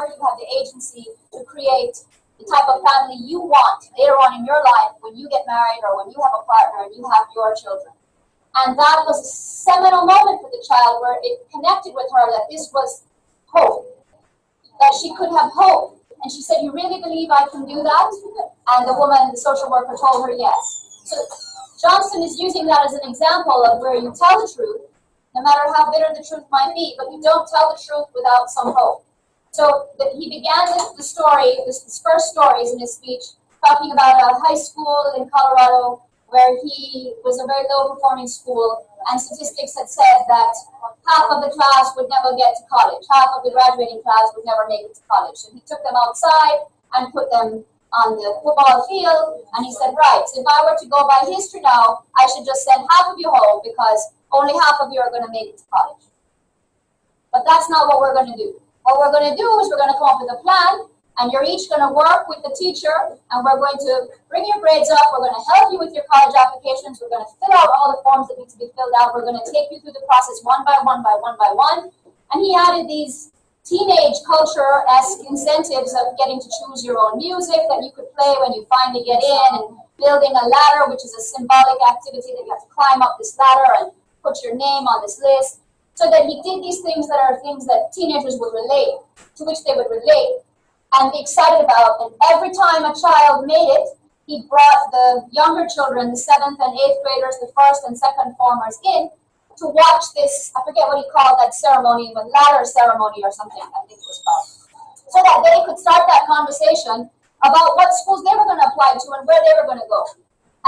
you have the agency to create the type of family you want later on in your life when you get married or when you have a partner and you have your children. And that was a seminal moment for the child where it connected with her that this was hope, that she could have hope. And she said, "You really believe I can do that?" And the woman, the social worker, told her yes. So Johnston is using that as an example of where you tell the truth, no matter how bitter the truth might be, but you don't tell the truth without some hope. So he began the story, his first stories in his speech, talking about a high school in Colorado where he was a very low-performing school, and statistics had said that half of the class would never get to college, half of the graduating class would never make it to college. So he took them outside and put them on the football field, and he said, right, so if I were to go by history now, I should just send half of you home because only half of you are going to make it to college. But that's not what we're going to do. What we're going to do is we're going to come up with a plan, and you're each going to work with the teacher, and we're going to bring your grades up, we're going to help you with your college applications, we're going to fill out all the forms that need to be filled out, we're going to take you through the process one by one by one by one. And he added these teenage culture-esque incentives of getting to choose your own music that you could play when you finally get in, and building a ladder, which is a symbolic activity that you have to climb up this ladder and put your name on this list, so that he did these things that are things that teenagers would relate, to which they would relate and be excited about. And every time a child made it, he brought the younger children, the 7th and 8th graders, the 1st and 2nd formers in to watch this, I forget what he called that ceremony, but ladder ceremony or something, I think it was called, so that they could start that conversation about what schools they were going to apply to and where they were going to go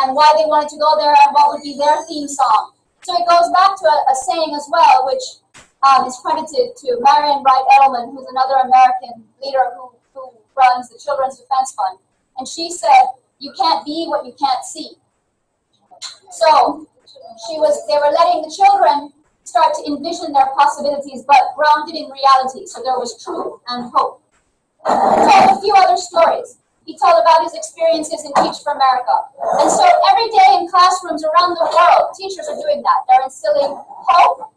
and why they wanted to go there and what would be their theme song. So it goes back to a saying as well, which is credited to Marion Wright Edelman, who's another American leader who runs the Children's Defense Fund. And she said, "You can't be what you can't see." So they were letting the children start to envision their possibilities, but grounded in reality. So there was truth and hope. He told a few other stories. He told about his experiences in Teach for America. And so every day in classrooms around the world, teachers are doing that. They're instilling hope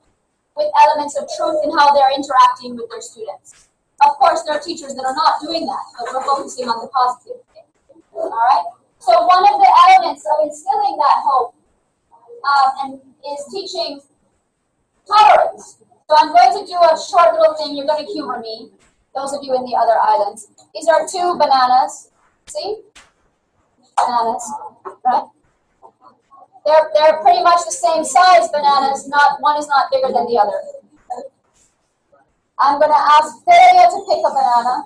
with elements of truth in how they're interacting with their students. Of course, there are teachers that are not doing that, but we're focusing on the positive thing. All right? So one of the elements of instilling that hope is teaching tolerance. So I'm going to do a short little thing. You're going to humor me, those of you in the other islands. These are 2 bananas. See? Bananas, right? They're pretty much the same size bananas. One is not bigger than the other. I'm going to ask Thelia to pick a banana.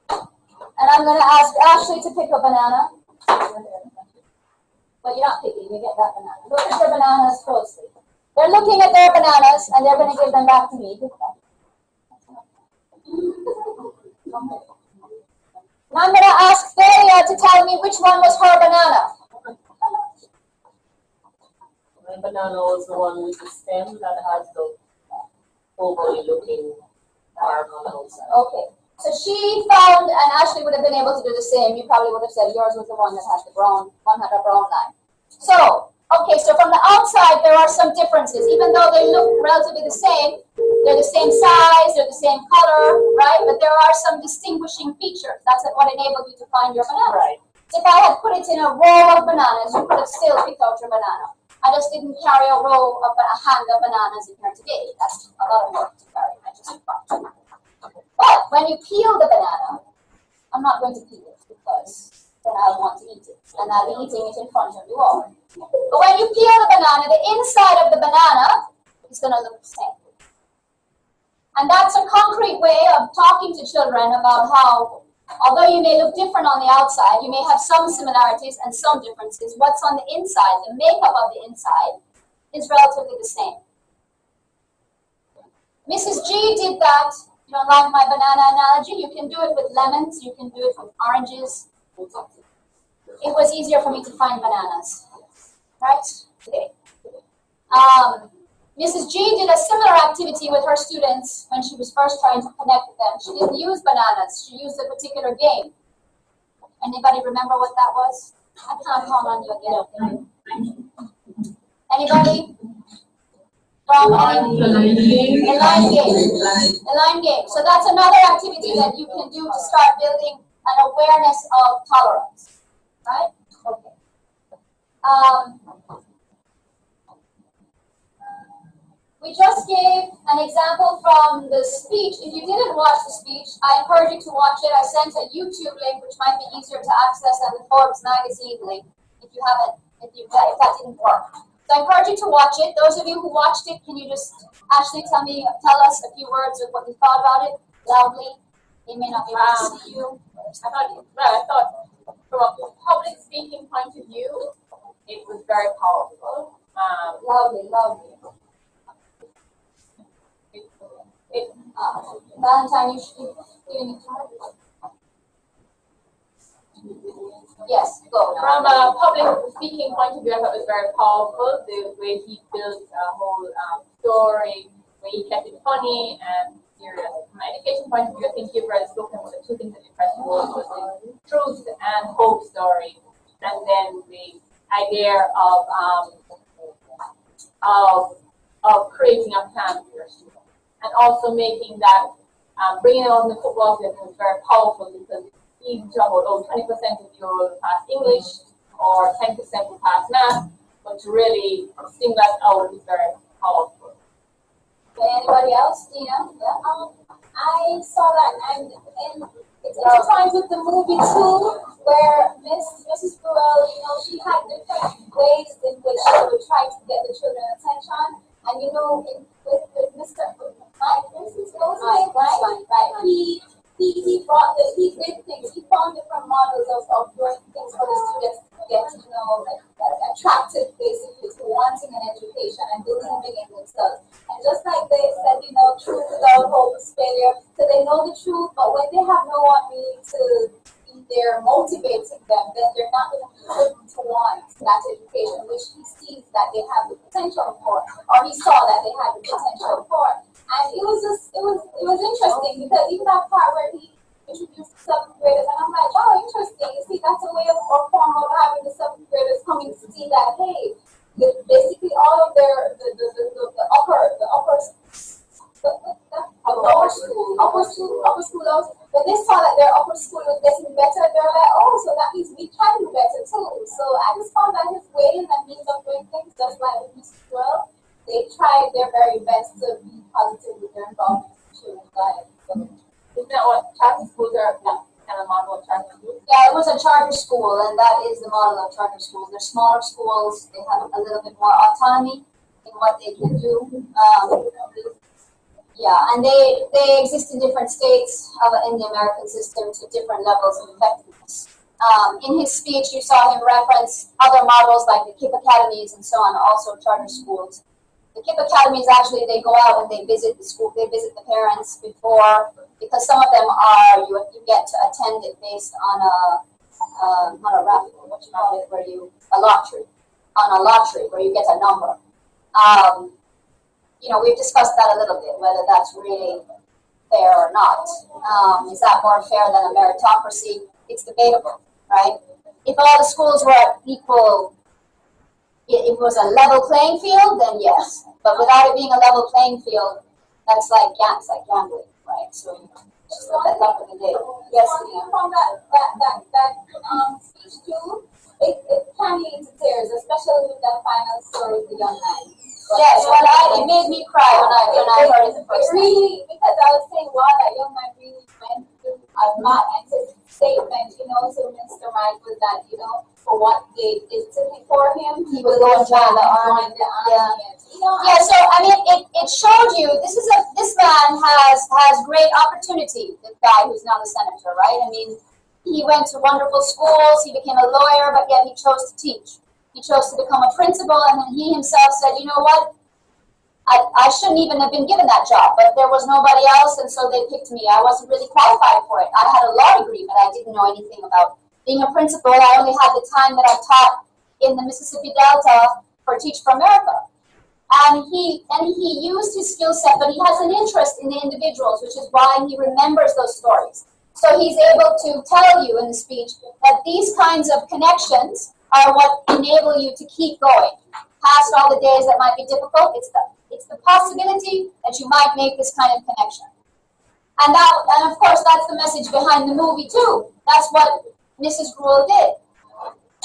And I'm going to ask Ashley to pick a banana. But you're not picking, you get that banana. Look at your bananas closely. They're looking at their bananas and they're going to give them back to me. And I'm going to ask Thelia to tell me which one was her banana. My banana was the one with the stem that has the overlooking arm on the outside. Okay. So she found, and Ashley would have been able to do the same. You probably would have said yours was the one that had the brown, one had a brown line. So, okay, so from the outside, there are some differences. Even though they look relatively the same, they're the same size, they're the same color, right? But there are some distinguishing features. That's what enabled you to find your banana. Right. So if I had put it in a row of bananas, you could have still picked out your banana. I just didn't carry a hand of bananas in here today. That's a lot of work to carry. I just brought two. But when you peel the banana, I'm not going to peel it because then I'll want to eat it. And I'll be eating it in front of you all. But when you peel the banana, the inside of the banana is going to look the same. And that's a concrete way of talking to children about how, although you may look different on the outside, you may have some similarities and some differences. What's on the inside, the makeup of the inside, is relatively the same. Mrs. G did that. You don't like my banana analogy? You can do it with lemons. You can do it with oranges. It was easier for me to find bananas, right? Today. Mrs. G did a similar activity with her students when she was first trying to connect with them. She didn't use bananas. She used a particular game. Anybody remember what that was? I can't call on you again. Anybody? From a line game. A line game. So that's another activity that you can do to start building an awareness of tolerance. Right? Okay. We just gave an example from the speech. If you didn't watch the speech, I encourage you to watch it. I sent a YouTube link, which might be easier to access than the Forbes magazine link. If you haven't, if that didn't work, so I encourage you to watch it. Those of you who watched it, can you just actually tell us a few words of what you thought about it loudly? They may not be able to see you. I thought from a public speaking point of view, it was very powerful. Lovely. Valentine, you should give me time. Yes, go. From a public speaking point of view, I thought it was very powerful. The way he built a whole story, the way he kept it funny and serious. From an education point of view, I think you've already spoken about the two things that impressed me most was the truth and hope story, and then the idea of creating a plan for your students, and also making that bringing it on the football field was very powerful because he talked about 20% of you will pass English or 10% will pass math, but to really sing that out is very powerful. Okay, anybody else? Dina? Yeah. I saw that, and it's intertwined with the movie too, where Mrs. Burrell, she had different ways in which she would try to get the children attention, and with Mr. Mike, he brought he did things. He found different models of doing things for the students to get attracted basically to wanting an education and believing in themselves. And just like they said, truth without hope is failure. So they know the truth, but when they have no one really to be there motivating them, then they're not going to be driven to want that education, which he sees that they have the potential for, or he saw that they had the potential for. And it was interesting because even that part where he introduced the 7th graders, and I'm like, oh, interesting. You see, that's a way of or form of having the 7th graders coming to see that, hey, basically all of their upper schoolers, when they saw that their upper school was getting better, they're like, oh, so that means we can do better too. So I just found that his ways and means of doing things, just like with Mrs. Well, they tried their very best to be positive with their involvement in children's lives. So, isn't that what charter schools are? Kind of model of charter schools? Yeah, it was a charter school, and that is the model of charter schools. They're smaller schools. They have a little bit more autonomy in what they can do. And they exist in different states in the American system to different levels of effectiveness. In his speech, you saw him reference other models like the KIPP academies and so on, also charter schools. The KIPP academies, actually, they go out and they visit the school, they visit the parents before, because some of them are, you get to attend it based on not a raffle, what you call it, a lottery where you get a number. We've discussed that a little bit, whether that's really fair or not. Is that more fair than a meritocracy? It's debatable, right? If all the schools were equal, if it was a level playing field, then yes. But without it being a level playing field, that's like gambling, right? So just look at luck of the day. Yes, from that speech too, it can lead to tears, especially with that final story with the young man. Yes, it made me cry when I heard it the first time. Really, because I was saying, wow, that young man really went through a lot, and his statement, to Mr. Mike was that, for what they did for him, he was going to join the army. So it showed you this man has great opportunity. This guy who's now the senator, right? He went to wonderful schools. He became a lawyer, but yet he chose to teach. He chose to become a principal, and then he himself said, you know what? I shouldn't even have been given that job, but there was nobody else, and so they picked me. I wasn't really qualified for it. I had a law degree, but I didn't know anything about being a principal. I only had the time that I taught in the Mississippi Delta for Teach for America. And he used his skill set, but he has an interest in the individuals, which is why he remembers those stories. So he's able to tell you in the speech that these kinds of connections are what enable you to keep going. Past all the days that might be difficult, it's the possibility that you might make this kind of connection. And of course, that's the message behind the movie too. That's what Mrs. Gruel did.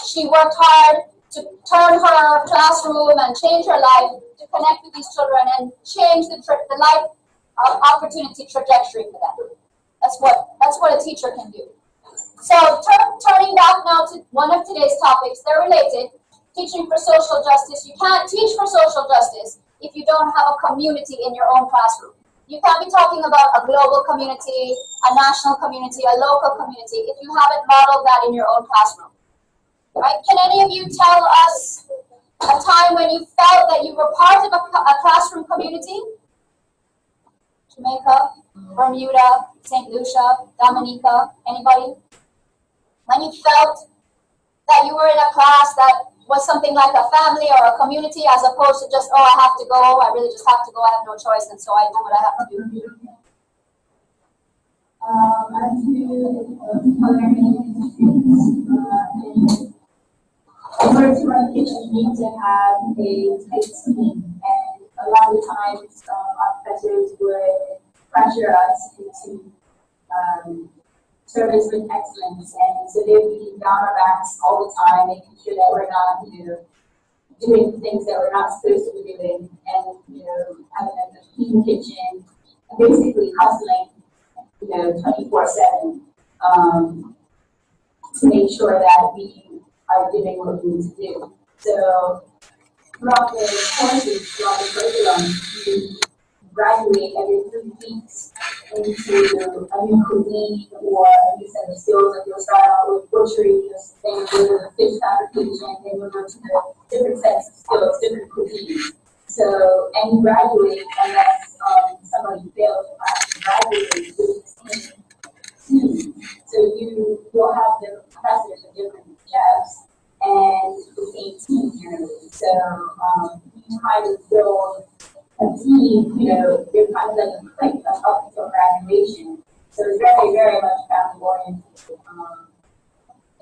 She worked hard to turn her classroom and change her life to connect with these children and change the life opportunity trajectory for them. That's what a teacher can do. So turning back now to one of today's topics, they're related. Teaching for social justice. You can't teach for social justice if you don't have a community in your own classroom. You can't be talking about a global community, a national community, a local community if you haven't modeled that in your own classroom. Right? Can any of you tell us a time when you felt that you were part of a classroom community? Jamaica, Bermuda, St. Lucia, Dominica, anybody? When you felt that you were in a class that was something like a family or a community as opposed to just, oh, I have to go, I really just have to go, I have no choice, and so I do what I have to do. I do coloring institutes. In order to run a kitchen, you need to have a tight team, and a lot of times our professors would pressure us into service with excellence, and so they would be down our backs all the time, making sure that we're not, doing things that we're not supposed to be doing, and having a clean kitchen, and basically hustling, 24/7, to make sure that we are doing what we need to do. So throughout the courses, throughout the curriculum, you graduate every 3 weeks into a new cuisine or a new set of skills. Like you'll start out with butchery, then you go to the fish fabrication, then you go to the different sets of skills, different cuisines. So, and you graduate unless somebody fails to actually graduate with the same team. So you'll have the professors of different chefs and the same team generally. So you kind of build a team, you're kind of like a clique up until graduation. So it's very, very much family oriented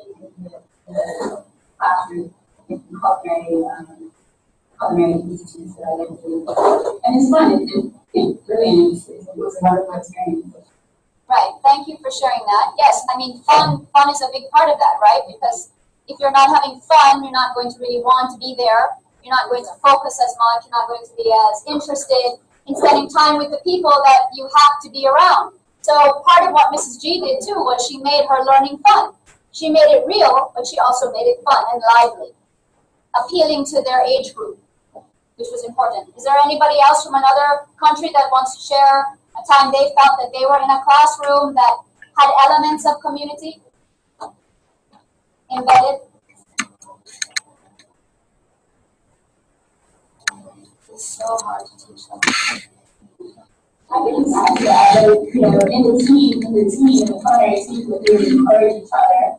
in the classroom, in culinary institutes that I went to. And it's fun. It really is. It was a wonderful experience. Right. Thank you for sharing that. Yes, I mean, fun is a big part of that, right? Because if you're not having fun, you're not going to really want to be there. You're not going to focus as much. You're not going to be as interested in spending time with the people that you have to be around. So part of what Mrs. G did too was she made her learning fun. She made it real, but she also made it fun and lively, appealing to their age group, which was important. Is there anybody else from another country that wants to share a time they felt that they were in a classroom that had elements of community embedded? It's so hard to teach them. I think that, in the team, in the culinary team, would really encourage each other.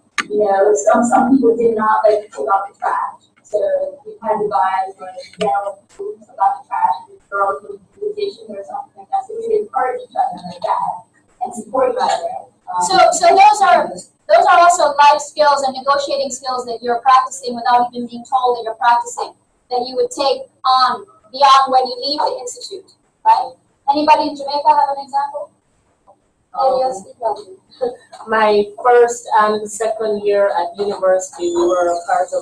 Some people did not like to take out the trash, so we had to buy yell about the trash, and girls would do the dishes or something like that. So we would encourage each other like that and support each other. So those are also life skills and negotiating skills that you're practicing without even being told that you're practicing, that you would take on beyond when you leave the institute, right? Anybody in Jamaica have an example? My first and second year at university, we were a part of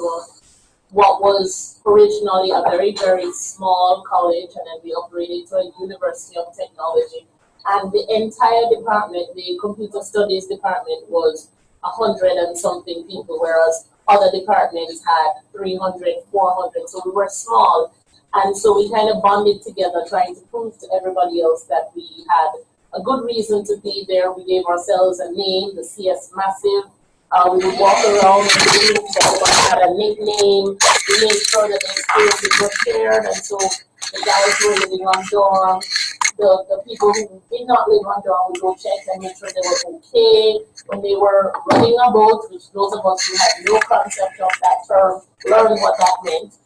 what was originally a very, very small college, and then we upgraded to a university of technology. And the entire department, the computer studies department, was 100 and something people, whereas other departments had 300, 400. So we were small. And so we kind of bonded together, trying to prove to everybody else that we had a good reason to be there. We gave ourselves a name, the CS Massive. We would walk around the groups, everybody had a nickname. We made sure that the experiences were shared, and so the guys who were living on dorm, the people who did not live on dorm would go check and make sure they were okay. When they were running a boat, which those of us who had no concept of that term learned what that meant.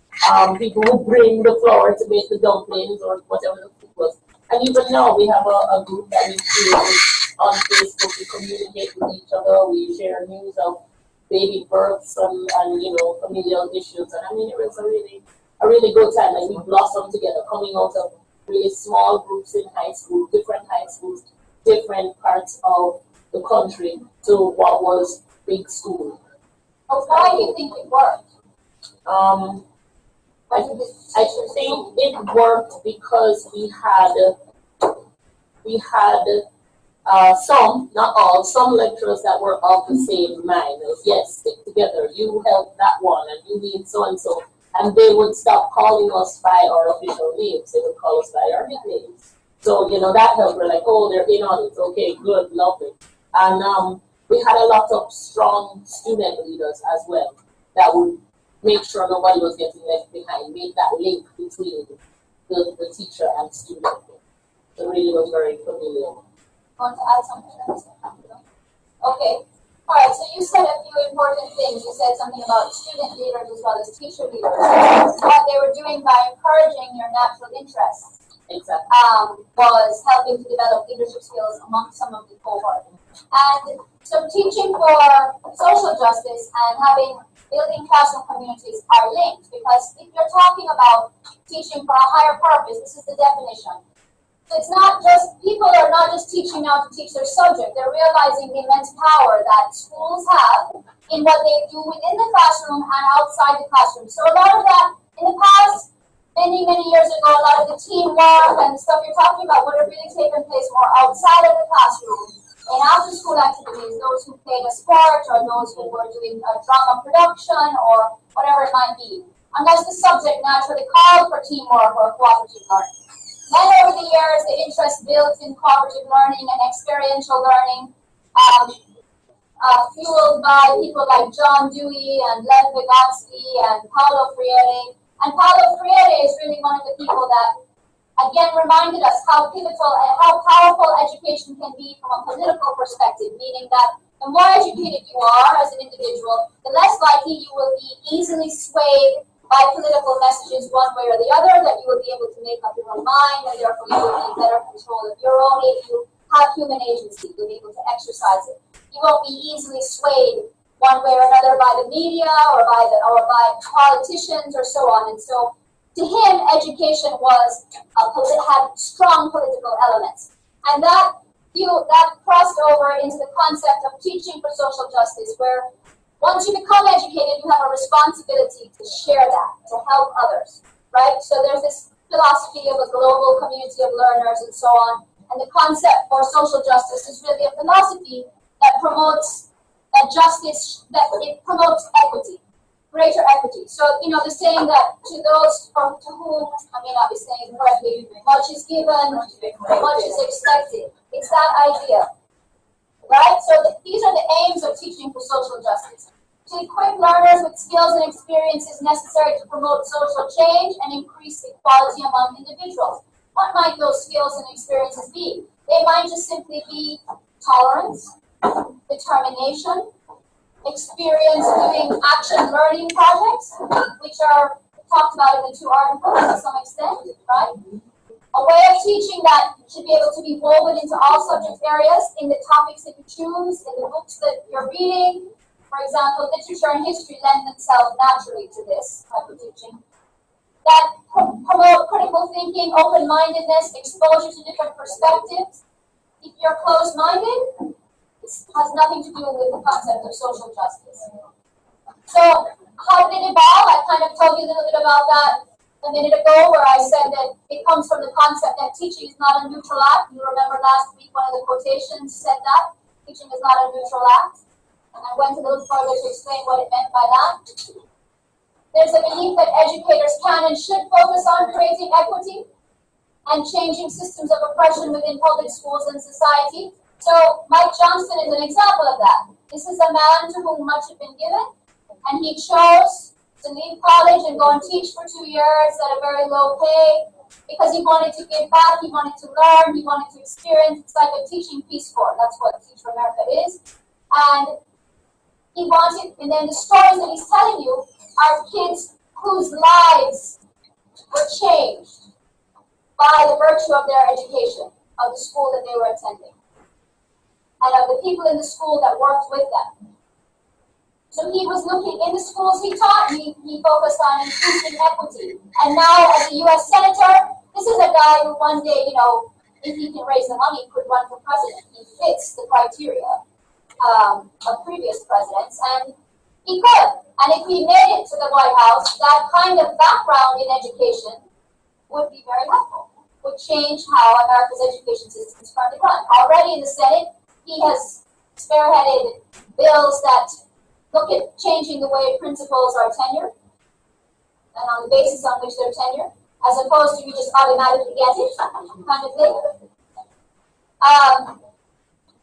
People would bring the flour to make the dumplings or whatever the food was. And even now, we have a group that we created on Facebook. We communicate with each other. We share news of baby births and familial issues. And I mean, it was a really good time, and we blossomed together, coming out of really small groups in high school, different high schools, different parts of the country, to what was big school. But why do you think it worked? I think it worked because we had some, not all, some lecturers that were of the same mind. Yes, stick together. You help that one, and you need so and so. And they would stop calling us by our official names. They would call us by our nicknames. So, that helped. We're like, oh, they're in on it. Okay, good, lovely. And we had a lot of strong student leaders as well that would make sure nobody was getting left behind, make that link between the teacher and student. It really was very familiar. Want to add something? Okay. All right. So you said a few important things. You said something about student leaders as well as teacher leaders. What they were doing by encouraging your natural interests Exactly. Was helping to develop leadership skills among some of the cohort. And so teaching for social justice and building classroom communities are linked, because if you're talking about teaching for a higher purpose, this is the definition. So it's not just, people are not just teaching now to teach their subject, they're realizing the immense power that schools have in what they do within the classroom and outside the classroom. So a lot of that, in the past, many years ago, a lot of the teamwork and stuff you're talking about would have really taken place more outside of the classroom, in after-school activities, those who played a sport or those who were doing a drama production or whatever it might be, unless the subject naturally called for teamwork or cooperative learning. Then over the years, the interest built in cooperative learning and experiential learning, fueled by people like John Dewey and Lev Vygotsky and Paulo Freire. And Paulo Freire is really one of the people that, again, reminded us how pivotal and how powerful education can be from a political perspective, meaning that the more educated you are as an individual, the less likely you will be easily swayed by political messages one way or the other, that you will be able to make up your own mind, and therefore you will be in better control of your own. If you have human agency, you'll be able to exercise it. You won't be easily swayed one way or another by the media or by politicians or so on. And so, to him, education had strong political elements, and that crossed over into the concept of teaching for social justice, where once you become educated, you have a responsibility to share that, to help others, right? So there's this philosophy of a global community of learners and so on. And the concept for social justice is really a philosophy that promotes it promotes equity, greater equity. So, the saying that to those to whom, I may not be saying it correctly, much is given, much is expected. It's that idea. Right? So these are the aims of teaching for social justice. To equip learners with skills and experiences necessary to promote social change and increase equality among individuals. What might those skills and experiences be? They might just simply be tolerance, determination, experience doing action learning projects, which are talked about in the two articles to some extent, right? A way of teaching that should be able to be woven into all subject areas, in the topics that you choose, in the books that you're reading. For example, literature and history lend themselves naturally to this type of teaching. That promote critical thinking, open-mindedness, exposure to different perspectives. If you're closed-minded, it has nothing to do with the concept of social justice. So, how did it evolve? I kind of told you a little bit about that a minute ago, where I said that it comes from the concept that teaching is not a neutral act. You remember last week one of the quotations said that teaching is not a neutral act, and I went a little further to explain what it meant by that. There's a belief that educators can and should focus on creating equity and changing systems of oppression within public schools and society. So Mike Johnston is an example of that. This is a man to whom much had been given, and he chose to leave college and go and teach for 2 years at a very low pay, because he wanted to give back, he wanted to learn, he wanted to experience. It's like a teaching Peace Corps. That's what Teach for America is. And he wanted, and then the stories that he's telling you are kids whose lives were changed by the virtue of their education, of the school that they were attending, and of the people in the school that worked with them. So he was looking in the schools he taught, he focused on increasing equity. And now as a U.S. Senator, this is a guy who one day, you know, if he can raise the money, could run for president. He fits the criteria of previous presidents, and he could. And if he made it to the White House, that kind of background in education would be very helpful, would change how America's education system is currently run. Already in the Senate, he has spearheaded bills that look at changing the way principals are tenured and on the basis on which they're tenured, as opposed to you just automatically get it kind of thing.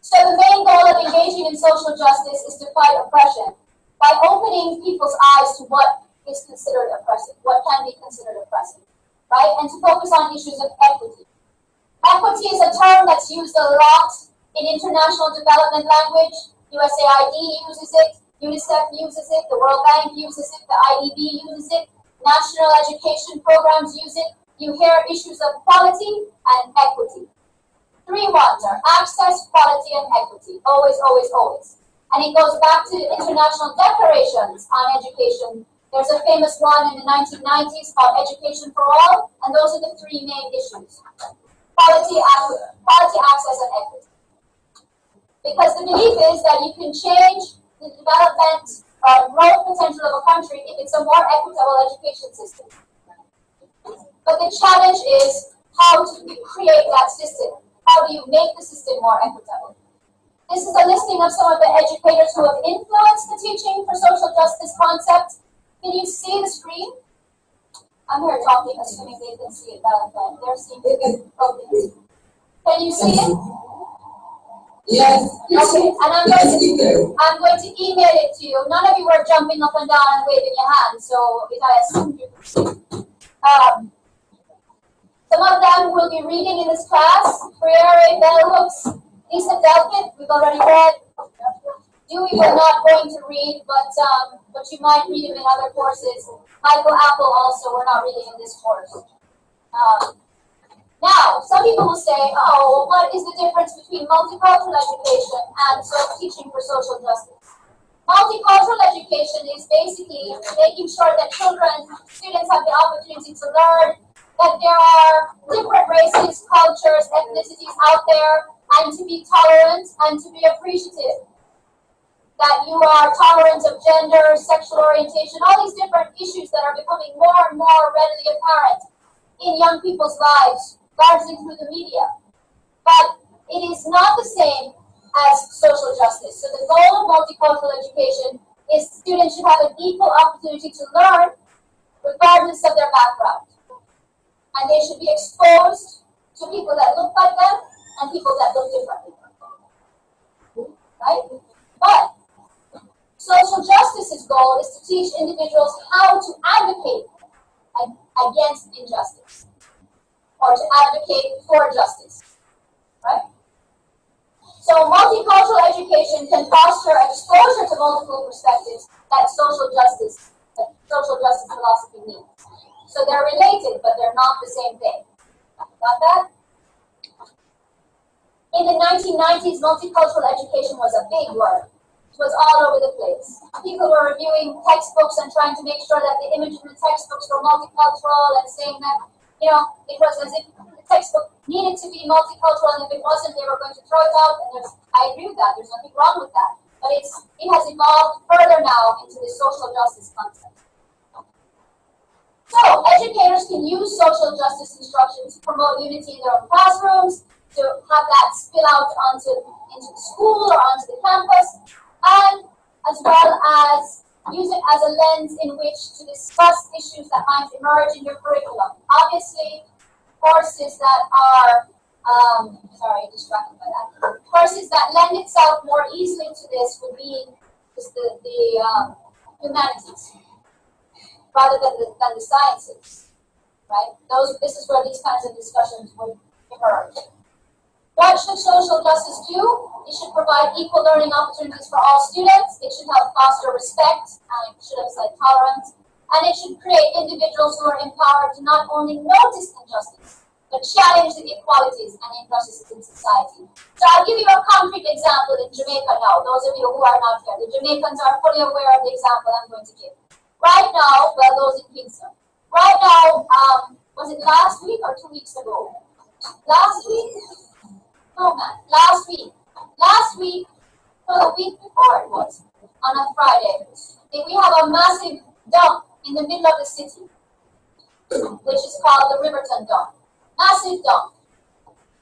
So the main goal of engaging in social justice is to fight oppression by opening people's eyes to what is considered oppressive, what can be considered oppressive, right? And to focus on issues of equity. Equity is a term that's used a lot in international development language. USAID uses it, UNICEF uses it, the World Bank uses it, the IDB uses it, national education programs use it. You hear issues of quality and equity. 3 ones are access, quality, and equity. Always, always, always. And it goes back to international declarations on education. There's a famous one in the 1990s called Education for All, and those are the 3 main issues. Quality, access, and equity. Because the belief is that you can change the development or growth potential of a country if it's a more equitable education system. But the challenge is how to create that system. How do you make the system more equitable? This is a listing of some of the educators who have influenced the teaching for social justice concepts. Can you see the screen? I'm here talking, assuming they can see it. They're seeing it. Okay. Can you see it? Yes. Okay. And I'm going to email it to you. None of you were jumping up and down and waving your hands, so I assume you can see. Some of them will be reading in this class. Freire, Bell Hooks, Lisa Delpit, we've already read. Dewey, we're not going to read, but you might read him in other courses. Michael Apple also, we're not reading in this course. Now, some people will say, oh, what is the difference between multicultural education and teaching for social justice? Multicultural education is basically making sure that students have the opportunity to learn that there are different races, cultures, ethnicities out there, and to be tolerant and to be appreciative. That you are tolerant of gender, sexual orientation, all these different issues that are becoming more and more readily apparent in young people's lives, largely through the media. But it is not the same as social justice. So the goal of multicultural education is students should have an equal opportunity to learn regardless of their background. And they should be exposed to people that look like them and people that look differently. Right? But social justice's goal is to teach individuals how to advocate against injustice or to advocate for justice. Right? So multicultural education can foster exposure to multiple perspectives that social justice philosophy needs. So they're related, but they're not the same thing. Got that? In the 1990s, multicultural education was a big word. It was all over the place. People were reviewing textbooks and trying to make sure that the images in the textbooks were multicultural and saying that, it was as if the textbook needed to be multicultural, and if it wasn't, they were going to throw it out. And I agree with that. There's nothing wrong with that. But it has evolved further now into the social justice concept. So, educators can use social justice instruction to promote unity in their own classrooms, to have that spill out into the school or onto the campus, and as well as use it as a lens in which to discuss issues that might emerge in your curriculum. Obviously, courses that are, distracted by that. Courses that lend itself more easily to this would be just the humanities, rather than the sciences, right? This is where these kinds of discussions would emerge. What should social justice do? It should provide equal learning opportunities for all students. It should help foster respect, and it should emphasize tolerance, and it should create individuals who are empowered to not only notice injustice, challenge the inequalities and injustices in society. So I'll give you a concrete example in Jamaica now, those of you who are not here. The Jamaicans are fully aware of the example I'm going to give. Right now, well, those in Kingston. Right now, was it last week or 2 weeks ago? Last week? No, man, last week. Last week, or the week before it was, on a Friday, we have a massive dump in the middle of the city, which is called the Riverton dump. Massive dump,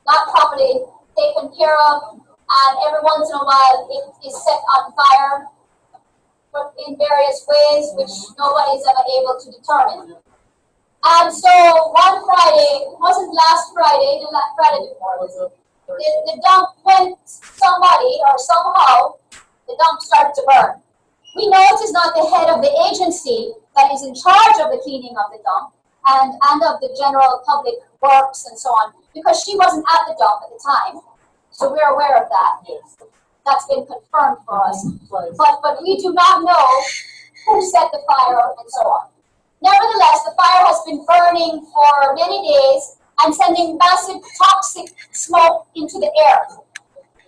not properly taken care of, and every once in a while it is set on fire, but in various ways which nobody is ever able to determine. And so one Friday, it wasn't last Friday, the Friday before, the dump went, somebody or somehow, the dump started to burn. We know it is not the head of the agency that is in charge of the cleaning of the dump and of the general public works and so on, because she wasn't at the dump at the time. So we're aware of that. Yes. That's been confirmed for us. But we do not know who set the fire and so on. Nevertheless, the fire has been burning for many days and sending massive toxic smoke into the air.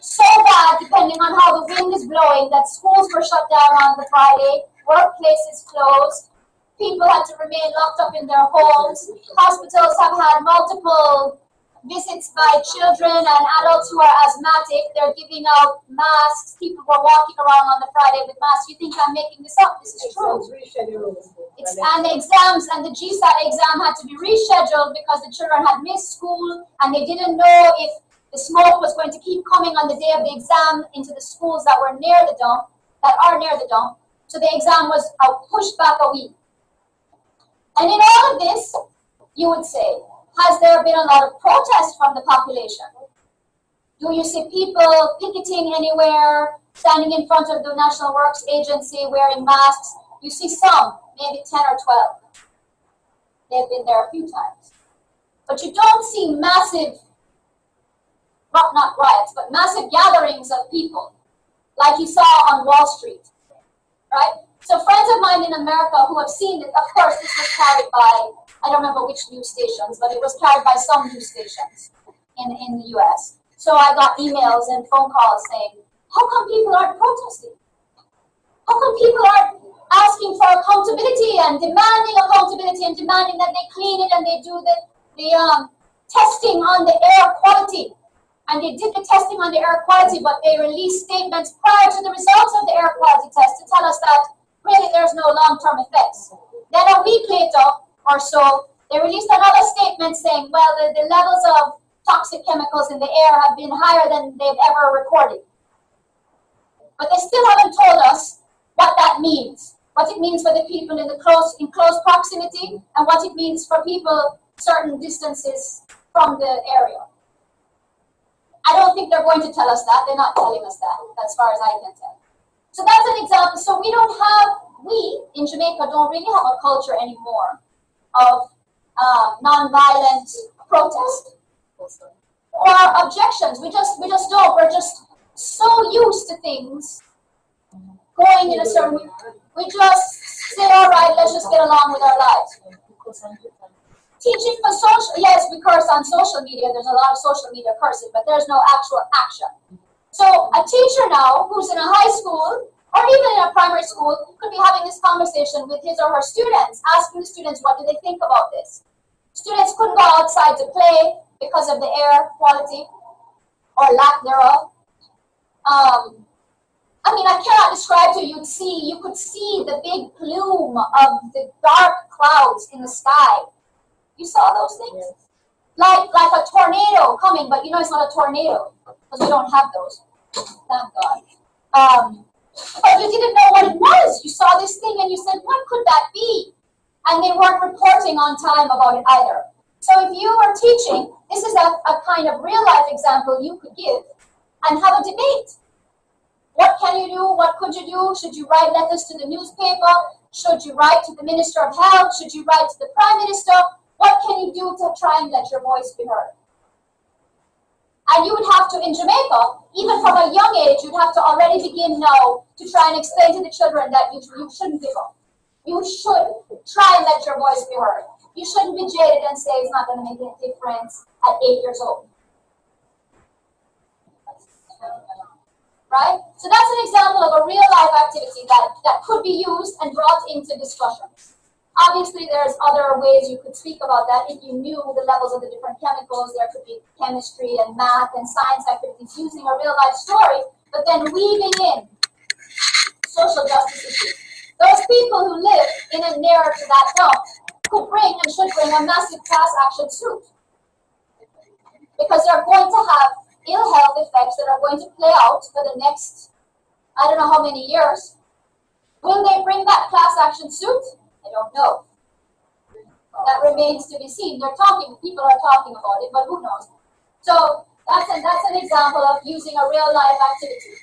So bad, depending on how the wind is blowing, that schools were shut down on the Friday, workplaces closed, people had to remain locked up in their homes, hospitals have had multiple visits by children and adults who are asthmatic. They're giving out masks. People were walking around on the Friday with masks. You think I'm making this up? This is true. And the exams and the GSAT exam had to be rescheduled because the children had missed school and they didn't know if the smoke was going to keep coming on the day of the exam into the schools that were near the dump, that are near the dump. So the exam was pushed back a week. And in all of this, you would say, has there been a lot of protest from the population? Do you see people picketing anywhere, standing in front of the National Works Agency wearing masks? You see some, maybe 10 or 12. They've been there a few times. But you don't see massive, not riots, but massive gatherings of people, like you saw on Wall Street, right? So friends of mine in America who have seen it, of course, this was carried by, I don't remember which news stations, but it was carried by some news stations in the US. So I got emails and phone calls saying, how come people aren't protesting? How come people aren't asking for accountability and demanding accountability and demanding that they clean it and they do the testing on the air quality? And they did the testing on the air quality, but they released statements prior to the results of the air quality test to tell us that really there's no long-term effects. Then a week later or so, they released another statement saying, well, the levels of toxic chemicals in the air have been higher than they've ever recorded. But they still haven't told us what that means, what it means for the people in close proximity, and what it means for people certain distances from the area. I don't think they're going to tell us that. They're not telling us that, as far as I can tell. So that's an example. So we in Jamaica don't really have a culture anymore of nonviolent protest or objections. We just don't. We're just so used to things going in a certain way. We just say, all right, let's just get along with our lives. Teaching for social, yes, we curse on social media. There's a lot of social media cursing, but there's no actual action. So a teacher now who's in a high school or even in a primary school could be having this conversation with his or her students, asking the students what do they think about this. Students couldn't go outside to play because of the air quality or lack thereof. I cannot describe to you. You could see the big plume of the dark clouds in the sky. You saw those things? Yes. Like a tornado coming, but it's not a tornado because we don't have those. Thank God. But you didn't know what it was. You saw this thing and you said, what could that be? And they weren't reporting on time about it either. So if you were teaching, this is a kind of real life example you could give and have a debate. What can you do? What could you do? Should you write letters to the newspaper? Should you write to the Minister of Health? Should you write to the Prime Minister? What can you do to try and let your voice be heard? And you would have to, in Jamaica, even from a young age, you'd have to already begin now to try and explain to the children that you shouldn't give up. You should try and let your voice be heard. You shouldn't be jaded and say it's not going to make a difference at 8 years old. Right? So that's an example of a real life activity that could be used and brought into discussion. Obviously, there's other ways you could speak about that. If you knew the levels of the different chemicals, there could be chemistry and math and science activities using a real life story, but then weaving in social justice issues. Those people who live in and near to that dump could bring and should bring a massive class action suit, because they're going to have ill health effects that are going to play out for the next, I don't know how many years. Will they bring that class action suit? I don't know. That remains to be seen. People are talking about it, but who knows? So that's an example of using a real life activity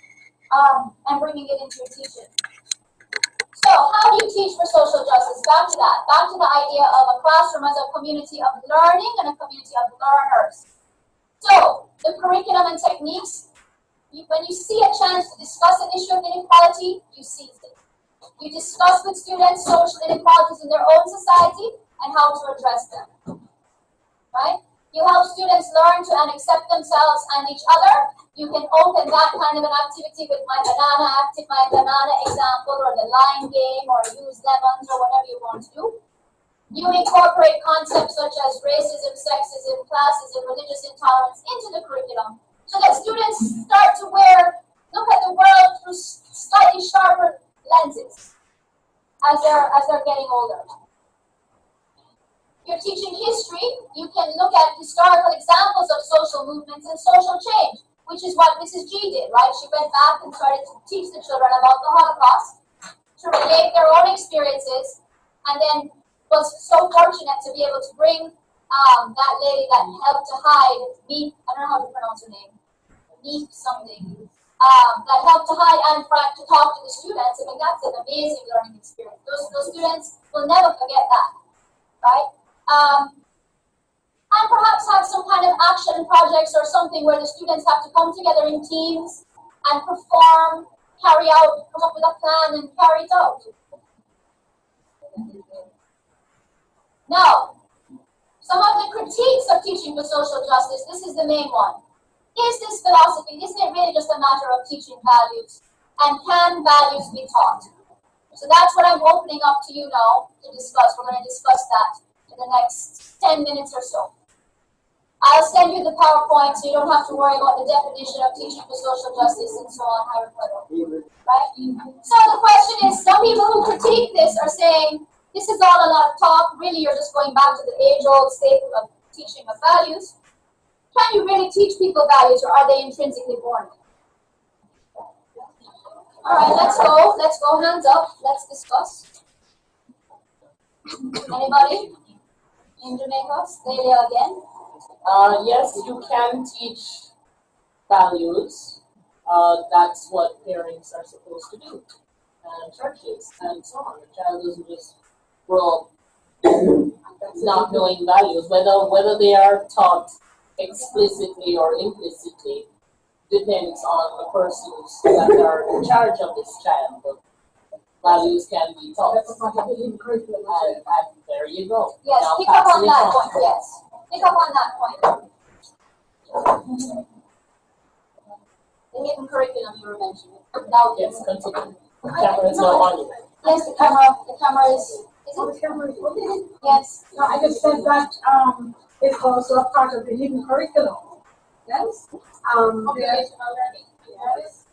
and bringing it into your teaching. So how do you teach for social justice? Back to that. Back to the idea of a classroom as a community of learning and a community of learners. So the curriculum and techniques, when you see a chance to discuss an issue of inequality, you seize it. You discuss with students social inequalities in their own society and how to address them. Right? You help students learn to and accept themselves and each other. You can open that kind of an activity with my banana example, or the line game, or use lemons, or whatever you want to do. You incorporate concepts such as racism, sexism, classism, religious intolerance into the curriculum, so that students start to look at the world through slightly sharper lenses as they're getting older. If you're teaching history, you can look at historical examples of social movements and social change, which is what Mrs. G did, right? She went back and started to teach the children about the Holocaust, to relate their own experiences, and then was so fortunate to be able to bring that lady that helped to hide, I don't know how to pronounce her name, something, that helped to hide Anne Frank to talk to the students. I mean, that's an amazing learning experience. Those students will never forget that, right? And perhaps have some kind of action projects or something where the students have to come together in teams and perform, carry out, come up with a plan and carry it out. Now, some of the critiques of teaching for social justice, this is the main one. Is this philosophy, isn't it really just a matter of teaching values? And can values be taught? So that's what I'm opening up to you now to discuss. We're going to discuss that in the next 10 minutes or so. I'll send you the PowerPoint so you don't have to worry about the definition of teaching for social justice and so on, right? So the question is, some people who critique this are saying, this is all a lot of talk. Really, you're just going back to the age-old staple of teaching of values. Can you really teach people values, or are they intrinsically born? All right, let's go. Let's go. Hands up. Let's discuss. Anybody? In Jamaica? Leila again. Yes, you can teach values. That's what parents are supposed to do, and churches, and so on. The child doesn't just grow up not knowing values, whether they are taught explicitly or implicitly depends on the persons that are in charge of this child. But values can be taught. And there you go. Yes, now pick up on that point. Yes, pick up on that point. The hidden curriculum you were mentioning. Now, yes, continue. The camera is not on you. Yes, the camera is. Is it? The camera is okay. Yes. No, I just said that it's also a part of the hidden curriculum. Yes. Observational learning. Yes.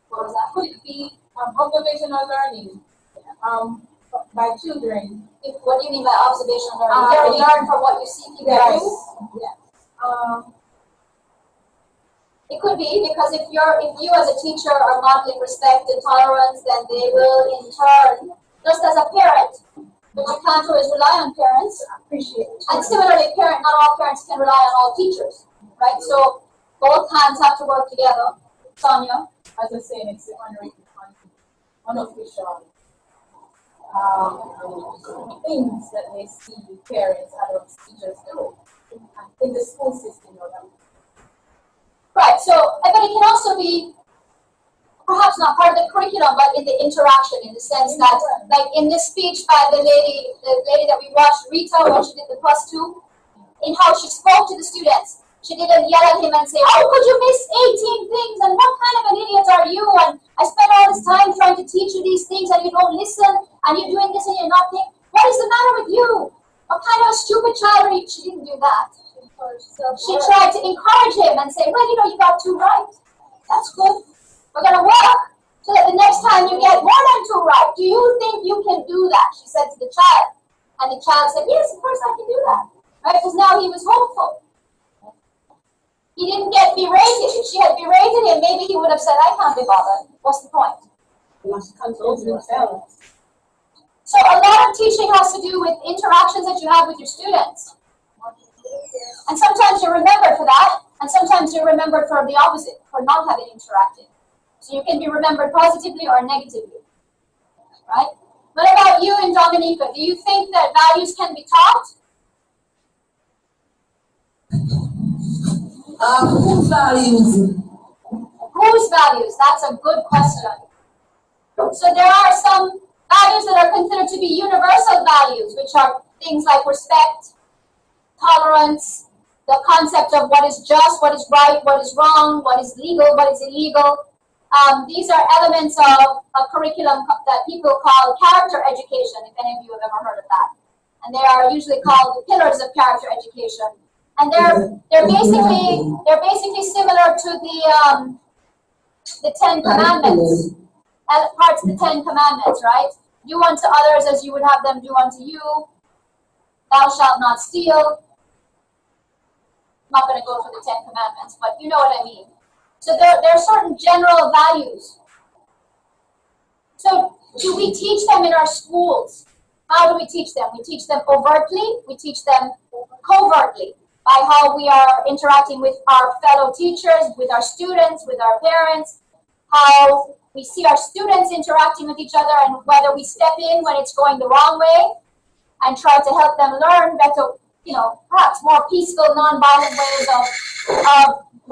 What was that? Could it be observational learning by children? What do you mean by observational learning? Learn from what you see people do? Yes. It could be, because if you as a teacher are modeling respect and tolerance, then they will in turn, just as a parent, but you can't always rely on parents. Appreciate it. And similarly, not all parents can rely on all teachers, right? So both hands have to work together. Sonia? As I say, it's unofficial things that they see parents, adults, teachers do in the school system. Right, so, but it can also be perhaps not part of the curriculum, but in the interaction, in the sense that, like in this speech by the lady that we watched, Rita, when she did the +2, in how she spoke to the students. She didn't yell at him and say, "How could you miss 18 things? And what kind of an idiot are you? And I spent all this time trying to teach you these things and you don't listen, and you're doing this and you're not thinking. What is the matter with you? What kind of a stupid child are you?" She didn't do that. She tried to encourage him and say, "Well, you got 2 right. That's good. We're going to work so that the next time you get more than 2 right. Do you think you can do that?" She said to the child. And the child said, "Yes, of course I can do that." Right? Because now he was hopeful. He didn't get berated. If she had berated him, maybe he would have said, "I can't be bothered. What's the point?" So a lot of teaching has to do with interactions that you have with your students. And sometimes you're remembered for that, and sometimes you're remembered for the opposite, for not having interacted. So you can be remembered positively or negatively. Right? What about you and Dominica? Do you think that values can be taught? Whose values? Whose values? That's a good question. So there are some values that are considered to be universal values, which are things like respect, tolerance, the concept of what is just, what is right, what is wrong, what is legal, what is illegal. These are elements of a curriculum that people call character education, if any of you have ever heard of that. And they are usually called the pillars of character education. And they're basically similar to the 10 Commandments, parts of the 10 Commandments, right? Do unto others as you would have them do unto you. Thou shalt not steal. I'm not going to go through the 10 Commandments, but you know what I mean. So there are certain general values. So do we teach them in our schools? How do we teach them? We teach them overtly. We teach them covertly by how we are interacting with our fellow teachers, with our students, with our parents, how we see our students interacting with each other, and whether we step in when it's going the wrong way and try to help them learn better, perhaps more peaceful, non-violent ways of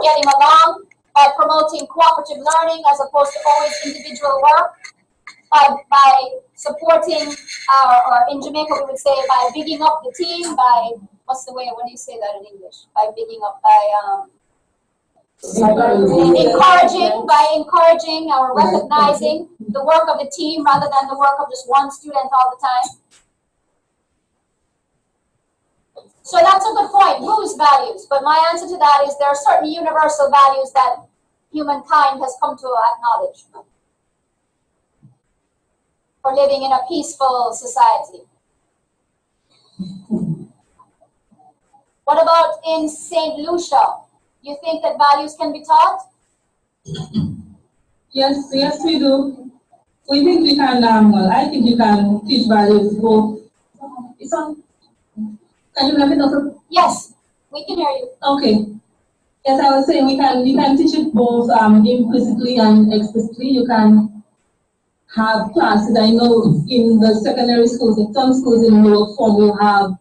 getting along, by promoting cooperative learning as opposed to always individual work, by supporting, or in Jamaica we would say by bigging up the team, by, what do you say that in English? By bigging up, by encouraging or recognizing the work of the team rather than the work of just one student all the time. So that's a good point, whose values? But my answer to that is there are certain universal values that humankind has come to acknowledge for living in a peaceful society. What about in St. Lucia? You think that values can be taught? Yes, we do. We think we can, I think you can teach values both. It's on. Can you hear me, Doctor? Yes, we can hear you. Okay. Yes, I was saying we can teach it both implicitly and explicitly. You can have classes. I know in the secondary schools, in some schools in lower form, you have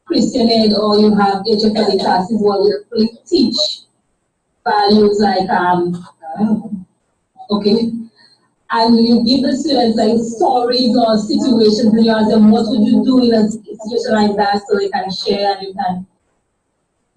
Christian Ed or you have HFLE classes where you actually teach values like okay, and you give the students like stories or situations, and you ask them what would you do in a situation like that, so they can share and you can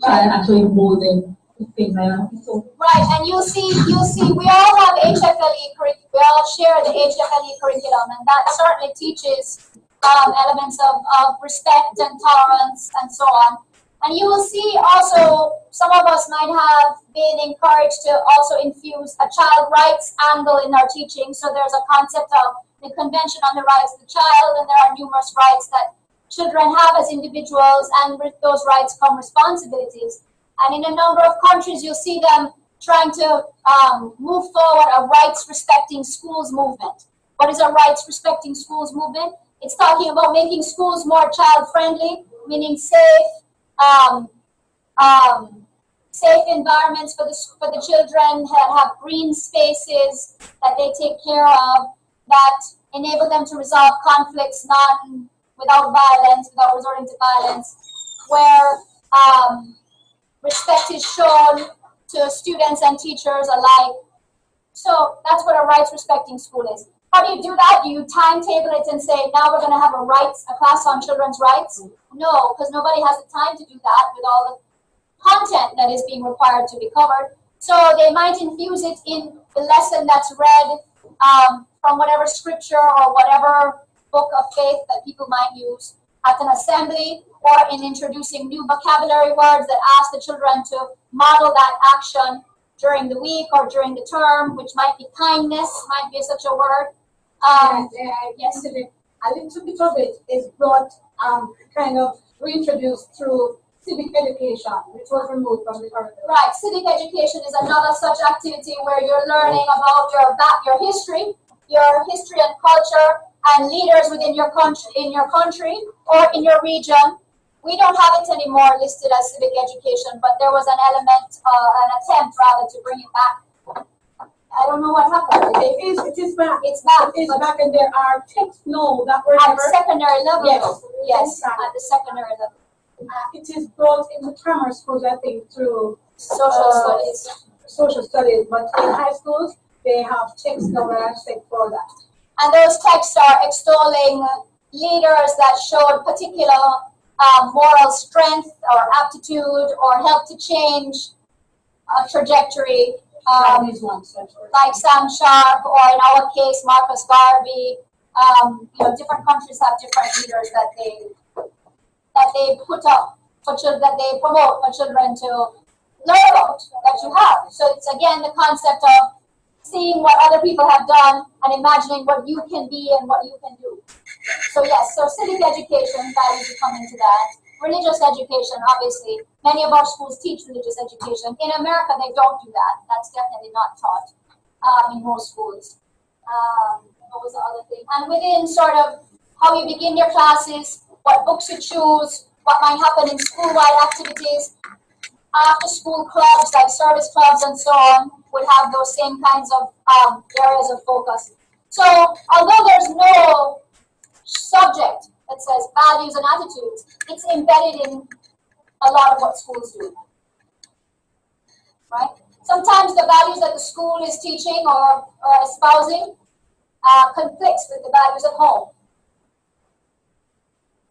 try and actually mold them, things like that. So, right, and you'll see, we all have HFLE curriculum. We all share the HFLE curriculum, and that certainly teaches elements of respect and tolerance and so on. And you will see also, some of us might have been encouraged to also infuse a child rights angle in our teaching. So there's a concept of the Convention on the Rights of the Child, and there are numerous rights that children have as individuals, and with those rights come responsibilities. And in a number of countries, you'll see them trying to move forward a rights-respecting schools movement. What is a rights-respecting schools movement? It's talking about making schools more child-friendly, meaning safe, safe environments for the children, that have green spaces that they take care of, that enable them to resolve conflicts without violence, without resorting to violence, where respect is shown to students and teachers alike. So that's what a a rights-respecting school is. How do you do that? Do you timetable it and say, now we're going to have a class on children's rights? No, because nobody has the time to do that with all the content that is being required to be covered. So they might infuse it in the lesson that's read from whatever scripture or whatever book of faith that people might use at an assembly, or in introducing new vocabulary words that ask the children to model that action during the week or during the term, which might be kindness, might be such a word. Yes, a little bit of it is brought, kind of reintroduced through civic education, which was removed from the curriculum. Right, civic education is another such activity where you're learning about your history and culture, and leaders within your country or in your region. We don't have it anymore listed as civic education, but there was an attempt rather to bring it back. I don't know what happened. It is back. It's back. It is back, and there are texts now that were at the secondary level. Yes, Inside. at the secondary level. It is brought in the grammar schools, I think, through social studies. Social studies, but in high schools they have texts now that are set for that. And those texts are extolling leaders that showed particular moral strength or aptitude or help to change a trajectory. Like Sam Sharp, or in our case, Marcus Garvey. Different countries have different leaders that they put up for children, that they promote for children to learn about that you have. So it's again the concept of seeing what other people have done and imagining what you can be and what you can do. So yes, so civic education values come into that. Religious education, obviously, many of our schools teach religious education. In America, they don't do that. That's definitely not taught in most schools. What was the other thing? And within sort of how you begin your classes, what books you choose, what might happen in school-wide activities, after-school clubs like service clubs and so on would have those same kinds of areas of focus. So although there's no subject that says values and attitudes, it's embedded in a lot of what schools do, right? Sometimes the values that the school is teaching or espousing conflicts with the values at home.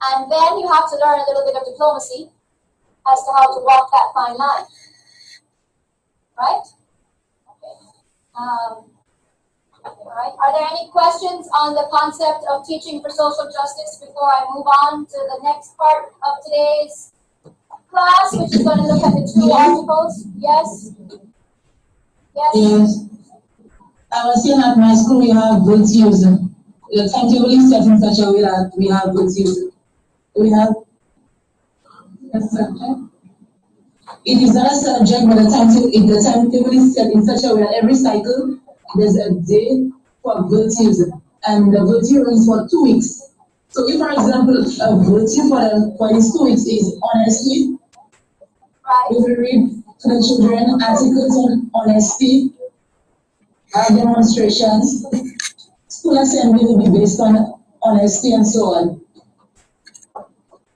And then you have to learn a little bit of diplomacy as to how to walk that fine line, right? Okay. All right. Are there any questions on the concept of teaching for social justice before I move on to the next part of today's class, which is going to look at the two articles? Yes? Yes. I was saying at my school we have virtues. The timetable is set in such a way that we have virtues. We have a subject. It is not a subject, but the timetable is set in such a way that every cycle there's a day for virtues, and the virtue runs for 2 weeks. So if, for example, a virtue for these 2 weeks is honesty, we will read to the children articles on honesty, demonstrations, school assembly will be based on honesty and so on.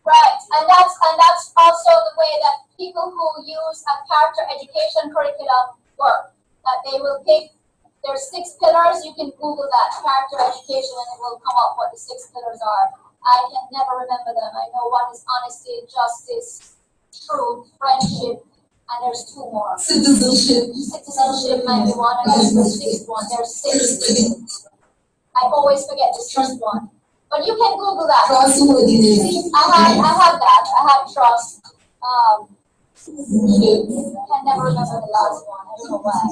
Right, and that's also the way that people who use a character education curriculum work. That they will take, there's 6 pillars. You can Google that, character education, and it will come up what the 6 pillars are. I can never remember them. I know one is honesty, justice, truth, friendship, and there's 2 more. Citizenship. Citizenship might be one, and that's the 6th one. There's 6. I always forget the 6th one. But you can Google that. Trust. I had that. I had trust. I can never remember the last one. I don't know why.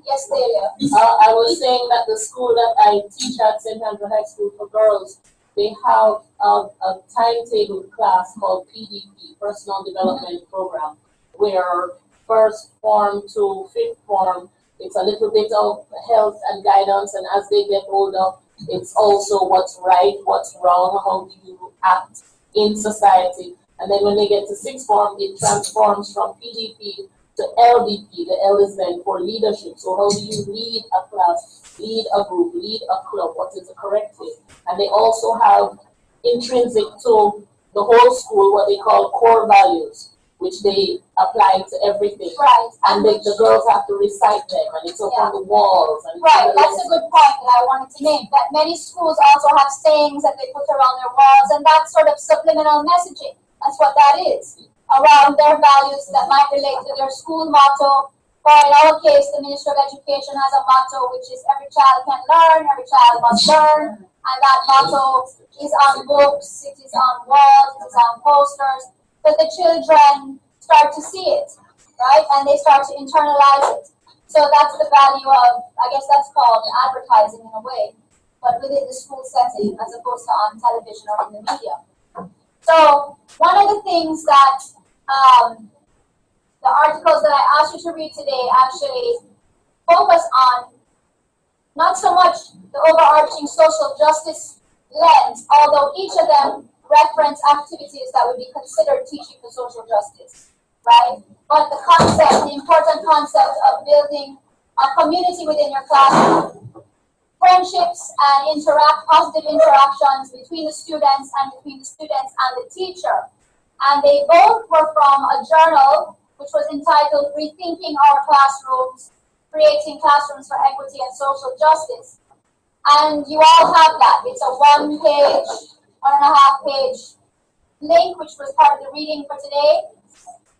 Yes, Delia. I was saying that the school that I teach at St. Andrew High School for Girls, they have a timetable class called PDP, Personal Development Program, where first form to 5th form, it's a little bit of health and guidance, and as they get older, it's also what's right, what's wrong, how do you act in society. And then when they get to 6th form, it transforms from PDP to LDP. The L is then for leadership. So how do you lead a class, lead a group, lead a club? What is the correct way? And they also have intrinsic to the whole school what they call core values, which they applied to everything. Right. And the girls have to recite them, and it's up on the walls. And right, that's a good point that I wanted to make, that many schools also have sayings that they put around their walls, and that's sort of subliminal messaging. That's what that is, around their values that might relate to their school motto. Or in our case, the Ministry of Education has a motto, which is every child can learn, every child must learn, and that motto is on books, it is on walls, it is on posters, but the children start to see it, right? And they start to internalize it. So that's the value of, I guess that's called advertising in a way, but within the school setting as opposed to on television or in the media. So one of the things that the articles that I asked you to read today actually focus on not so much the overarching social justice lens, although each of them reference activities that would be considered teaching for social justice, right? But the concept, the important concept of building a community within your classroom, friendships and positive interactions between the students and between the students and the teacher. And they both were from a journal which was entitled Rethinking Our Classrooms, Creating Classrooms for Equity and Social Justice. And you all have that. It's a 1.5 page link, which was part of the reading for today,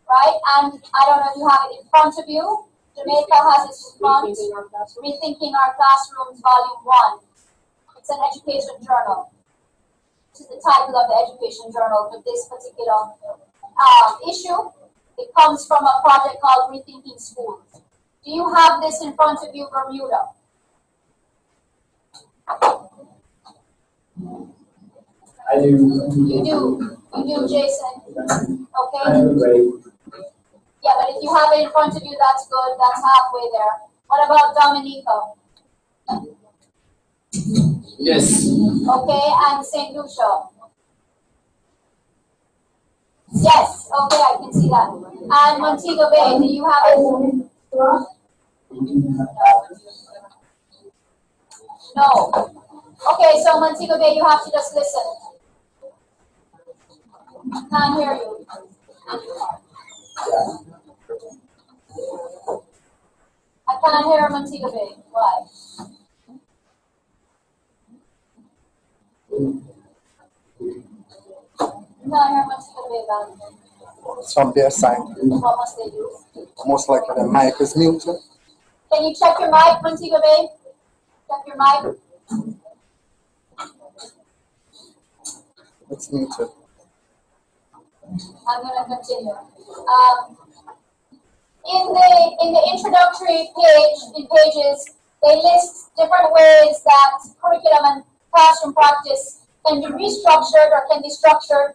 right? And I don't know if you have it in front of you. Jamaica has it in front. Rethinking Our Classrooms, Volume 1. It's an education journal. This is the title of the education journal for this particular issue. It comes from a project called Rethinking Schools. Do you have this in front of you, Bermuda? I do. You do, Jason. Okay? I am great. Yeah, but if you have it in front of you, that's good. That's halfway there. What about Dominica? Yes. Okay, and St. Lucia? Yes, okay, I can see that. And Montego Bay, do you have it? No. Okay, so Montego Bay, you have to just listen. I can't hear you. I can't hear Montego Bay. Why? No, I hear Montego Bay about it. It's from their side. What must they do? Most likely the mic is muted. Can you check your mic, Montego Bay? Check your mic. It's muted. I'm going to continue. In the introductory pages, they list different ways that curriculum and classroom practice can be restructured or can be structured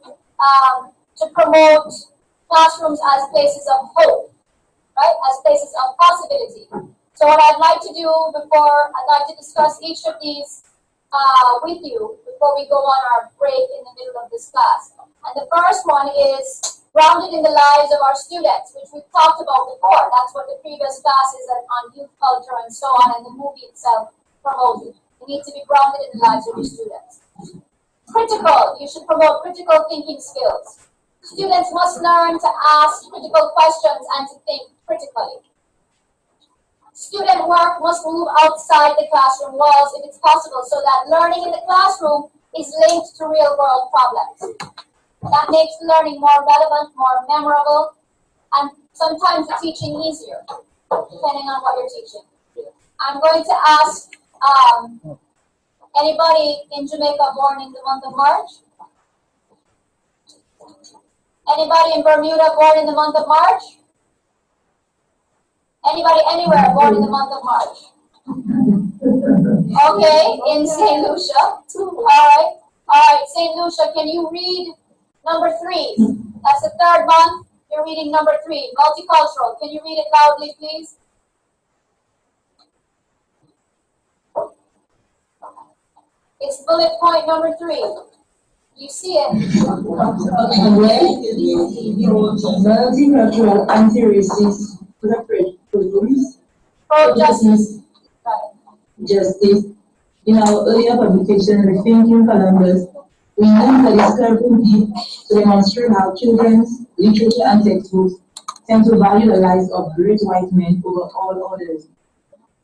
to promote classrooms as places of hope, right? As places of possibility. So what I'd like to do I'd like to discuss each of these with you before we go on our break in the middle of this class. And the first one is grounded in the lives of our students, which we've talked about before. That's what the previous classes on youth culture and so on, and the movie itself promoted. You need to be grounded in the lives of your students. Critical, you should promote critical thinking skills. Students must learn to ask critical questions and to think critically. Student work must move outside the classroom walls if it's possible, so that learning in the classroom is linked to real-world problems. That makes learning more relevant, more memorable, and sometimes the teaching easier, depending on what you're teaching. I'm going to ask anybody in Jamaica born in the month of March? Anybody in Bermuda born in the month of March? Anybody anywhere born in the month of March? Okay, in St. Lucia. All right, St. Lucia, can you read number 3? That's the 3rd month. You're reading number 3, multicultural. Can you read it loudly, please? It's bullet point number 3. You see it? Multicultural anti-racist programs, Pro-justice. justice. In our earlier publication, Rethinking Columbus, we used the descriptive deep to demonstrate how children's literature and textbooks tend to value the lives of great white men over all others.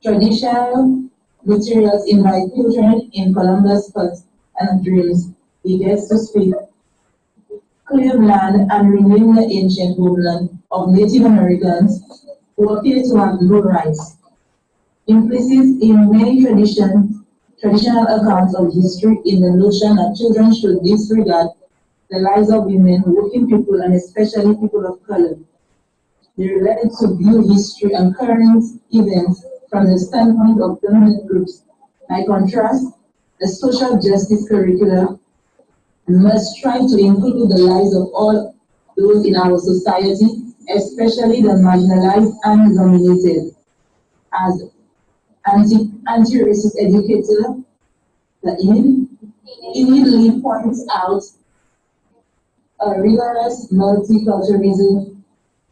Traditional materials invite children in Columbus' thoughts and dreams. He gets to speak, claim land, and rename the ancient homeland of Native Americans who appear to have no rights. Implicit in many traditional accounts of history in the notion that children should disregard the lives of women, working people, and especially people of color. They are related to view history and current events from the standpoint of dominant groups. By contrast, the social justice curricula must try to include the lives of all those in our society, especially the marginalized and dominated. As anti-racist educator, the Enid Lee points out, a rigorous multiculturalism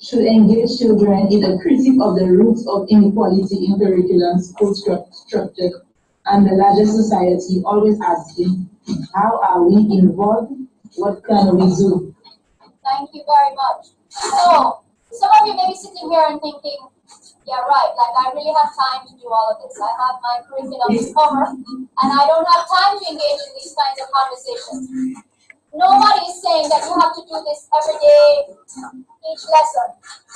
should engage children in a critique of the roots of inequality in curriculum, school structure, and the larger society, always asking, how are we involved? What can we do? Thank you very much. So, some of you may be sitting here and thinking, yeah, right, like I really have time to do all of this. I have my curriculum to cover, and I don't have time to engage in these kinds of conversations. Nobody is saying that you have to do this every day, each lesson.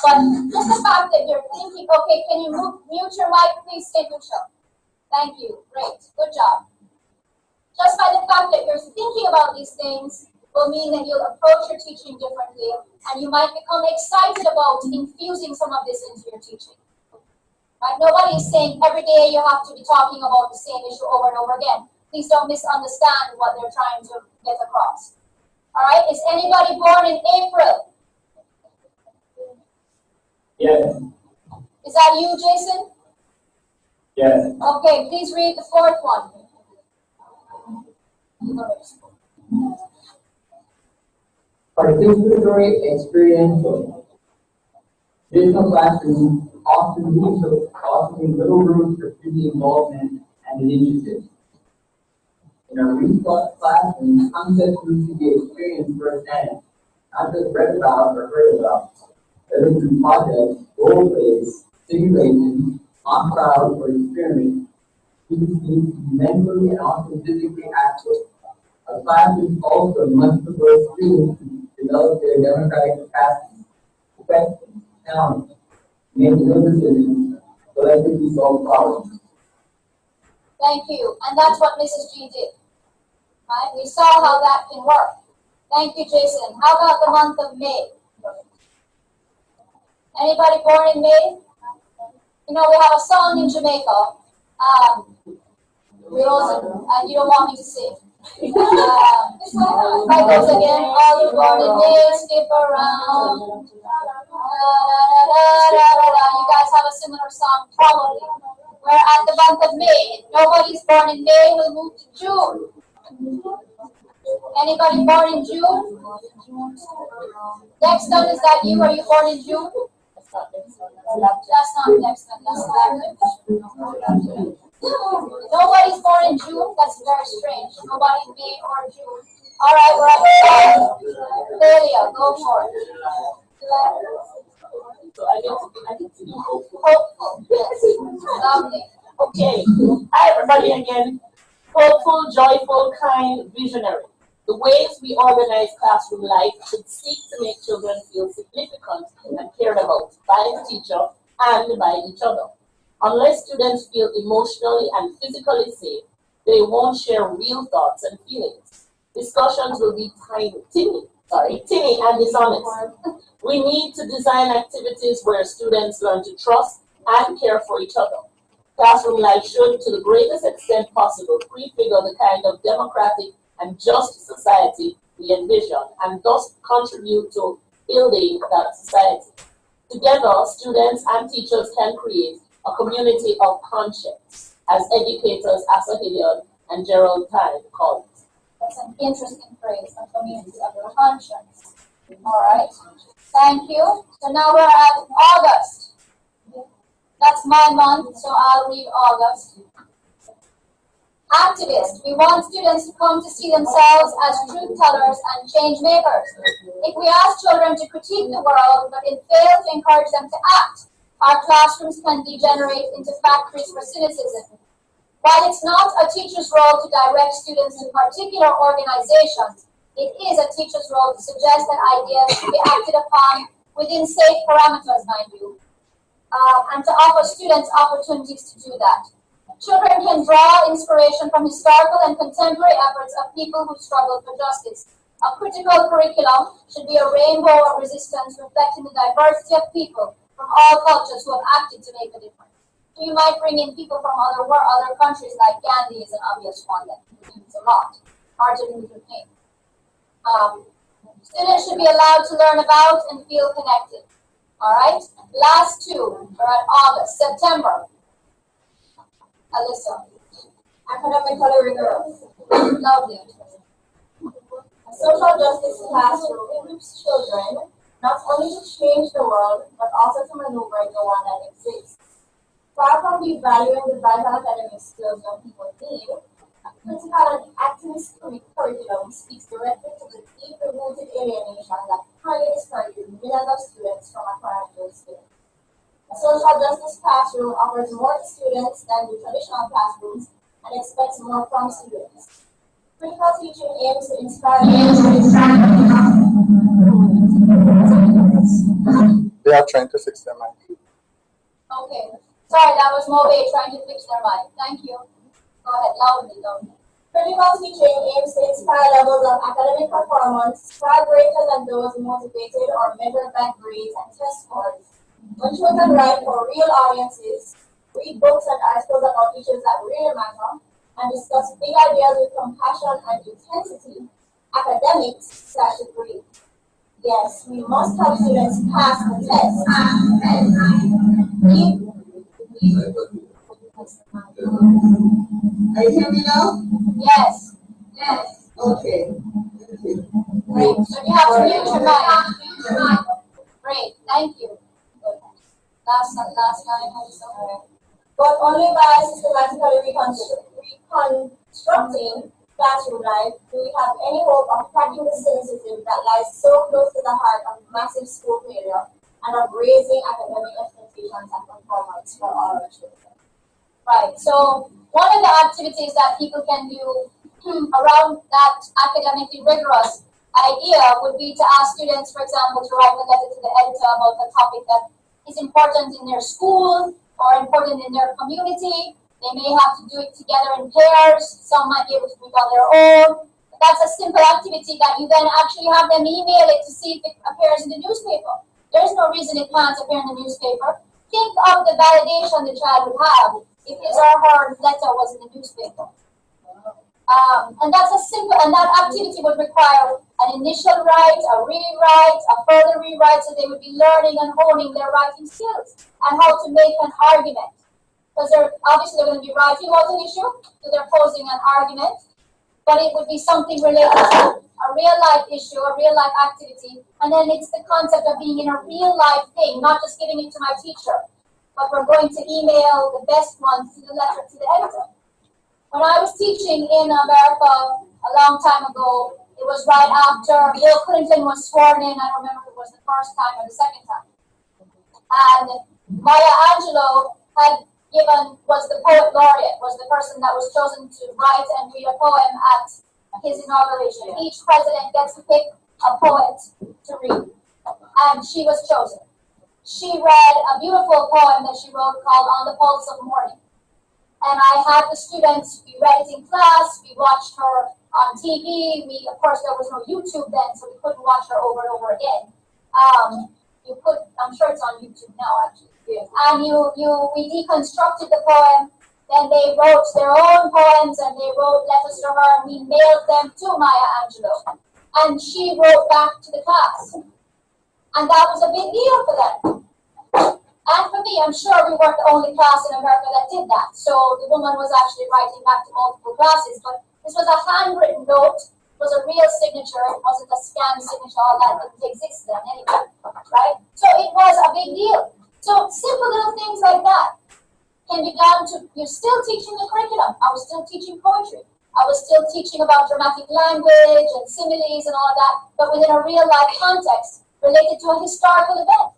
But just the fact that you're thinking, okay, can you mute your mic, please, stay neutral. Thank you. Great. Good job. Just by the fact that you're thinking about these things will mean that you'll approach your teaching differently, and you might become excited about infusing some of this into your teaching. Right? Nobody is saying every day you have to be talking about the same issue over and over again. Please don't misunderstand what they're trying to get across. All right? Is anybody born in April? Yes. Is that you, Jason? Yes. Okay, please read the fourth one. Participatory experiential. Traditional classrooms often leave little room for student involvement and initiative. In a resource classroom, concepts need to be experienced firsthand, not just read about or heard about. Whether through projects, role plays, simulations, mock trials, or experiments, students need to be mentally and also physically active. A classroom also must propose students to develop their democratic capacity, question, challenge, make real decisions, collectively solve problems. Thank you. And that's what Mrs. G did. Right? We saw how that can work. Thank you, Jason. How about the month of May? Anybody born in May? You know, we have a song in Jamaica. And you don't want me to sing. It goes again. All who born in May, skip around. You guys have a similar song, probably. We're at the month of May. If nobody's born in May, we'll move to June. Anybody born in June? Dexton, is that you? Are you born in June? That's not Dexton. That's Latin. Nobody's born in June. That's very strange. Nobody in May or June. All right, we're at the start. Delia, go for it. So I get to do hopeful. Hopeful. Yes. Lovely. Okay. Hi, everybody again. Hopeful, joyful, kind, visionary. The ways we organize classroom life should seek to make children feel significant and cared about by the teacher and by each other. Unless students feel emotionally and physically safe, they won't share real thoughts and feelings. Discussions will be tinny and dishonest. We need to design activities where students learn to trust and care for each other. Classroom life should, to the greatest extent possible, prefigure the kind of democratic and just society we envision, and thus contribute to building that society. Together, students and teachers can create a community of conscience, as educators Asa Hilliard and Gerald Tide call it. That's an interesting phrase, a community of conscience. All right. Thank you. So now we're at August. That's my month, so I'll read August. Activist. We want students to come to see themselves as truth tellers and change makers. If we ask children to critique the world, but then fail to encourage them to act, our classrooms can degenerate into factories for cynicism. While it's not a teacher's role to direct students to particular organizations, it is a teacher's role to suggest that ideas should be acted upon within safe parameters, mind you, and to offer students opportunities to do that. Children can draw inspiration from historical and contemporary efforts of people who struggled for justice. A critical curriculum should be a rainbow of resistance reflecting the diversity of people from all cultures who have acted to make a difference. So you might bring in people from other countries, like Gandhi is an obvious one that means a lot. Martin Luther King. Students should be allowed to learn about and feel connected. All right? Last two are at August, September. Alyssa. Academically rigorous. Lovely. A social justice classroom equips children not only to change the world, but also to maneuver in the one that exists. Far from devaluing the vital academic skills young people need, a critical and activist curriculum speaks directly to the deep-rooted alienation that currently discourages millions of students from acquiring those skills. A social justice classroom offers more to students than the traditional classrooms and expects more from students. Critical teaching aims to inspire. They are trying to fix their mind. Okay. Sorry, that was Mobe trying to fix their mind. Thank you. Go ahead, loudly. Critical teaching aims to inspire levels of academic performance far greater than those motivated or measured by grades and test scores. When children write for real audiences, read books and articles about issues that really matter, and discuss big ideas with compassion and intensity, academics start to breathe. Yes, we must help students pass the test. Are you hearing me now? Yes. Okay. Great. So you have to mute your mic. Great. Thank you. Last line also. But only by systematically reconstructing classroom life do we have any hope of cracking the cynicism that lies so close to the heart of massive school failure and of raising academic expectations and performance for all our children. Right. So one of the activities that people can do around that academically rigorous idea would be to ask students, for example, to write a letter to the editor about the topic that is important in their school or important in their community. They may have to do it together in pairs. Some might be able to do it on their own. But that's a simple activity that you then actually have them email it to see if it appears in the newspaper. There's no reason it can't appear in the newspaper. Think of the validation the child would have if his or her letter was in the newspaper. And that's a simple, and that activity would require an initial write, a rewrite, a further rewrite, so they would be learning and honing their writing skills and how to make an argument. Because they're going to be writing about an issue, so they're posing an argument, but it would be something related to a real life issue, a real life activity, and then it's the concept of being in a real life thing, not just giving it to my teacher, but we're going to email the best ones to the letter to the editor. When I was teaching in America a long time ago, it was right after Bill Clinton was sworn in. I don't remember if it was the first time or the second time. And Maya Angelou was the poet laureate, was the person that was chosen to write and read a poem at his inauguration. Each president gets to pick a poet to read, and she was chosen. She read a beautiful poem that she wrote called On the Pulse of Morning. And I had the students, we read it in class, we watched her on TV, of course there was no YouTube then, so we couldn't watch her over and over again. I'm sure it's on YouTube now actually. Yeah. And we deconstructed the poem, then they wrote their own poems and they wrote letters to her and we mailed them to Maya Angelou. And she wrote back to the class. And that was a big deal for them. And for me, I'm sure we weren't the only class in America that did that. So the woman was actually writing back to multiple classes. But this was a handwritten note. It was a real signature. It wasn't a scanned signature. All that didn't exist then anyway. Right? So it was a big deal. So simple little things like that can be done to, you're still teaching the curriculum. I was still teaching poetry. I was still teaching about dramatic language and similes and all of that, but within a real life context related to a historical event.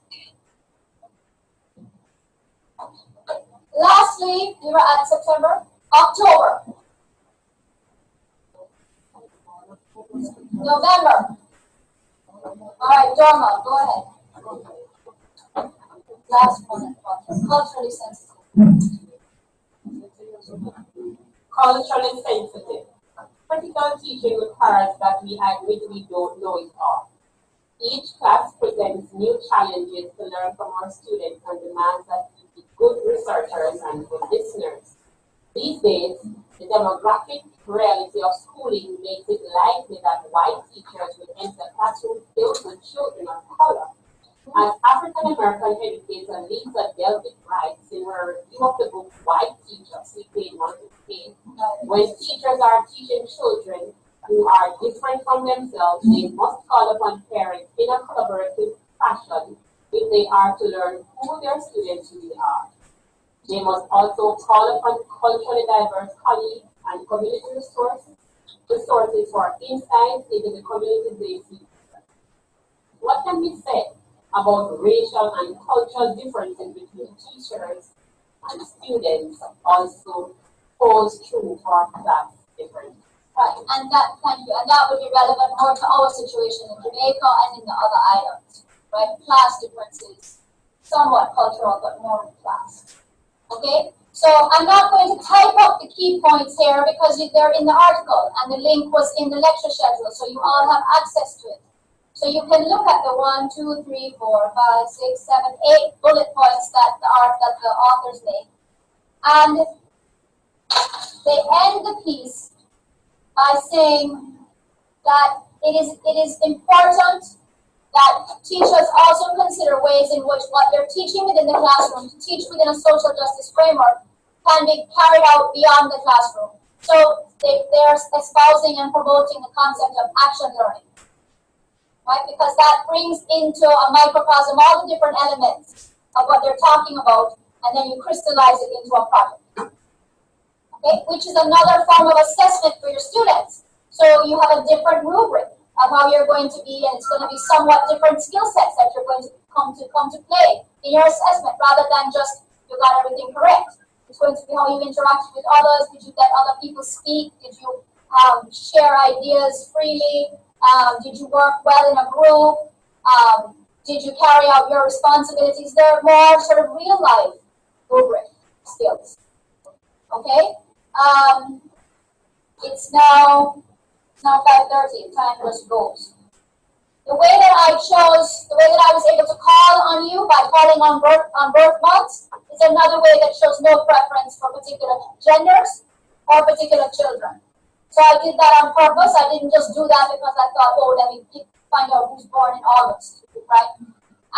Lastly, we were at September, October, November. All right, Dorma, go ahead. Last one, culturally sensitive. Culturally sensitive. Critical teaching requires that we admit we don't know it all. Each class presents new challenges to learn from our students and demands that we be good researchers and good listeners. These days, the demographic reality of schooling makes it likely that white teachers will enter classrooms filled with children of color. As African American educator Lisa Delvin writes in her review of the book White Teachers, we paid one to pay, when teachers are teaching children who are different from themselves, they must call upon parents in a collaborative fashion if they are to learn who their students really are. They must also call upon culturally diverse colleagues and community resources for insights into the communities they see. What can be said about racial and cultural differences between teachers and students also holds true for class differences? Right, and that, thank you, and that would be relevant more to our situation in Jamaica and in the other islands, right? Class differences, somewhat cultural, but more class. Okay, so I'm not going to type up the key points here because they're in the article and the link was in the lecture schedule, so you all have access to it. So you can look at the 1, 2, 3, 4, 5, 6, 7, 8 bullet points that the authors made, and they end the piece by saying that it is important that teachers also consider ways in which what they're teaching within the classroom, to teach within a social justice framework, can be carried out beyond the classroom. So they're espousing and promoting the concept of action learning, right? Because that brings into a microcosm all the different elements of what they're talking about, and then you crystallize it into a project. Okay, which is another form of assessment for your students. So you have a different rubric of how you're going to be, and it's going to be somewhat different skill sets that you're going to come to play in your assessment, rather than just you got everything correct. It's going to be how you interact with others. Did you let other people speak? Did you share ideas freely? Did you work well in a group? Did you carry out your responsibilities? They're more sort of real life rubric skills. Okay. It's now 5:30. Time just goes. The way that I was able to call on you by calling on birth months is another way that shows no preference for particular genders or particular children. So I did that on purpose. I didn't just do that because I thought, oh, let me find out who's born in August, right?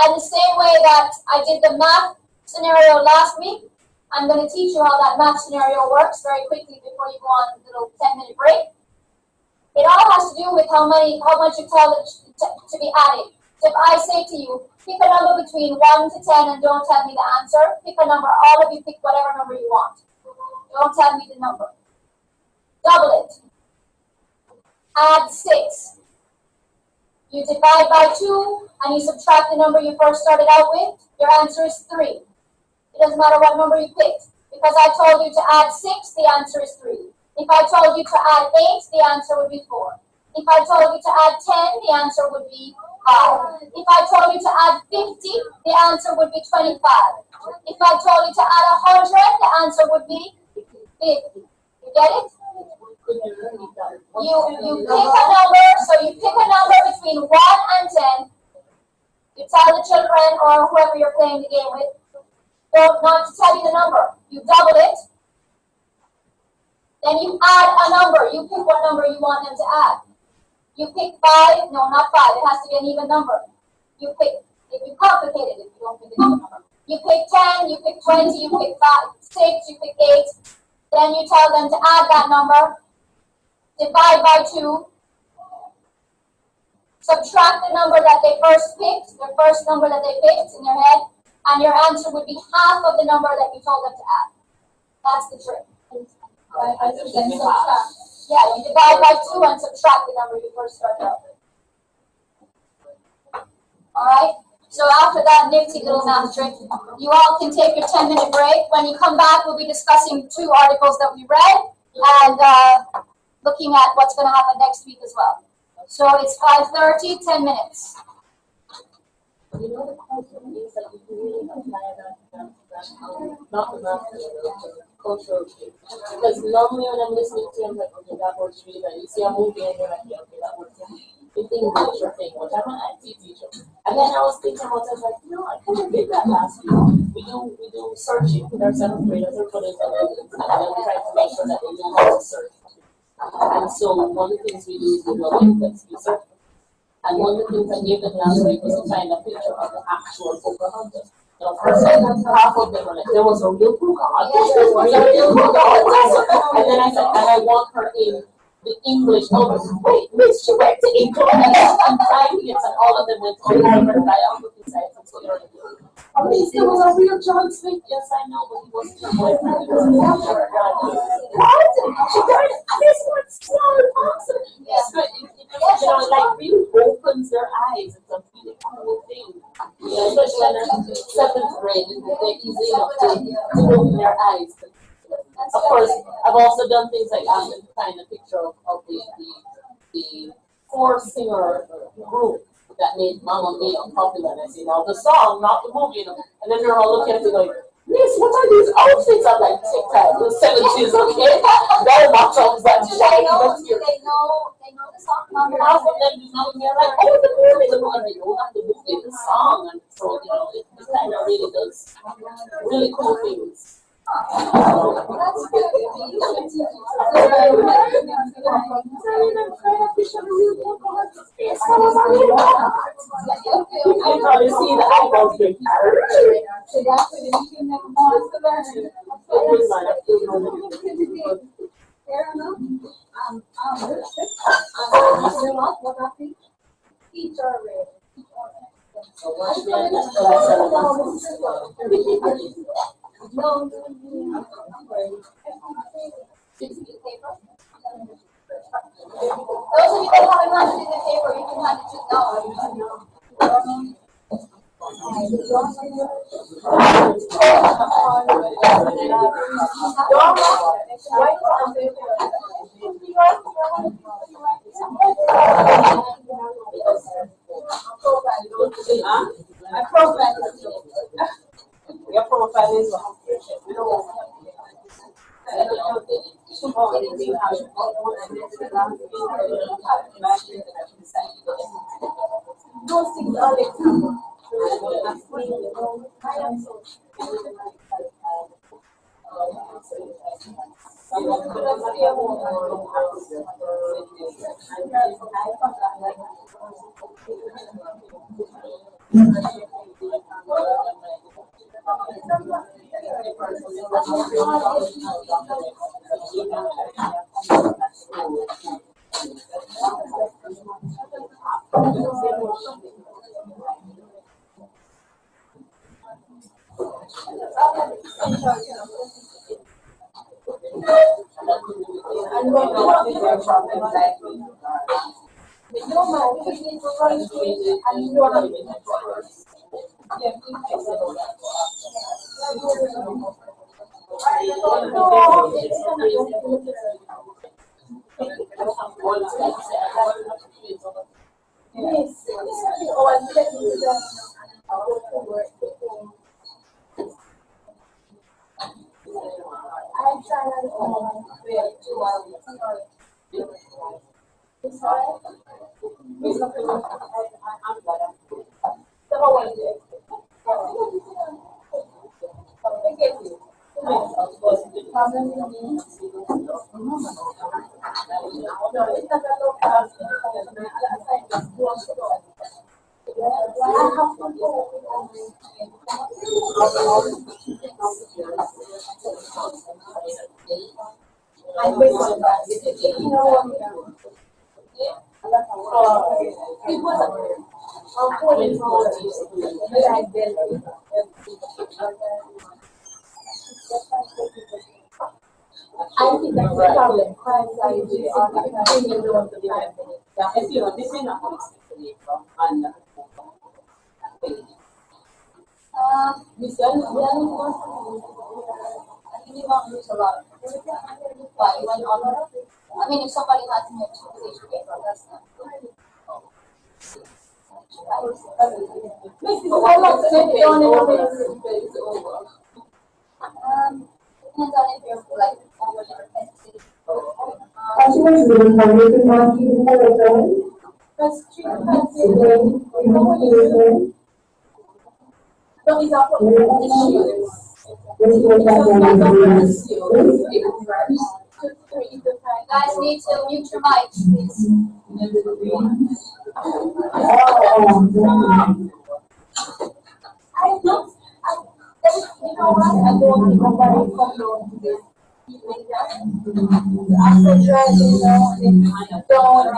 And the same way that I did the math scenario last week, I'm going to teach you how that math scenario works very quickly before you go on a little 10-minute break. It all has to do with how much you tell it to be added. So if I say to you, pick a number between 1 to 10 and don't tell me the answer, pick a number, all of you pick whatever number you want. Don't tell me the number. Double it. Add 6. You divide by 2 and you subtract the number you first started out with, your answer is 3. It doesn't matter what number you picked. Because I told you to add 6, the answer is 3. If I told you to add 8, the answer would be 4. If I told you to add 10, the answer would be 5. If I told you to add 50, the answer would be 25. If I told you to add 100, the answer would be 50. You get it? You pick a number, so you pick a number between 1 and 10. You tell the children or whoever you're playing the game with, not to tell you the number. You double it. Then you add a number. You pick what number you want them to add. You pick 5. No, not 5. It has to be an even number. You pick, if you complicate it, if you don't pick an even number. You pick 10, you pick 20, you pick 6, you pick 8. Then you tell them to add that number. Divide by 2. Subtract the number that they first picked, the first number that they picked in their head, and your answer would be half of the number that you told them to add. That's the trick. I Then subtract. Yeah, you divide by 2 and subtract the number you first started out with. Alright? So after that nifty little math trick, you all can take your 10-minute break. When you come back, we'll be discussing 2 articles that we read and looking at what's going to happen next week as well. So it's 5:30, 10 minutes. You know, the cultural things that you really apply that not the math, the cultural thing. Because normally when I'm listening to him, like, okay, that works really well. You see a movie and you're like, yeah, okay, that works. It's English or thing, which I'm an IT teacher. And then I was thinking about it, I was like, no, I kind of did that last week. We do searching with our 7th graders or put it on the and then we try to make sure that they know how to search. And so one of the things we do is we log in with search. And one of the things I gave them last week was to find a picture of the actual Pocahontas. Now, first, half of them were like, there was a real Pocahontas. And then I said, and I want her in the English. Oh, wait, Miss, she went to England. And I'm trying to get, and all of them went on different biography sites. And so they're like, oh, Miss, there was a real John Smith. Yes, I know, but he wasn't your boyfriend. He was a doctor. What? She died. This was so awesome. Yes, but you know, it like really opens their eyes. It's a really cool thing. You know, especially when they're 7th grade, they're easy enough to open their eyes. Of course, I've also done things like ask them to find a picture of the 4-singer group that made Mamma Mia popular. And I say, now the song, not the movie. You know? And then they're all looking at me going, Miss, what are these outfits? I'm like, TikTok, the 70s, okay? Very much of that. They know the song. Half of them do not hear like, oh, the movie, the movie. They don't have the movie, the song. And so, you know, it kind of really does really cool things. That's good. You can probably see the eyeballs being No. Those of you that haven't handed in the paper, you can hand it to now. Your profile is those things are like I think that's the problem. Crime side, you are bringing down to the minutes. If you this is not holistically and Miss Young, I think you won't lose a lot. Why? You want honor? I mean, if somebody has an interpretation paper, that's not. Depends on if you're like overly repetitive. That's true. So these are issues. Guys need to mute your mics, please. You know what? I don't think I'm very comfortable with this. After driving, don't.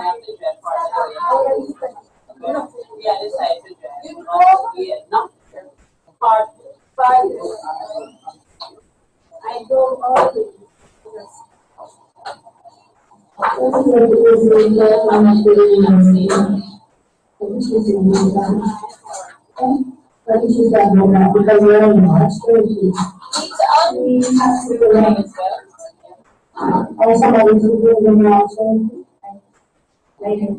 yeah, this side to You know, yeah, no. Part I don't always. Because we're in March, Need to unmute. also somebody to do the also later.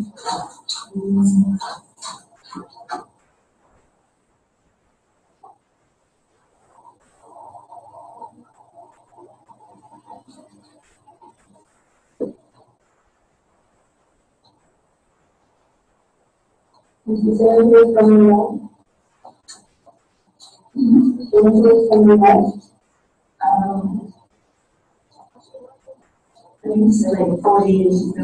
Is there anything coming up? Anything coming up? It's like 40 is 40.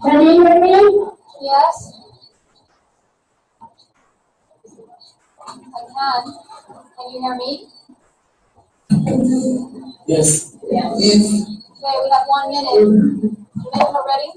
Can you hear me? Yes. I can. Can you hear me? Yes. Yes. Okay, we have 1 minute. You guys are ready?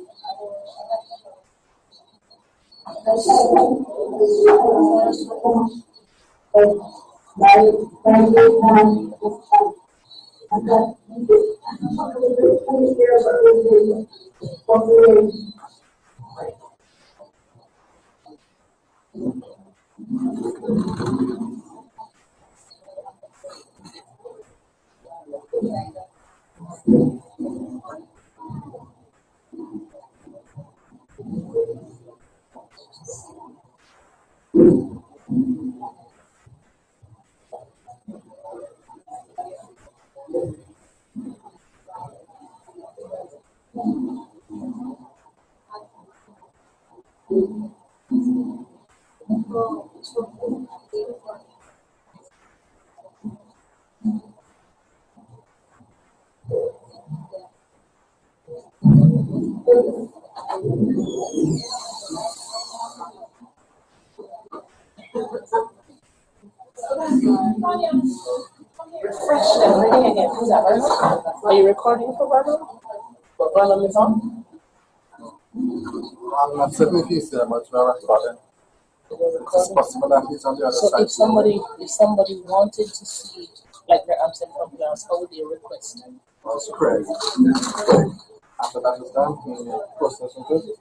Refresh them, ready again. Who's that, Vernon? Are you recording for Vernon? But Vernon is on? I'm not certain if he's there, but we're recording. It's possible that he's on the other So side. if somebody wanted to see like their absent from class, how would they request? That's Craig. After that is done, he processes it.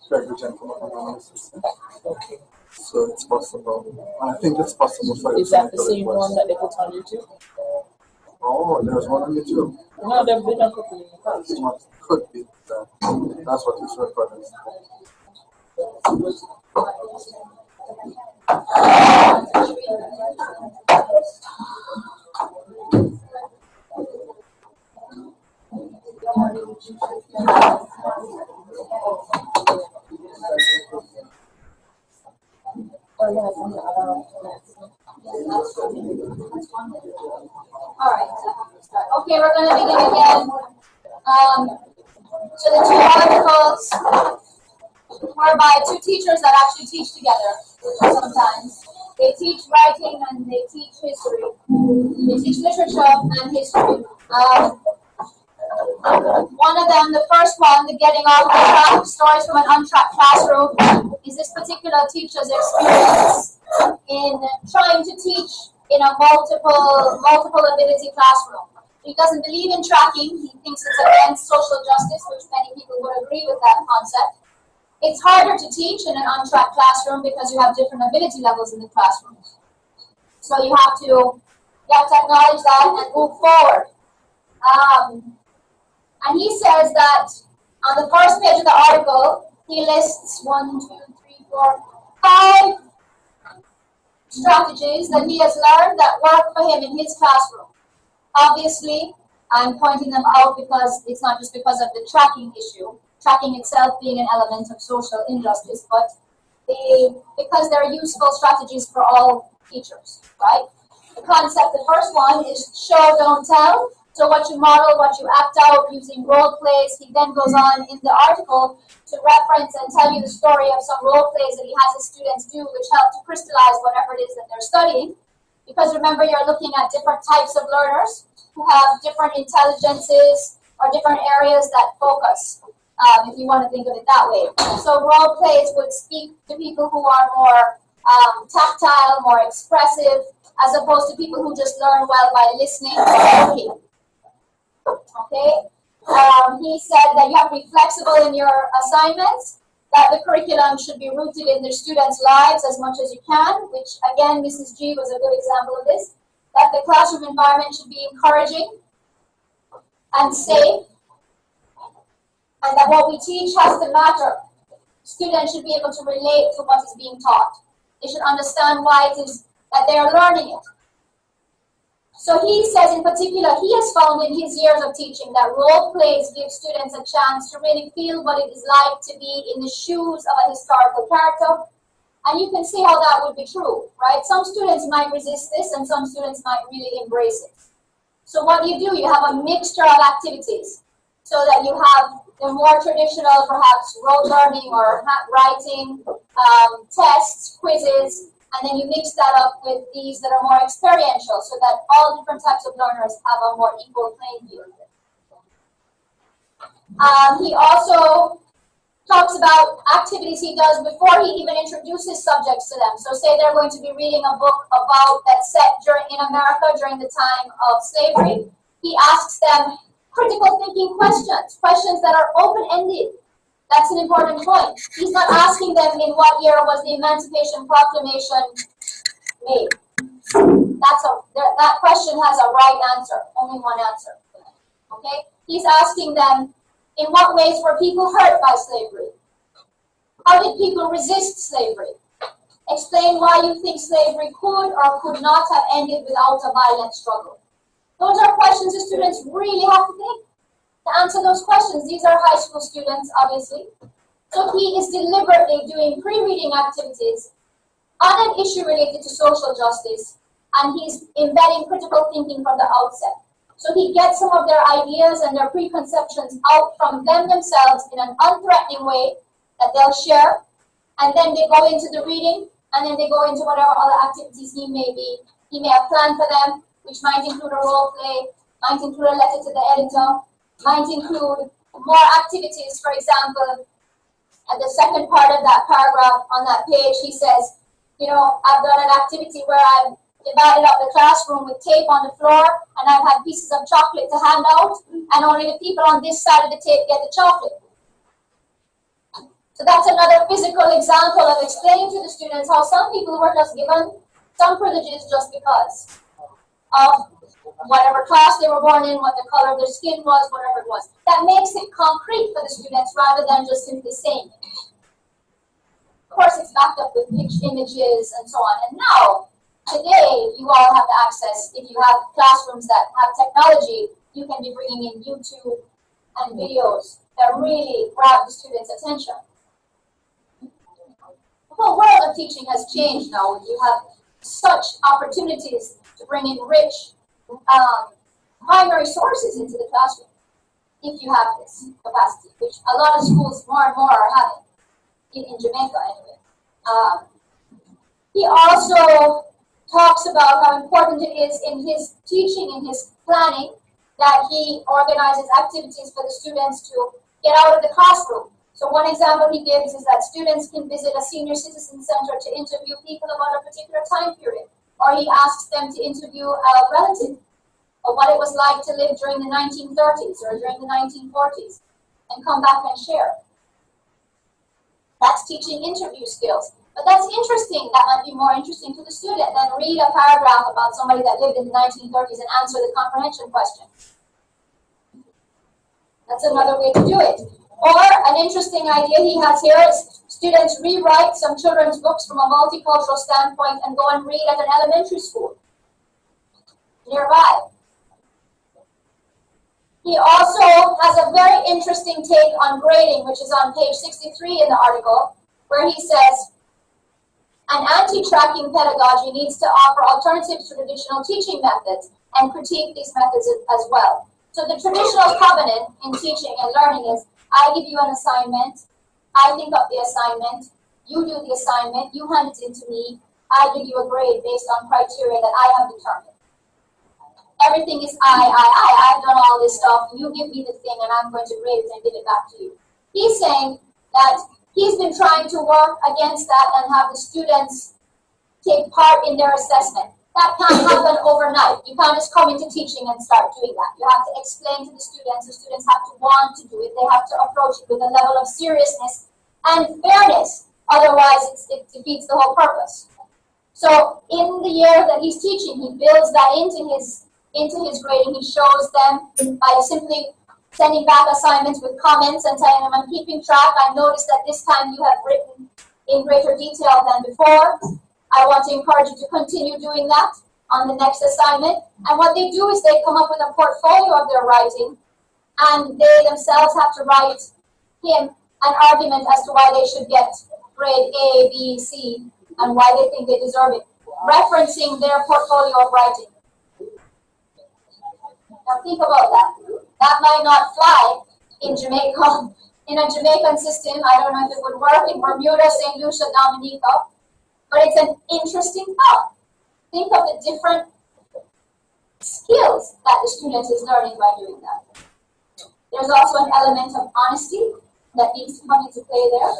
Craig, the gentleman on the system. Okay. So it's possible. And I think it's possible for you. Is that the same one that they put on YouTube? Oh, there's one on YouTube. No, they've been a couple in the past. What could be that. That's what he's recording. All right. Okay, we're going to begin again. So the two articles whereby two teachers that actually teach together sometimes. They teach writing and they teach history. They teach literature and history. One of them, the first one, the getting off the track, stories from an untracked classroom, is this particular teacher's experience in trying to teach in a multiple ability classroom. He doesn't believe in tracking. He thinks it's against social justice, which many people would agree with that concept. It's harder to teach in an untracked classroom because you have different ability levels in the classroom. So you have to acknowledge that and move forward. And he says that on the first page of the article, he lists 5 strategies that he has learned that work for him in his classroom. Obviously, I'm pointing them out because it's not just because of the tracking issue, tracking itself being an element of social injustice, but because they're useful strategies for all teachers, right? The concept, the first one is show, don't tell. So what you model, what you act out using role plays. He then goes on in the article to reference and tell you the story of some role plays that he has his students do, which help to crystallize whatever it is that they're studying. Because remember, you're looking at different types of learners who have different intelligences or different areas that focus, if you want to think of it that way. So role plays would speak to people who are more tactile, more expressive, as opposed to people who just learn well by listening or looking. Okay, he said that you have to be flexible in your assignments, that the curriculum should be rooted in their students' lives as much as you can, which again, Mrs. G was a good example of this, that the classroom environment should be encouraging and safe, and that what we teach has to matter. Students should be able to relate to what is being taught. They should understand why it is that they are learning it. So he says in particular, he has found in his years of teaching that role plays give students a chance to really feel what it is like to be in the shoes of a historical character. And you can see how that would be true, right? Some students might resist this and some students might really embrace it. So what do? You have a mixture of activities so that you have the more traditional, perhaps rote learning or writing, tests, quizzes, and then you mix that up with these that are more experiential so that all different types of learners have a more equal playing field. He also talks about activities he does before he even introduces subjects to them. So say they're going to be reading a book that's set in America during the time of slavery. He asks them critical thinking questions that are open-ended. That's an important point. He's not asking them in what year was the Emancipation Proclamation made. That question has a right answer, only one answer. Okay? He's asking them, in what ways were people hurt by slavery? How did people resist slavery? Explain why you think slavery could or could not have ended without a violent struggle. Those are questions the students really have to think. To answer those questions, these are high school students, obviously. So he is deliberately doing pre-reading activities on an issue related to social justice, and he's embedding critical thinking from the outset. So he gets some of their ideas and their preconceptions out from them themselves in an unthreatening way that they'll share, and then they go into the reading, and then they go into whatever other activities he may be He may have planned for them, which might include a role play, might include a letter to the editor, might include more activities. For example, at the second part of that paragraph on that page, he says, you know, I've done an activity where I've divided up the classroom with tape on the floor, and I've had pieces of chocolate to hand out, and only the people on this side of the tape get the chocolate. So that's another physical example of explaining to the students how some people were just given some privileges just because of whatever class they were born in, what the color of their skin was, whatever it was. That makes it concrete for the students rather than just simply saying it. Of course, it's backed up with images and so on. And now, today, you all have the access. If you have classrooms that have technology, you can be bringing in YouTube and videos that really grab the students' attention. The whole world of teaching has changed now. You have such opportunities to bring in rich primary sources into the classroom if you have this capacity, which a lot of schools more and more are having, in Jamaica anyway. He also talks about how important it is in his teaching, in his planning, that he organizes activities for the students to get out of the classroom. So one example he gives is that students can visit a senior citizen center to interview people about a particular time period, or he asks them to interview a relative of what it was like to live during the 1930s or during the 1940s and come back and share. That's teaching interview skills. But that's interesting. That might be more interesting to the student than read a paragraph about somebody that lived in the 1930s and answer the comprehension question. That's another way to do it. Or an interesting idea he has here is students rewrite some children's books from a multicultural standpoint and go and read at an elementary school nearby. He also has a very interesting take on grading, which is on page 63 in the article, where he says, an anti-tracking pedagogy needs to offer alternatives to traditional teaching methods and critique these methods as well. So the traditional covenant in teaching and learning is, I give you an assignment, I think of the assignment, you do the assignment, you hand it in to me, I give you a grade based on criteria that I have determined. Everything is I've done all this stuff, you give me the thing and I'm going to grade it and give it back to you. He's saying that he's been trying to work against that and have the students take part in their assessment. That can't happen overnight. You can't just come into teaching and start doing that. You have to explain to the students have to want to do it. They have to approach it with a level of seriousness and fairness. Otherwise, it defeats the whole purpose. So in the year that he's teaching, he builds that into his grading. He shows them by simply sending back assignments with comments and telling them, I'm keeping track. I noticed that this time you have written in greater detail than before. I want to encourage you to continue doing that on the next assignment. And what they do is they come up with a portfolio of their writing, and they themselves have to write him an argument as to why they should get grade A, B, C, and why they think they deserve it, referencing their portfolio of writing. Now think about that. That might not fly in Jamaica, in a Jamaican system. I don't know if it would work in Bermuda, St. Lucia, Dominica. But it's an interesting thought. Think of the different skills that the student is learning by doing that. There's also an element of honesty that needs to come into play there.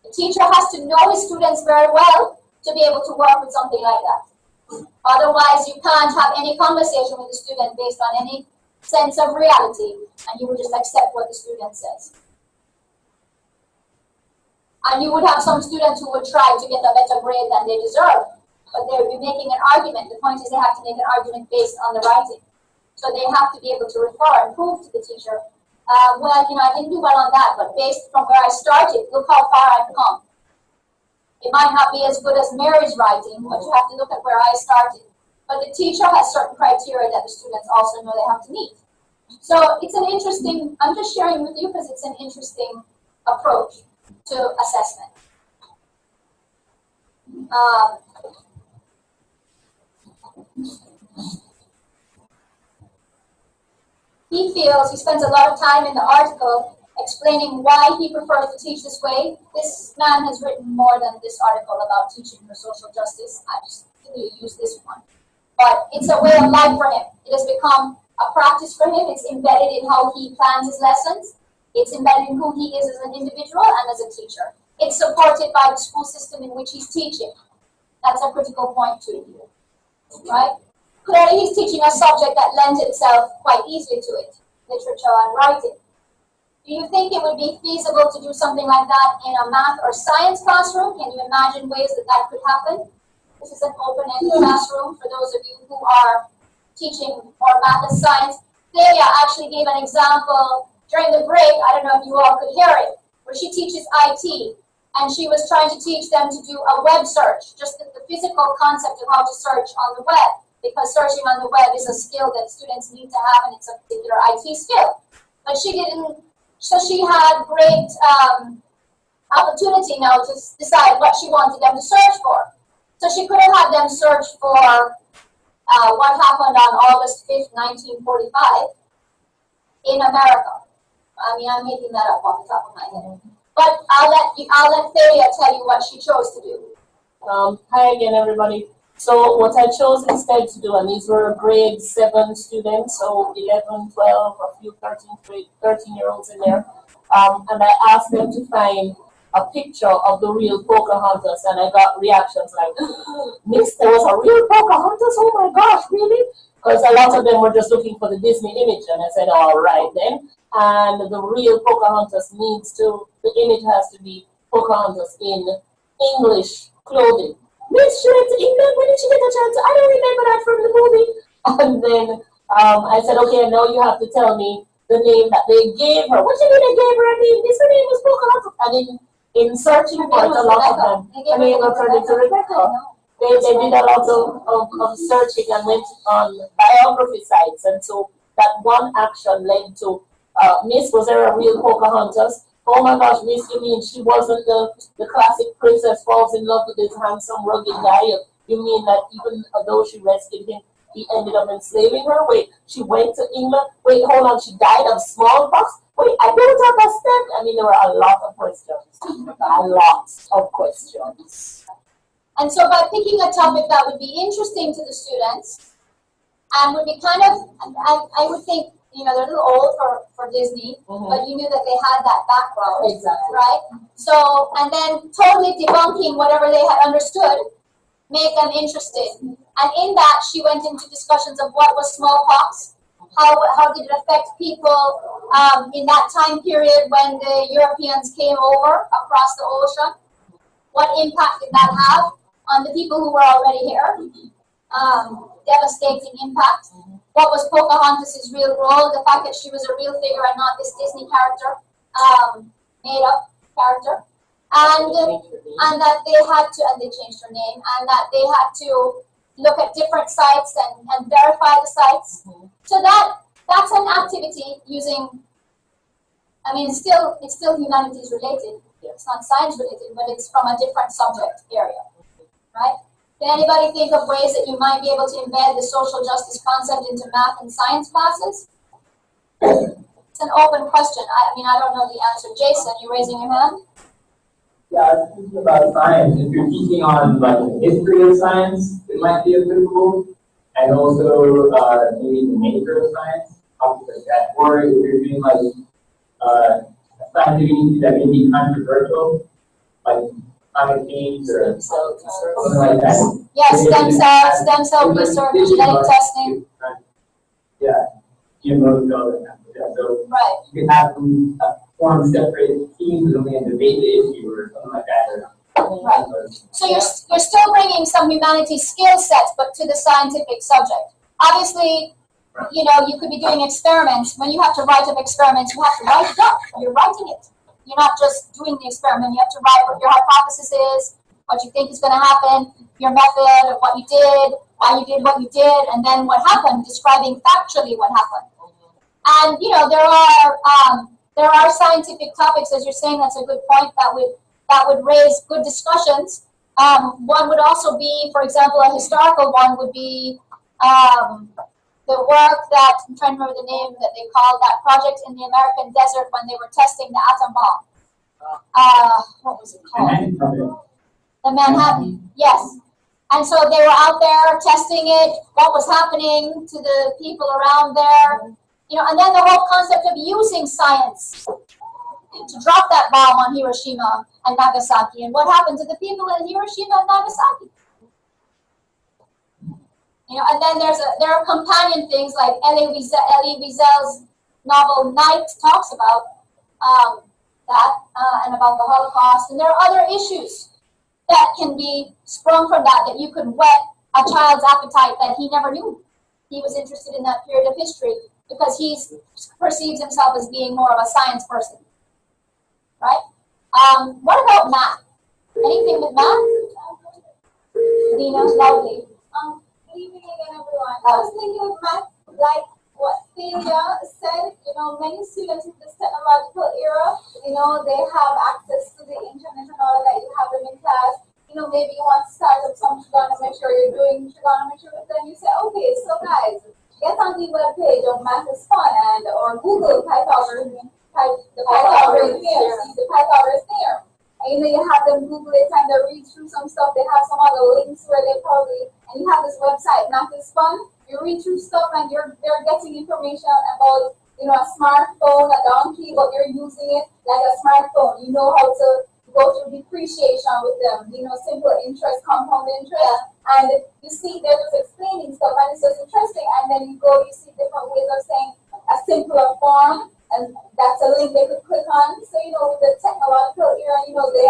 The teacher has to know his students very well to be able to work with something like that. Otherwise, you can't have any conversation with the student based on any sense of reality, and you will just accept what the student says. And you would have some students who would try to get a better grade than they deserve, but they would be making an argument. The point is they have to make an argument based on the writing. So they have to be able to refer and prove to the teacher, well, I didn't do well on that, but based from where I started, look how far I've come. It might not be as good as Mary's writing, but you have to look at where I started. But the teacher has certain criteria that the students also know they have to meet. So it's an interesting, I'm just sharing with you because it's an interesting approach to assessment. He spends a lot of time in the article explaining why he prefers to teach this way. This man has written more than this article about teaching for social justice. I just use this one. But it's a way of life for him. It has become a practice for him. It's embedded in how he plans his lessons. It's embedded in who he is as an individual and as a teacher. It's supported by the school system in which he's teaching. That's a critical point too, right? Clearly, he's teaching a subject that lends itself quite easily to it, literature and writing. Do you think it would be feasible to do something like that in a math or science classroom? Can you imagine ways that that could happen? This is an open-ended classroom for those of you who are teaching more math and science. Celia actually gave an example during the break. I don't know if you all could hear it, where she teaches IT, and she was trying to teach them to do a web search, just the physical concept of how to search on the web, because searching on the web is a skill that students need to have, and it's a particular IT skill. But she didn't, so she had great opportunity now to decide what she wanted them to search for. So she could have had them search for what happened on August 5th, 1945 in America. I mean, I'm making that up off the top of my head. But I'll let Theria tell you what she chose to do. Hi again, everybody. So what I chose instead to do, and these were grade 7 students, so 11, 12, a few 13-year-olds in there, and I asked them to find a picture of the real Pocahontas, and I got reactions like, Miss, there was a real Pocahontas? Oh my gosh, really? Because a lot of them were just looking for the Disney image, and I said, all right then. And the real Pocahontas the image has to be Pocahontas in English clothing. Miss, she went to England, when did she get a chance? I don't remember that from the movie. And then I said, okay, now you have to tell me the name that they gave her. What do you mean they gave her a name? Her name was Pocahontas. And in searching for it, a lot of them, her name was turned into Rebecca. They did a lot of searching and went on biography sites. And so that one action led to, Miss, was there a real Pocahontas? Oh my gosh, Miss, you mean she wasn't the classic princess falls in love with this handsome, rugged guy? You mean that even though she rescued him, he ended up enslaving her? Wait, she went to England? Wait, hold on, she died of smallpox? Wait, I don't understand. I mean, there were a lot of questions. A lot of questions. And so by picking a topic that would be interesting to the students, and would be kind of, I would think, you know, they're a little old for Disney, but you knew that they had that background, exactly, right? So, and then totally debunking whatever they had understood, make them interested. And in that, she went into discussions of what was smallpox, how did it affect people in that time period when the Europeans came over across the ocean? What impact did that have on the people who were already here? Devastating impact. What was Pocahontas' real role? The fact that she was a real figure and not this Disney character, made up character. And that they had to, and they changed her name, and that they had to look at different sites and verify the sites. So that's an activity using, I mean, it's still humanities related. It's not science related, but it's from a different subject area, right? Can anybody think of ways that you might be able to embed the social justice concept into math and science classes? It's an open question. I mean, I don't know the answer. Jason, you raising your hand? Yeah, I was thinking about science. If you're teaching on like the history of science, it might be a good tool. And also maybe the nature of science, something like that. Or if you're doing like a scientific issue that may be controversial, like climate change or something like that. Yes, stem cell research, genetic testing. Yeah, GMOs and all that. Yeah, so right. You can have them form separate teams and then debate the issue or something like that. Right. So you're still bringing some humanities skill sets, but to the scientific subject. Obviously, you know, you could be doing experiments. When you have to write up experiments, you have to write it up. You're writing it. You're not just doing the experiment. You have to write what your hypothesis is, what you think is going to happen, your method of what you did, why you did what you did, and then what happened, describing factually what happened. And, you know, there are scientific topics, as you're saying, that's a good point, that would raise good discussions. One would also be, for example, a historical one would be the work that, I'm trying to remember the name that they called that project in the American desert when they were testing the atom bomb. What was it called? The Manhattan, yes. And so they were out there testing it, what was happening to the people around there, you know, and then the whole concept of using science to drop that bomb on Hiroshima and Nagasaki, and what happened to the people in Hiroshima and Nagasaki. You know, and then there are companion things like Elie Wiesel's novel Night talks about that and about the Holocaust, and there are other issues that can be sprung from that you could whet a child's appetite that he never knew he was interested in that period of history, because he perceives himself as being more of a science person, right? What about math? Anything with math? Dina, loudly. Good evening again, everyone. I was thinking of math, like what Celia said, you know, many students in this technological era, you know, they have access to the internet and all that. You have them in class. You know, maybe you want to start up some trigonometry, or you're doing trigonometry with them. You say, okay, so guys, get on the webpage of Math is Fun, and or Google Pythagoras, the Pythagoras theorem. And you know, you have them Google it and they read through some stuff. They have some other links where they probably, and you have this website, Math is Fun. You read through stuff and they're getting information about, you know, a smartphone, a donkey, but you're using it like a smartphone. You know how to go through depreciation with them, you know, simple interest, compound interest. And you see they're just explaining stuff and it's just interesting. And then you see different ways of saying a simpler form. And that's a link they could click on. So, you know, with the technological era, you know, they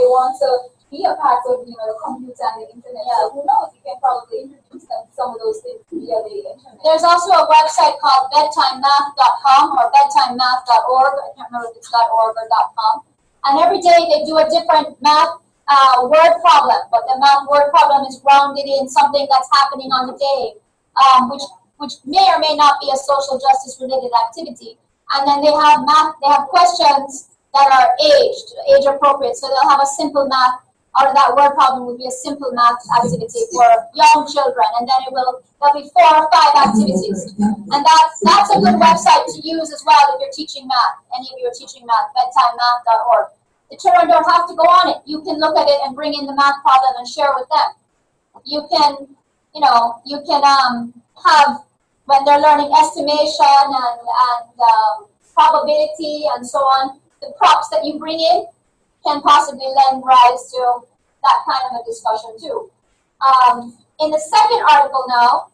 want to be a part of, you know, the computer and the internet. So who knows? You can probably introduce them to some of those things via the internet. There's also a website called bedtimemath.com or bedtimemath.org. I can't remember if it's .org or .com. And every day they do a different math word problem, but the math word problem is grounded in something that's happening on the day, which may or may not be a social justice related activity. And then they have questions that are age appropriate. So they'll have a simple math, out of that word problem would be a simple math activity for young children. And then there'll be 4 or 5 activities. And that's a good website to use as well if you're teaching math. Any of you are teaching math, bedtimemath.org. The children don't have to go on it. You can look at it and bring in the math problem and share with them. You can have, when they're learning estimation and probability and so on, the props that you bring in can possibly lend rise to that kind of a discussion too. In the second article now,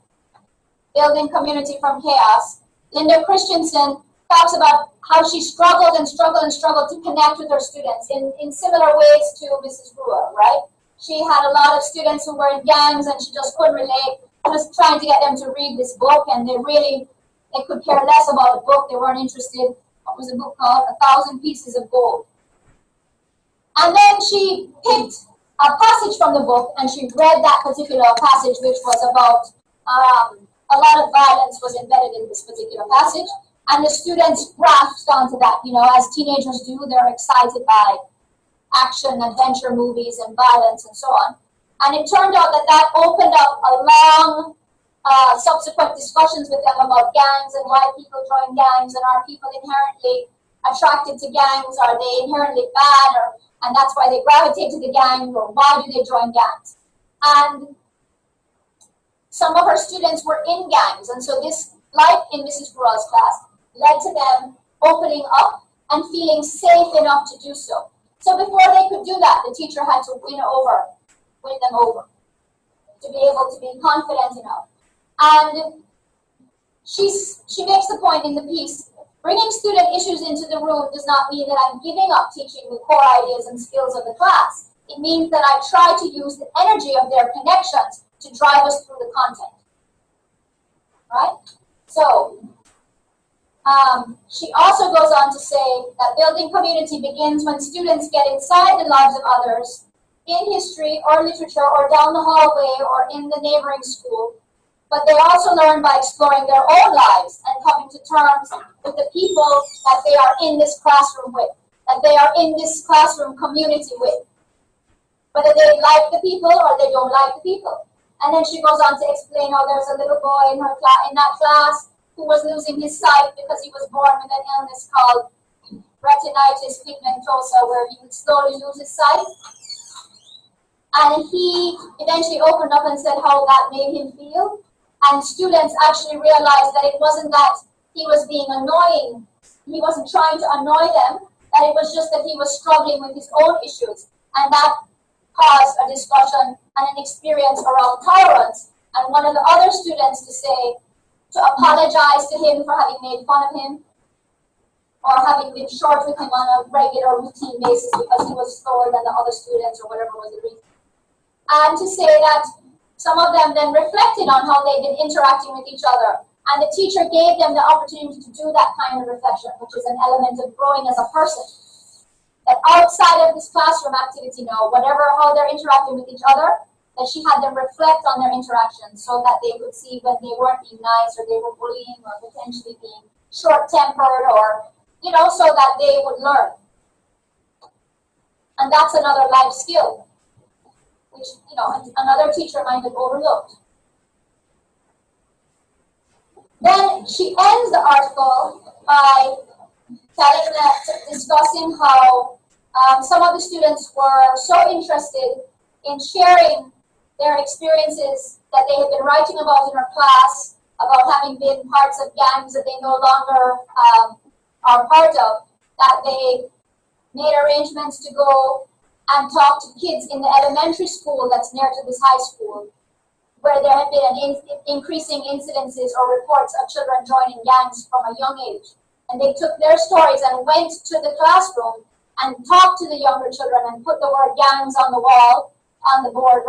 Building Community from Chaos, Linda Christensen talks about how she struggled to connect with her students in similar ways to Mrs. Brewer, right? She had a lot of students who were in gangs and she just couldn't relate. Just trying to get them to read this book, and they could care less about the book. They weren't interested. What was the book called? 1,000 Pieces of Gold. And then she picked a passage from the book, and she read that particular passage, which was about a lot of violence was embedded in this particular passage. And the students grasped onto that. You know, as teenagers do, they're excited by action, adventure movies, and violence, and so on. And it turned out that opened up a long subsequent discussions with them about gangs and why people join gangs, and are people inherently attracted to gangs? Are they inherently bad, and that's why they gravitate to the gang, or why do they join gangs? And some of her students were in gangs, and so this, like in Mrs. Burrell's class, led to them opening up and feeling safe enough to do so. So before they could do that, the teacher had to win them over, to be able to be confident enough. And she makes the point in the piece, bringing student issues into the room does not mean that I'm giving up teaching the core ideas and skills of the class. It means that I try to use the energy of their connections to drive us through the content. Right? So, she also goes on to say that building community begins when students get inside the lives of others, in history or literature or down the hallway or in the neighboring school, but they also learn by exploring their own lives and coming to terms with the people that they are in this classroom with, that they are in this classroom community with, whether they like the people or they don't like the people. And then she goes on to explain how there's a little boy in that class who was losing his sight because he was born with an illness called retinitis pigmentosa, where he would slowly lose his sight. And he eventually opened up and said how that made him feel. And students actually realized that it wasn't that he was being annoying, he wasn't trying to annoy them, that it was just that he was struggling with his own issues. And that caused a discussion and an experience around tolerance. And one of the other students to apologize to him for having made fun of him, or having been short with him on a regular routine basis because he was slower than the other students or whatever was the reason. And to say that some of them then reflected on how they'd been interacting with each other. And the teacher gave them the opportunity to do that kind of reflection, which is an element of growing as a person. That outside of this classroom activity now, how they're interacting with each other, that she had them reflect on their interactions so that they could see when they weren't being nice or they were bullying or potentially being short-tempered or, so that they would learn. And that's another life skill, which, another teacher might have overlooked. Then she ends the article by discussing how some of the students were so interested in sharing their experiences that they had been writing about in her class, about having been parts of gangs that they no longer are part of, that they made arrangements to go and talk to kids in the elementary school that's near to this high school, where there had been increasing incidences or reports of children joining gangs from a young age. And they took their stories and went to the classroom and talked to the younger children and put the word gangs on the board,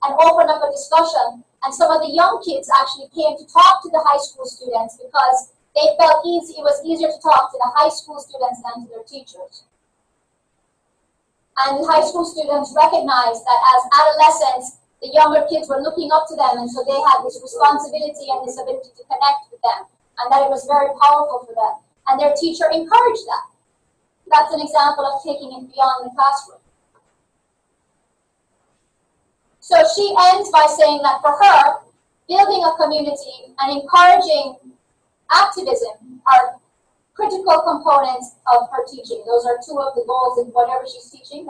and opened up a discussion. And some of the young kids actually came to talk to the high school students because they felt it was easier to talk to the high school students than to their teachers. And the high school students recognized that as adolescents, the younger kids were looking up to them, and so they had this responsibility and this ability to connect with them, and that it was very powerful for them. And their teacher encouraged that. That's an example of taking it beyond the classroom. So she ends by saying that for her, building a community and encouraging activism are critical components of her teaching. Those are two of the goals in whatever she's teaching.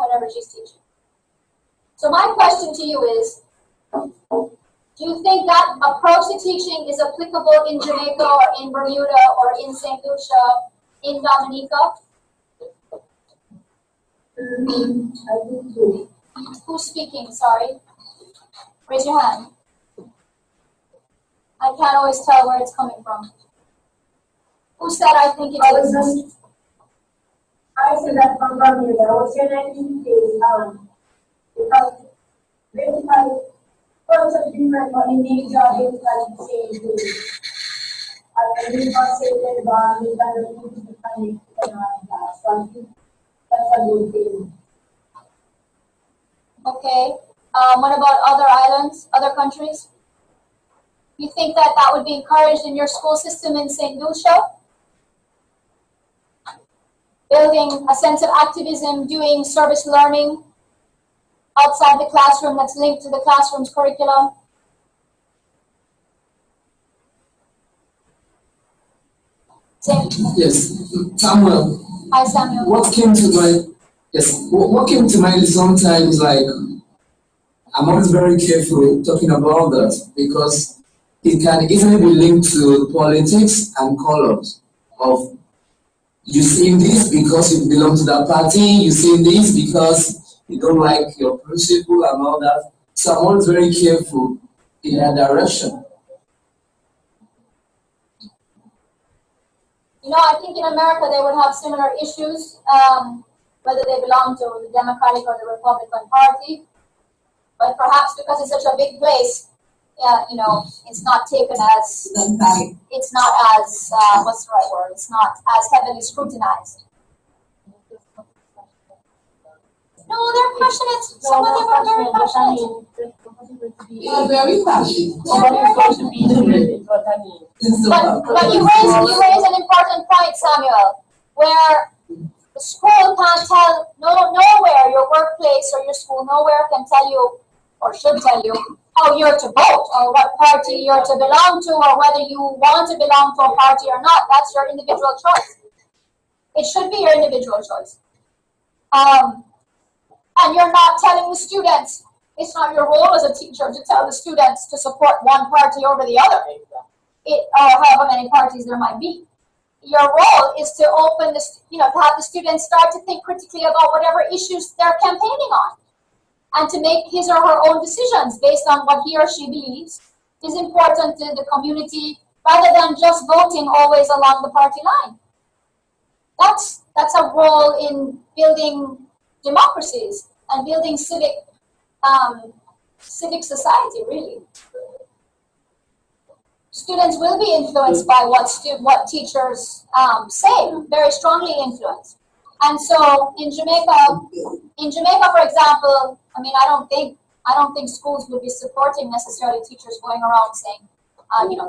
So my question to you is, do you think that approach to teaching is applicable in Jamaica or in Bermuda or in St. Lucia, in Dominica? I think so. Who's speaking? Sorry. Raise your hand. I can't always tell where it's coming from. Who said I think it is? I said that from Bermuda. I was here in the because basically, first of different money needs are basically the same thing. I believe I said that one is that the people to find it so I think that's a good thing. Okay. What about other islands, other countries? You think that would be encouraged in your school system in St. Lucia? Building a sense of activism, doing service learning outside the classroom that's linked to the classroom's curriculum? Yes, Samuel. Hi, Samuel. What came to mind is sometimes like I'm always very careful talking about that because it can easily be linked to politics and colors of you saying this because you belong to that party, you saying this because you don't like your principle and all that. So I'm always very careful in that direction. I think in America they would have similar issues, whether they belong to the Democratic or the Republican Party. But perhaps because it's such a big place, it's not taken as, it's not as, what's the right word? It's not as heavily scrutinized. No, they're passionate. Some of them are very passionate. They're very passionate. But you raise an important point, Samuel, where the school can't tell, nowhere, your workplace or your school, nowhere can tell you or should tell you how you're to vote or what party you're to belong to or whether you want to belong to a party or not. That's your individual choice. It should be your individual choice. And you're not telling the students It's not your role as a teacher to tell the students to support one party over the other, or however many parties there might be. Your role is to open this, to have the students start to think critically about whatever issues they're campaigning on, and to make his or her own decisions based on what he or she believes is important to the community, rather than just voting always along the party line. That's a role in building democracies and building civic society, really. Students will be influenced by what teachers say, very strongly influenced. And so in Jamaica, for example, I mean, I don't think schools would be supporting necessarily teachers going around saying,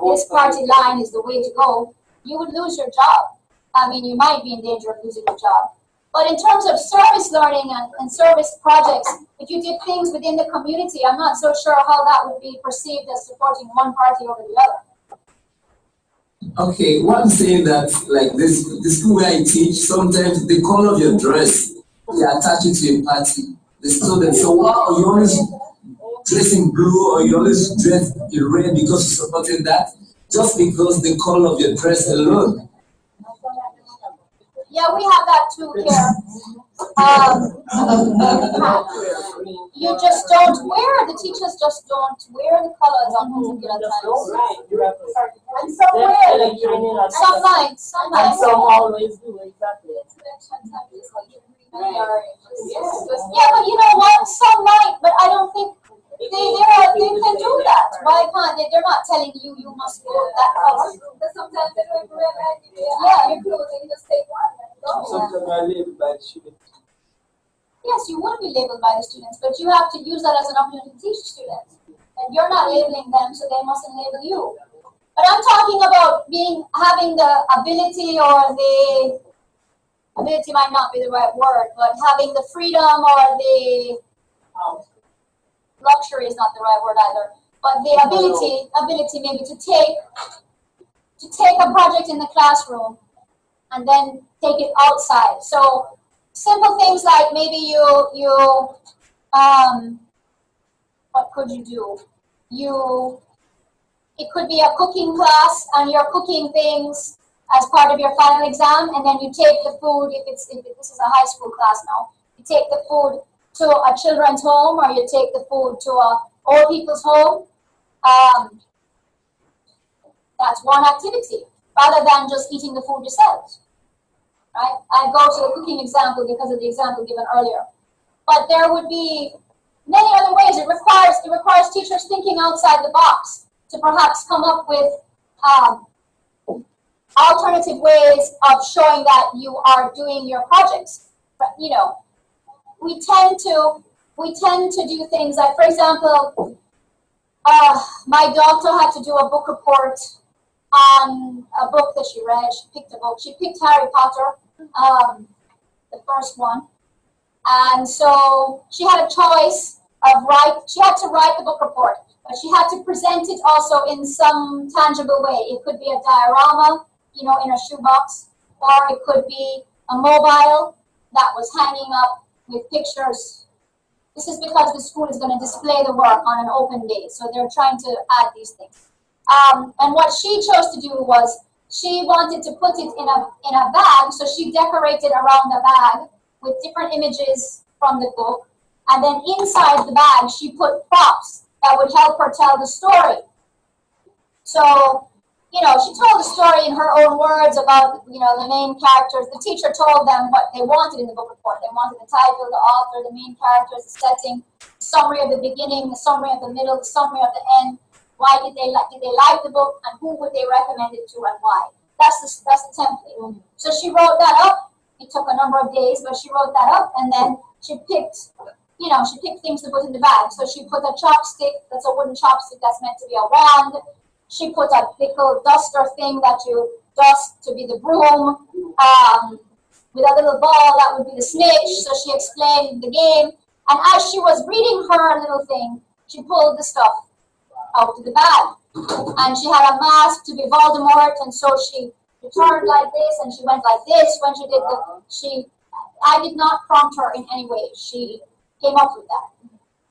this party line is the way to go. You would lose your job. I mean, you might be in danger of losing your job. But in terms of service learning and service projects, if you did things within the community, I'm not so sure how that would be perceived as supporting one party over the other. Okay, one saying that, like this school where I teach, sometimes the color of your dress, they attach it to a party. The students say, wow, you always dress in blue, or you always dress in red because you're supporting that, just because the color of your dress alone. Yeah, we have that too here. You just don't wear, the teachers just don't wear the colors on particular times. And some wear, some might. And some always do, exactly. Yeah, but you know what? Some might, but I don't think they can do that. Why can't they? They're not telling you must wear that color. But sometimes they don't wear that. Yeah, your clothes and you just take one. Sometimes I labeled by the students. Yes, you would be labeled by the students, but you have to use that as an opportunity to teach students. And you're not labeling them, so they mustn't label you. But I'm talking about having the ability, or the ability might not be the right word, but having the freedom or the luxury is not the right word either. But the ability maybe to take a project in the classroom and then take it outside. So simple things like maybe what could you do? It could be a cooking class, and you're cooking things as part of your final exam, and then you take the food, if this is a high school class now, you take the food to a children's home, or you take the food to a old people's home. That's one activity, rather than just eating the food yourself. Right? I go to the cooking example because of the example given earlier. But there would be many other ways. It requires teachers thinking outside the box to perhaps come up with alternative ways of showing that you are doing your projects. But, we tend to do things like, for example, my daughter had to do a book report on a book that she read. She picked a book. She picked Harry Potter, the first one. And so she had a choice of she had to write the book report, but she had to present it also in some tangible way. It could be a diorama, in a shoebox, or it could be a mobile that was hanging up with pictures. This is because the school is going to display the work on an open day, so they're trying to add these things. And what she chose to do was she wanted to put it in a bag, so she decorated around the bag with different images from the book, and then inside the bag she put props that would help her tell the story. So, she told the story in her own words about, the main characters. The teacher told them what they wanted in the book report. They wanted the title, the author, the main characters, the setting, the summary of the beginning, the summary of the middle, the summary of the end. Why did they like the book, and who would they recommend it to, and why? That's the template. So she wrote that up. It took a number of days, but she wrote that up, and then she picked things to put in the bag. So she put a chopstick, that's a wooden chopstick that's meant to be a wand. She put a little duster thing that you dust to be the broom, with a little ball that would be the snitch. So she explained the game. And as she was reading her little thing, she pulled the stuff out of the bag. And she had a mask to be Voldemort, and so she turned like this, and she went like this when she did I did not prompt her in any way. She came up with that.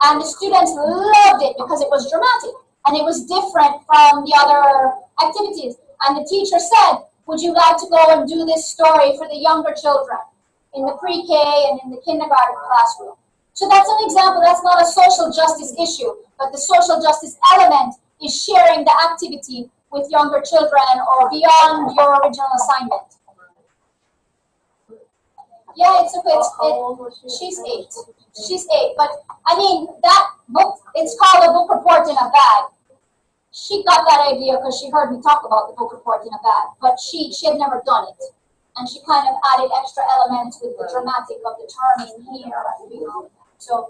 And the students loved it because it was dramatic and it was different from the other activities. And the teacher said, would you like to go and do this story for the younger children in the pre-K and in the kindergarten classroom? So that's an example. That's not a social justice issue, but the social justice element is sharing the activity with younger children or beyond your original assignment. Yeah, it's okay. She's 8. She's 8. But I mean, that book, it's called A Book Report in a Bag. She got that idea because she heard me talk about the book report in a bag, but she had never done it. And she kind of added extra elements with the dramatic of the turning here. So,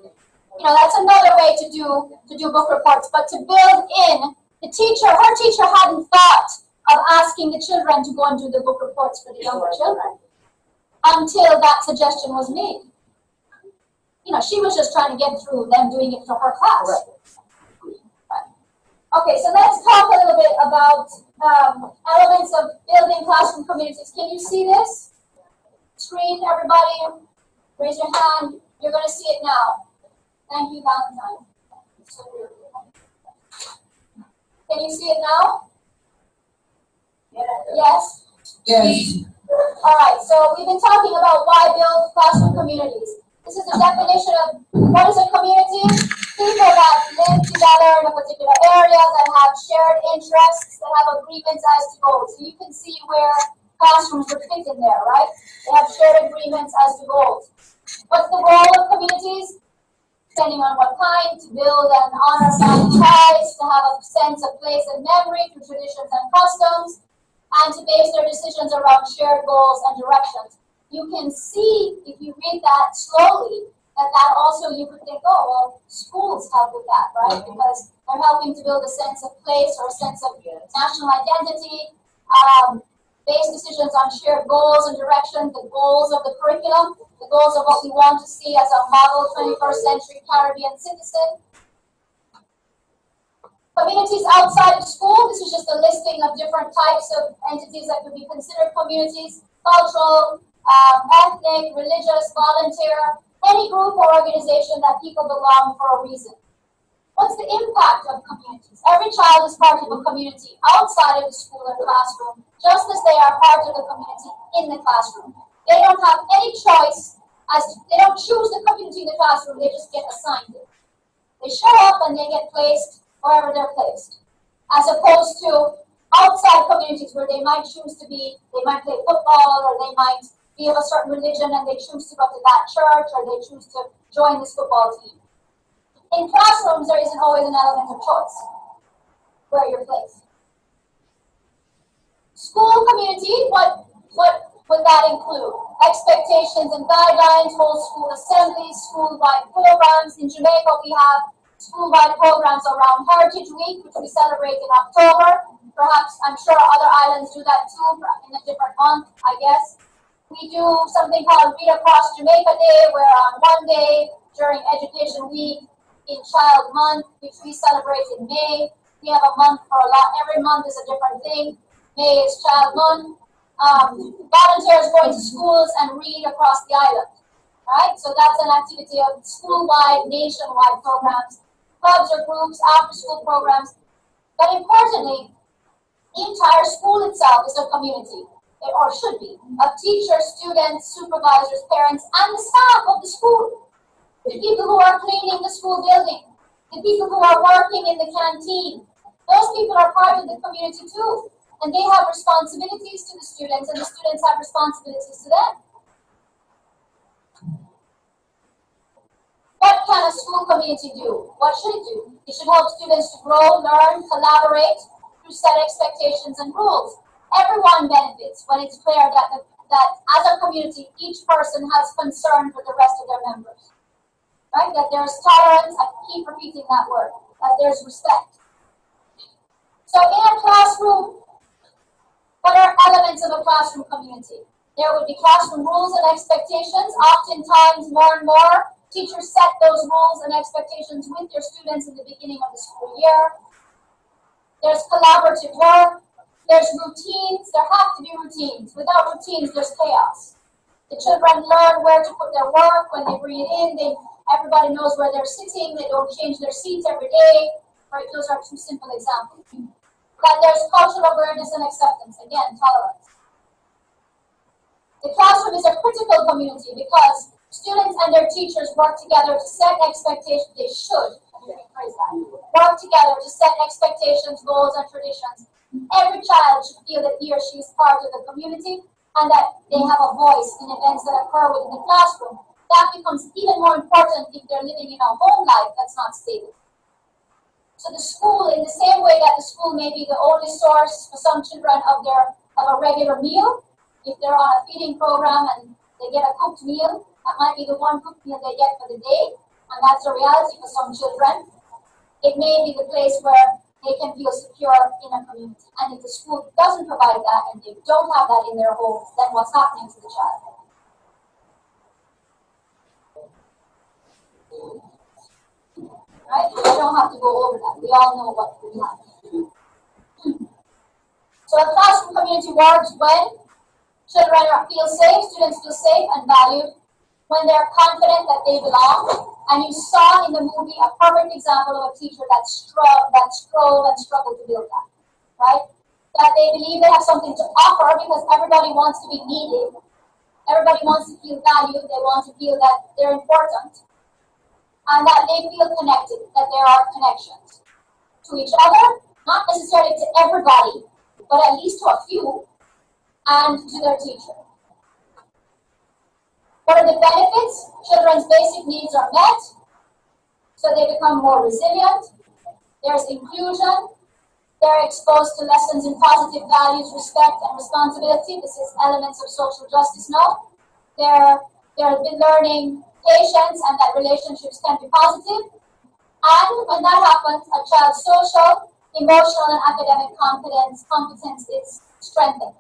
that's another way to do book reports. But to build in, her teacher hadn't thought of asking the children to go and do the book reports for the younger children until that suggestion was made. She was just trying to get through them doing it for her class. Right. Okay, so let's talk a little bit about elements of building classroom communities. Can you see this screen, everybody? Raise your hand. You're going to see it now. Thank you, Valentine. Can you see it now? Yes? Yes. All right, so we've been talking about why build classroom communities. This is the definition of what is a community. People that live together in a particular area, that have shared interests, that have agreements as to goals. So you can see where classrooms would fit in there, right? They have shared agreements as to goals. What's the role of communities? Depending on what kind, to build and honor family ties, to have a sense of place and memory through traditions and customs, and to base their decisions around shared goals and directions. You can see, if you read that slowly, that also you could think, oh, well, schools help with that, right? Because they're helping to build a sense of place or a sense of national identity, base decisions on shared goals and direction, the goals of the curriculum, the goals of what we want to see as a model 21st century Caribbean citizen. Communities outside of school, this is just a listing of different types of entities that could be considered communities: cultural, ethnic, religious, volunteer, any group or organization that people belong for a reason. What's the impact of communities? Every child is part of a community outside of the school and classroom, just as they are part of the community in the classroom. They don't have any choice they don't choose the community in the classroom, they just get assigned it. They show up and they get placed wherever they're placed. As opposed to outside communities where they might choose to be, they might play football, or they might be of a certain religion and they choose to go to that church, or they choose to join this football team. In classrooms, there isn't always an element of choice where you're placed. School community, what would that include? Expectations and guidelines, whole school assemblies, school-wide programs. In Jamaica, we have school-wide programs around Heritage Week, which we celebrate in October. Perhaps, I'm sure other islands do that too, in a different month, I guess. We do something called Read Across Jamaica Day, where on one day during Education Week in Child Month, which we celebrate in May, we have a month for a lot. Every month is a different thing. May is Child Month. Volunteers going to schools and read across the island, right? So that's an activity of school-wide, nationwide programs, clubs or groups, after-school programs. But importantly, the entire school itself is a community. Or should be, of teachers, students, supervisors, parents, and the staff of the school. The people who are cleaning the school building, the people who are working in the canteen, those people are part of the community too. And they have responsibilities to the students, and the students have responsibilities to them. What can a school community do? What should it do? It should help students to grow, learn, collaborate through set expectations and rules. Everyone benefits when it's clear that as a community, each person has concern for the rest of their members. Right? That there's tolerance, I keep repeating that word, that there's respect. So in a classroom, what are elements of a classroom community? There would be classroom rules and expectations. Oftentimes, more and more, teachers set those rules and expectations with their students in the beginning of the school year. There's collaborative work. There's routines. There have to be routines. Without routines, there's chaos. The children learn where to put their work. When they bring it in, they everybody knows where they're sitting, they don't change their seats every day, right? Those are two simple examples. That there's cultural awareness and acceptance, again, tolerance. The classroom is a critical community because students and their teachers work together to set expectations. They should, work together to set expectations, goals, and traditions. Every child should feel that he or she is part of the community and that they have a voice in events that occur within the classroom. That becomes even more important if they're living in a home life that's not stable. So the school, in the same way that the school may be the only source for some children of a regular meal, if they're on a feeding program and they get a cooked meal, that might be the one cooked meal they get for the day, and that's a reality for some children. It may be the place where they can feel secure in a community. And if the school doesn't provide that and they don't have that in their homes, then what's happening to the child? Right? We don't have to go over that. We all know what will happen. So a classroom community works when children feel safe, students feel safe and valued, when they're confident that they belong. And you saw in the movie a perfect example of a teacher that strove and struggled to build that, right? That they believe they have something to offer because everybody wants to be needed. Everybody wants to feel valued. They want to feel that they're important. And that they feel connected, that there are connections to each other, not necessarily to everybody, but at least to a few, and to their teacher. What are the benefits? Children's basic needs are met, so they become more resilient. There's inclusion. They're exposed to lessons in positive values, respect, and responsibility. This is elements of social justice now. They're learning patience and that relationships can be positive. And when that happens, a child's social, emotional, and academic competence is strengthened.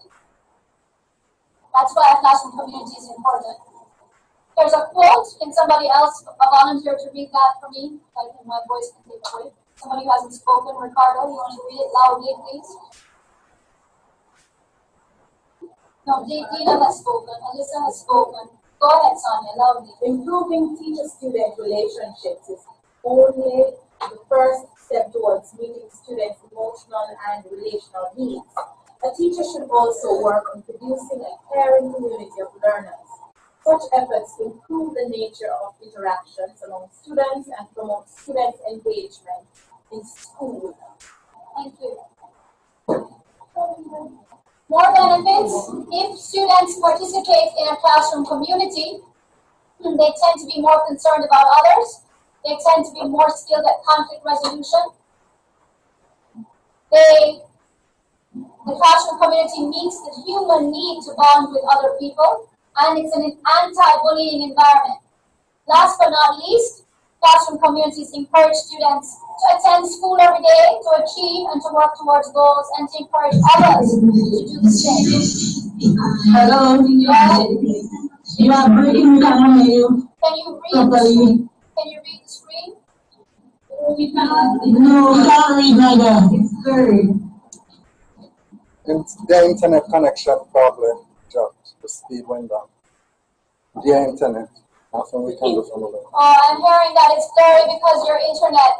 That's why a classroom community is important. There's a quote. Can somebody else volunteer to read that for me? Like my voice can take away. Somebody who hasn't spoken, Ricardo, you want to read it loudly, please? No, Dina has spoken. Alyssa has spoken. Go ahead, Sonia, loudly. Improving teacher-student relationships is only the first step towards meeting students' emotional and relational needs. A teacher should also work on producing a caring community of learners. Such efforts improve the nature of interactions among students and promote students' engagement in school. Thank you. More benefits. If students participate in a classroom community, they tend to be more concerned about others. They tend to be more skilled at conflict resolution. The classroom community meets the human need to bond with other people, and it's an anti-bullying environment. Last but not least, classroom communities encourage students to attend school every day, to achieve and to work towards goals, and to encourage others to do the same. Hello. Yeah. You are breaking down. Can you read the screen? Can you read the screen? No, can't read either. It's very. The internet connection problem dropped. The speed went down. The internet. Nothing we can do from the way. I'm hearing that it's blurry because your internet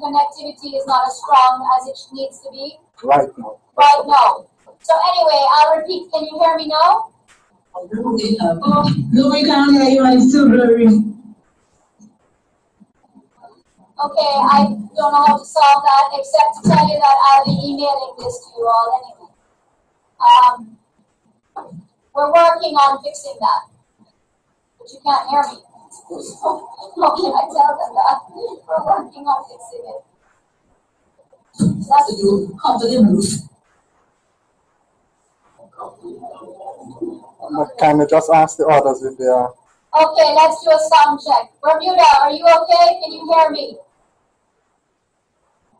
connectivity is not as strong as it needs to be. Right now. Right now. So anyway, I'll repeat. Can you hear me now? No, we can't hear you. It's too blurry. Okay, I don't know how to solve that except to tell you that I'll be emailing this to you all anyway. We're working on fixing that. But you can't hear me. How can I tell them that? We're working on fixing it. That's Come to the roof. Can you just ask the others if they are? Okay, let's do a sound check. Bermuda, are you okay? Can you hear me?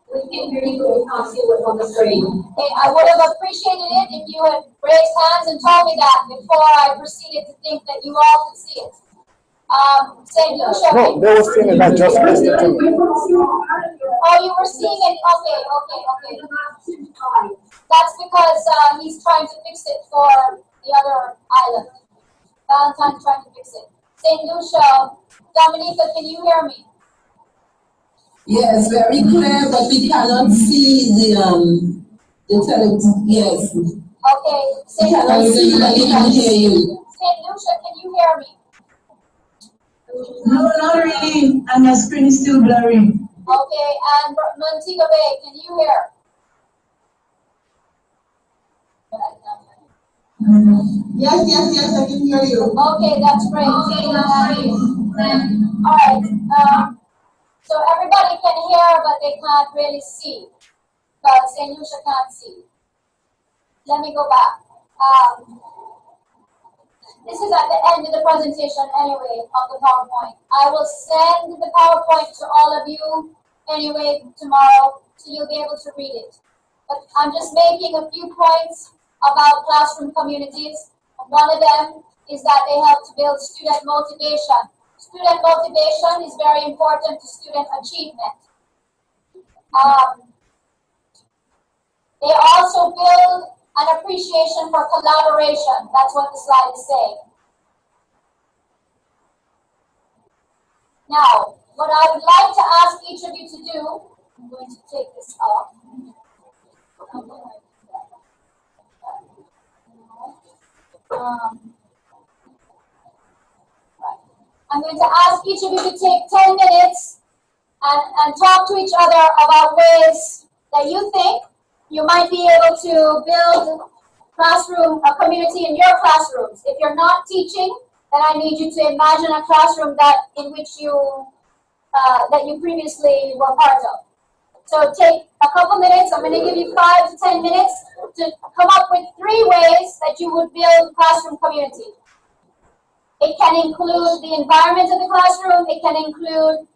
We can hear you, we can't see what's on the screen. Okay, I would have appreciated it if you had raised hands and told me that before I proceeded to think that you all could see it. St. Lucia. No, they were seeing it. I just pressed it too. Oh, you were seeing it? Okay. That's because he's trying to fix it for the other island. Valentine's trying to fix it. St. Lucia, Dominica, can you hear me? Yes, very clear, but we cannot see the television. Yes. Okay. We cannot see, but we can hear you. St. Lucia, can you hear me? No, not really, and my screen is still blurry. Okay, and Montego Bay, can you hear? Yes, I can hear you. Okay, that's great. All right. So everybody can hear, but they can't really see. But St. Lucia can't see. Let me go back. This is at the end of the presentation anyway of the PowerPoint. I will send the PowerPoint to all of you anyway tomorrow, so you'll be able to read it. But I'm just making a few points about classroom communities. One of them is that they help to build student motivation. Student motivation is very important to student achievement. They also build an appreciation for collaboration. That's what the slide is saying. Now, what I would like to ask each of you to do, I'm going to take this off. I'm going to ask each of you to take 10 minutes and talk to each other about ways that you think you might be able to build a community in your classrooms. If you're not teaching, then I need you to imagine a classroom in which you previously were part of. So take a couple minutes. I'm going to give you 5 to 10 minutes to come up with 3 ways that you would build classroom community. It can include the environment of the classroom. It can include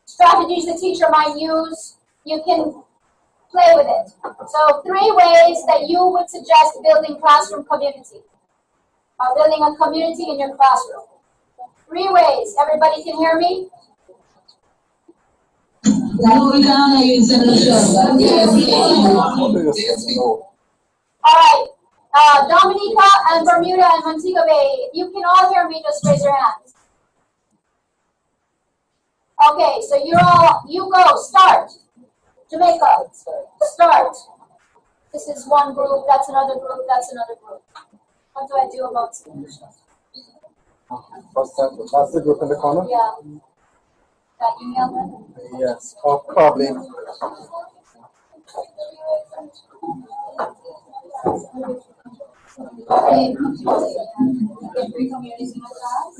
strategies the teacher might use. You can play with it. So 3 ways that you would suggest building classroom community, or building a community in your classroom. 3 ways. Everybody can hear me? No, we can't hear you, Senator. All right. Dominica and Bermuda and Montego Bay, if you can all hear me, just raise your hands. Okay, so you go, start. Jamaica, start. This is one group, that's another group, that's another group. What do I do about solutions? That's the group in the corner? Yeah. That email them? Yes, probably. Okay. Get 3 communities in my class.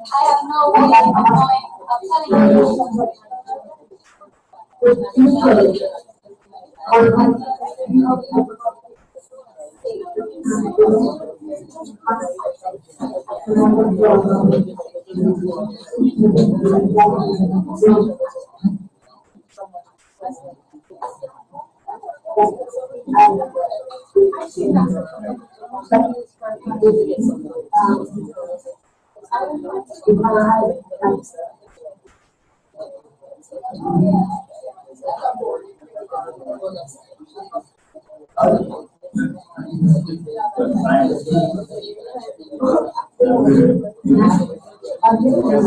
I have no way of telling you. Yes,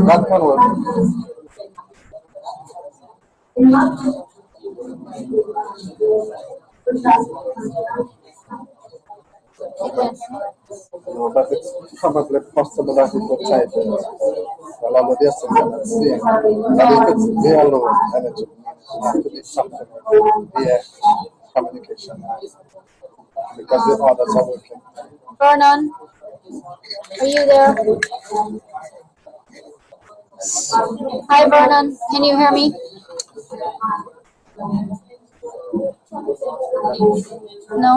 that can work. No, but it's probably possible that it will type it. A lot of this things are not same. But if it's there alone, energy, it has to be something via communication. Because the others are working. Vernon, are you there? Hi, Vernon. Can you hear me? No?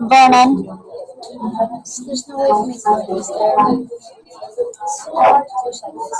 Vernon? There's no way for me to do this there. It's so hard to push like this.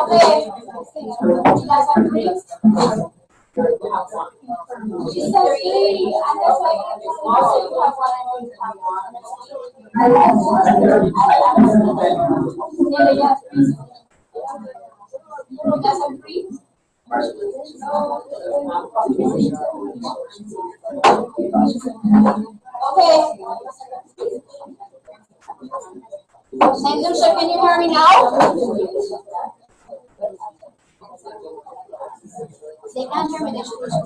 Okay. You guys are free? She said three, and that's why also you have one and you have one. Yeah, you have three. You guys are free? Okay. St. Lucia, can you hear me now? They can't hear me, they should just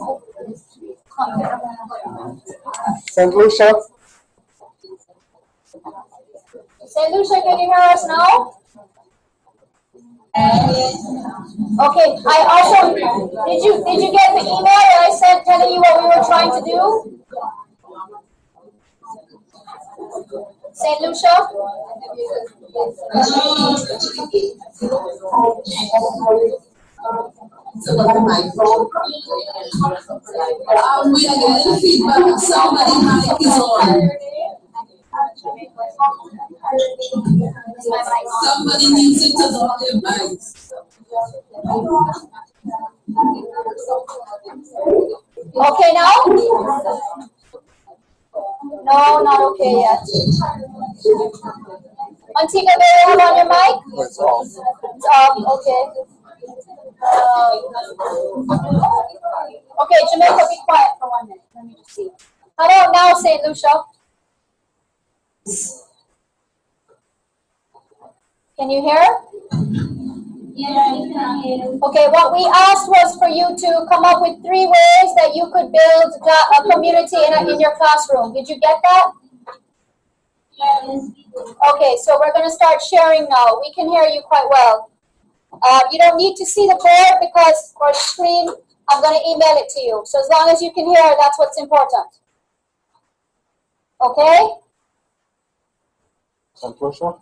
come here. St. Lucia? St. Lucia, can you hear us now? Okay, I also, did you get the email that I sent telling you what we were trying to do? St. Lucia? So what am I from? We are getting feedback. Somebody mic is on. Somebody needs to turn off their mics. Okay now? No, not okay yet. Antigua, do you have on your mic? It's off. It's off, okay. Okay, Jamaica, be quiet for 1 minute. Let me just see. How about now, St. Lucia? Can you hear? Okay, what we asked was for you to come up with 3 ways that you could build a community in your classroom. Did you get that? Yes. Okay, so we're going to start sharing now. We can hear you quite well. You don't need to see the board because for the screen, I'm going to email it to you. So as long as you can hear, that's what's important. Okay? St. Lucia?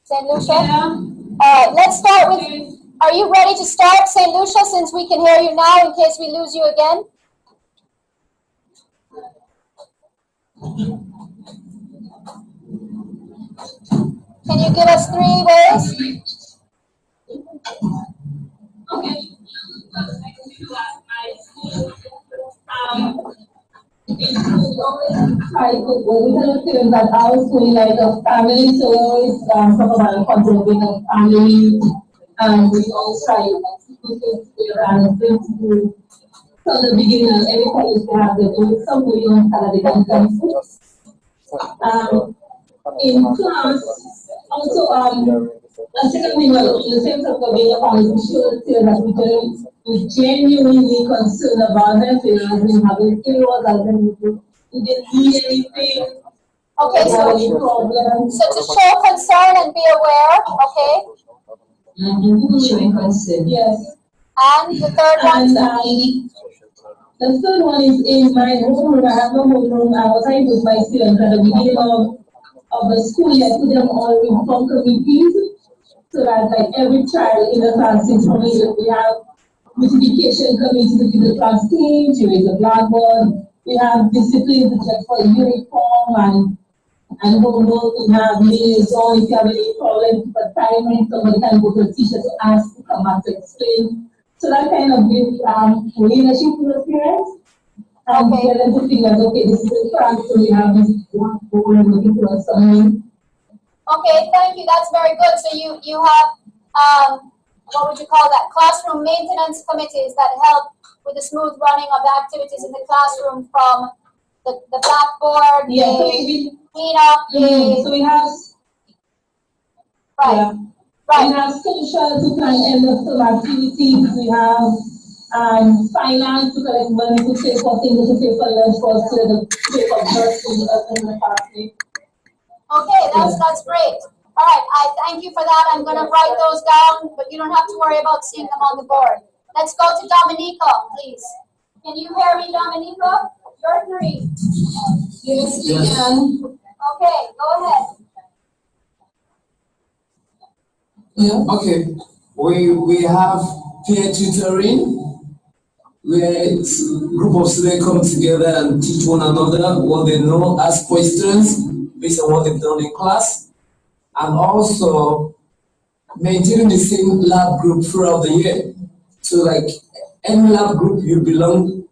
St. Lucia? Yeah. All right, let's start with, are you ready to start, St. Lucia, since we can hear you now in case we lose you again? Can you give us 3 ways? Okay. We kind of feel that I was doing like a family, so we always talk about contributing a family, and we always try to keep it together and bring to from the beginning of every college they have their some way on Saturday and in class, also a second thing in the sense of being a college, we should say that we genuinely concerned about them, so we have a chaos and then we didn't need anything. Okay, so to show concern and be aware, okay? Showing concern. Yes. And the third one? The third one is in my homeroom. I have no homeroom. I was trying with my students at the beginning of the school year, put them all in form committees so that like every child in the class is familiar. We have beautification committee to keep the class clean, to raise the blackboard. We have discipline to check for uniform and homework. We have liaison if you have any problems for timing. Somebody can go to the teacher to ask to come back to explain. So that kind of builds leadership to the parents. And get them to figure out, okay, this is the class, so we have this one goal and looking for something. Okay, thank you. That's very good. So you have what would you call that? Classroom maintenance committees that help with the smooth running of the activities in the classroom, from the blackboard, the clean up, so we have right. We have social to plan end of some activities. We have finance to collect money to pay for things, to pay for lunch for students, to pay for bus in the classroom. Okay, that's great. All right, I thank you for that. I'm going to write those down, but you don't have to worry about seeing them on the board. Let's go to Dominica, please. Can you hear me, Dominica? You're 3. Yes, we can. Okay, go ahead. Yeah, okay. We have peer tutoring, where a group of students come together and teach one another what they know, ask questions based on what they've done in class, and also maintaining the same lab group throughout the year. So like any lab group you belong,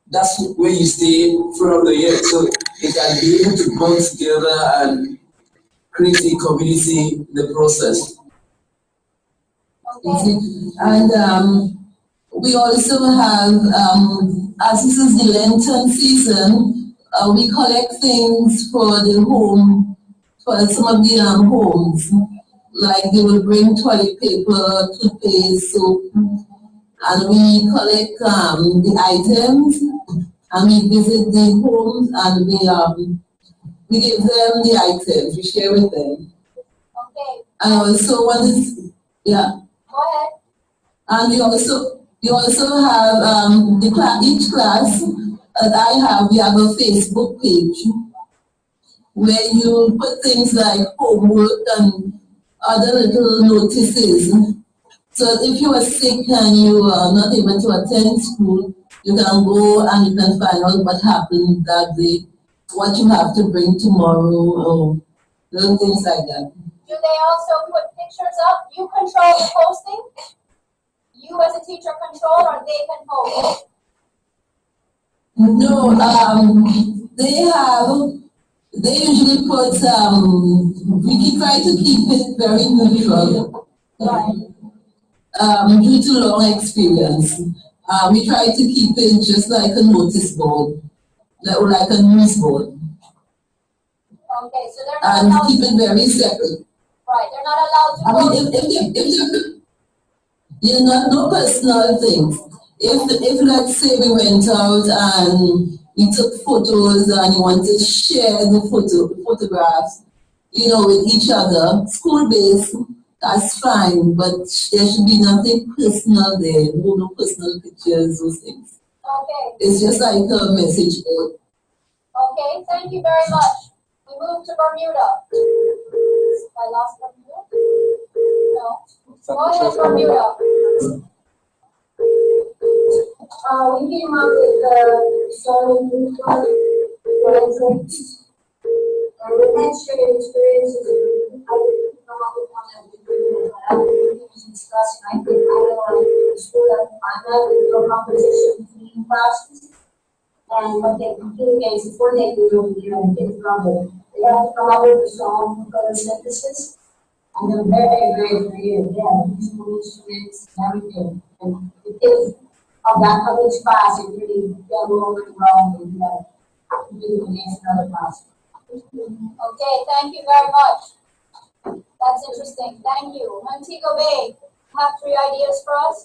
that's where you stay throughout the year. So they can be able to bond together and create a community in the process. Okay. And we also have, as this is the Lenten season, we collect things for the home, for some of the homes. Like they will bring toilet paper, toothpaste, soap, and we collect the items, and we visit the homes, and we give them the items, we share with them. Okay. And also what is, yeah. Go ahead. And we also have each class that I have, we have a Facebook page where you put things like homework and other little notices So if you are sick and you are not able to attend school, you can go and you can find out what happened that day, what you have to bring tomorrow, or little things like that. Do they also put pictures up? You control the posting? You as a teacher control, or they can post? No, they usually put, we try to keep it very neutral. Due to long experience. We try to keep it just like a notice board, like a news board. Okay, so they're not and allowed keep it very separate. Right, they're not allowed to no personal things. If let's say we went out and we took photos and you want to share the photographs, with each other, school-based, that's fine, but there should be nothing personal there, no personal pictures, those things. Okay. It's just like a message board. Okay, thank you very much. We move to Bermuda. I lost Bermuda? No. Go ahead, Bermuda. We came up with the solid report project. And we had shared experiences. I didn't come up with one that we could, but I was discussing. I don't want to school that I'm having a competition between classes. And what they communicate before they do it, get it from they have to come up with a song for the synthesis. And they're very, very creative. They have musical instruments and everything. And it is of each class, it really got a little bit wrong with that. To do against another class. Okay, thank you very much. That's interesting. Thank you. Montego Bay, have 3 ideas for us?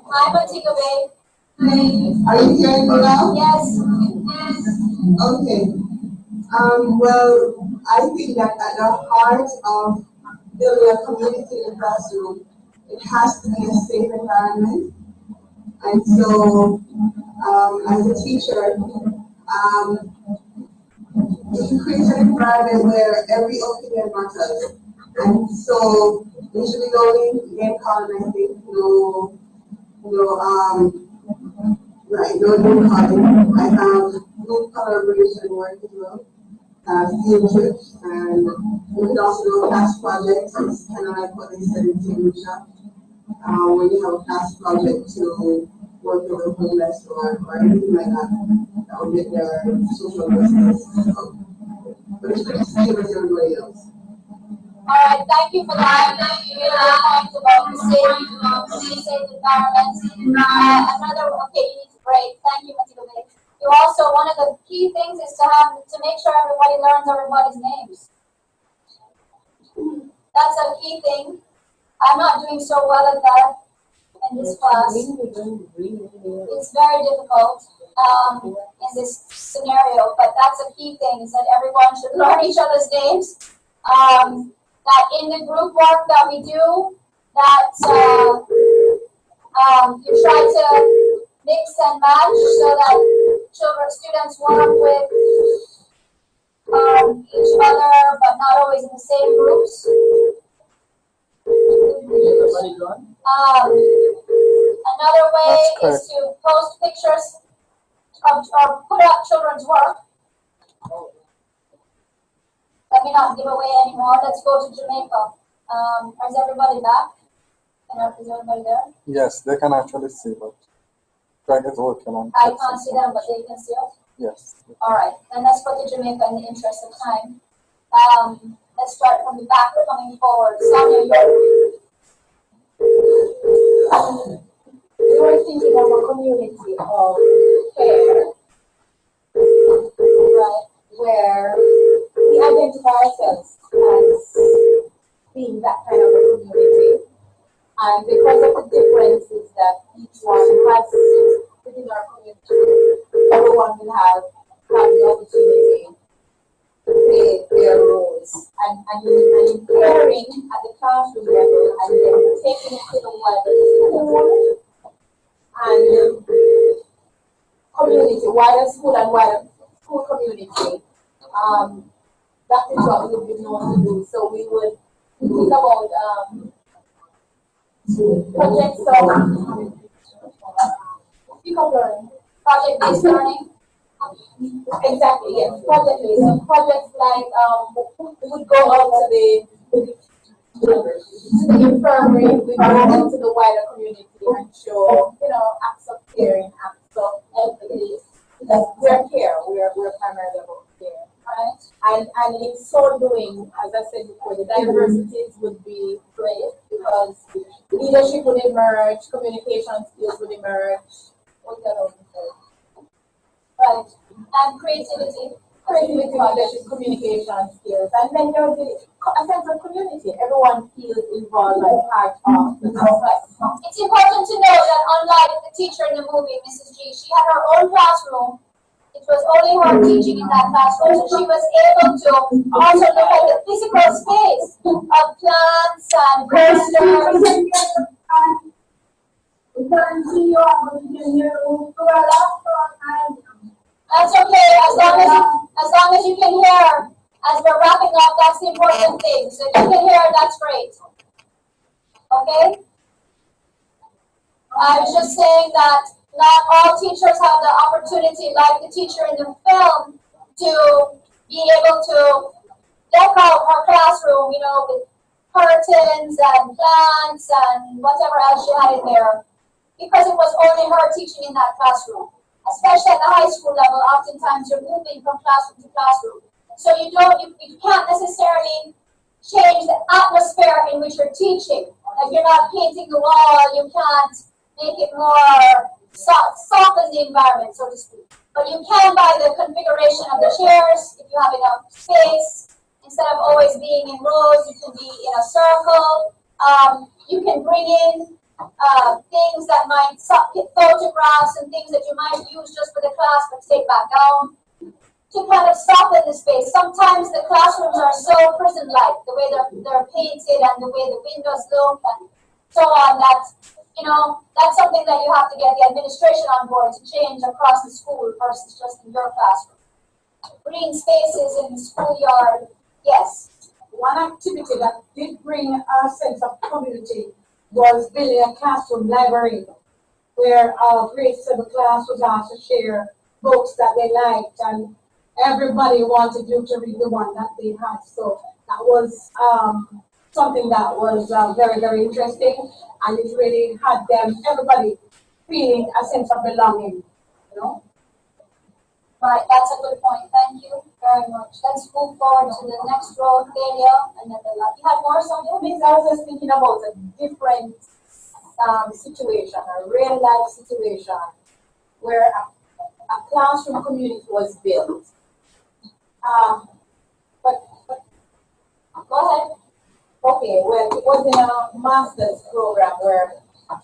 Hi, Montego Bay. Hi. Are you hearing me now? Yes. Okay. Well, I think that at the heart of building a community in the classroom, it has to be a safe environment. And so, as a teacher, you create an environment where every opinion matters. And so, there should be no name calling, I think, no name calling. I have group collaboration work as well. Field trips, and we could also do a class project. It's kind of like what they said in Table Shop, when you have a class project to work with the homeless or anything like that, that will get their social justice. But it's pretty same as everybody else. All right, thank you for that. You made a point about the safe environment. Okay, you need to break. Thank you, Montego Bay. You also, one of the key things is to make sure everybody learns everybody's names. That's a key thing. I'm not doing so well at that in this class. It's very difficult in this scenario, but that's a key thing, is that everyone should learn each other's names. That in the group work that we do, that you try to mix and match so that students work with each other, but not always in the same groups. Another way is to post pictures or put up children's work. Let me not give away anymore. Let's go to Jamaica. Is everybody back? Is everybody there? Yes, they can actually see, but Greg is working on. I can't see them, but they can see us. Yes. All right, then let's go to Jamaica in the interest of time. Let's start from the back, coming forward. Sonia, we were thinking of a community of care, right, where we identify ourselves as being that kind of a community. And because of the differences that each one has within our community, everyone will have the opportunity to play their roles. And in caring at the classroom level, and then taking it to the wider school, and community, wider school and wider school community, that is what we would be known to do. So we would think about projects of speak up learning, project-based learning. Exactly, yes, project-based. So projects like we would go out to the infirmary, we go out to the wider community and show, acts of caring, acts of empathy. Because we're care, we're primarily about care, right? And in so doing, as I said before, the diversities would be great because leadership would emerge, communication skills would emerge. What's that other word? Right. And creativity, leadership, communication skills, and then there would be a sense of community. Everyone feels involved, like part of the process. It's important to know that unlike the teacher in the movie, Mrs. G, she had her own classroom. It was only her teaching in that classroom, so she was able to also look at the physical space of plants and posters. That's okay, as long as you can hear. As we're wrapping up, that's the important thing. So if you can hear, that's great. Okay? I was just saying that not all teachers have the opportunity, like the teacher in the film, to be able to deck out her classroom, with curtains and plants and whatever else she had in there, because it was only her teaching in that classroom. Especially at the high school level, oftentimes you're moving from classroom to classroom. So you can't necessarily change the atmosphere in which you're teaching. Like you're not painting the wall, you can't make it more soften the environment, so to speak. But you can by the configuration of the chairs, if you have enough space, instead of always being in rows, you can be in a circle. You can bring in things that might photographs and things that you might use just for the class but take back down to kind of soften the space. Sometimes the classrooms are so prison-like, the way they're painted and the way the windows look and so on, that's something that you have to get the administration on board to change across the school versus just in your classroom. Green spaces in the schoolyard, yes. One activity that did bring a sense of community was building a classroom library where our grade 7 class was asked to share books that they liked, and everybody wanted you to read the one that they had. So that was something that was very, very interesting, and it really had everybody feeling a sense of belonging, Right, that's a good point. Thank you very much. Let's move forward to the next row, Delia, and then you had more, Sonia? I was just thinking about a different situation, a real life situation, where a classroom community was built. But go ahead. Okay, well, it was in a master's program where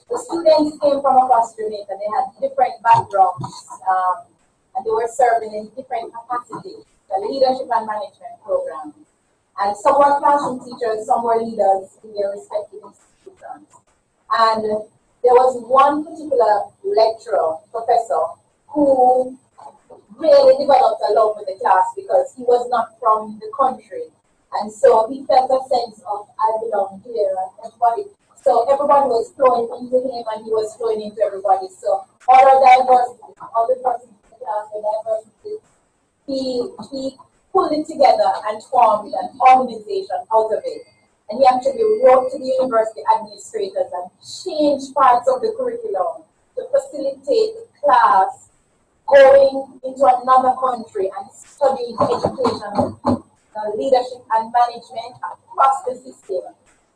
the students came from across Jamaica. They had different backgrounds, and they were serving in different capacities. The leadership and management program. And some were classroom teachers, some were leaders in their respective institutions. And there was one particular lecturer, professor, who really developed a love for the class because he was not from the country. And so he felt a sense of, I belong here, and everybody. So everybody was flowing into him, and he was flowing into everybody. So all the diversity, all the persons in the class, the diversity, he pulled it together and formed an organization out of it. And he actually wrote to the university administrators and changed parts of the curriculum to facilitate the class going into another country and studying education, leadership and management across the system,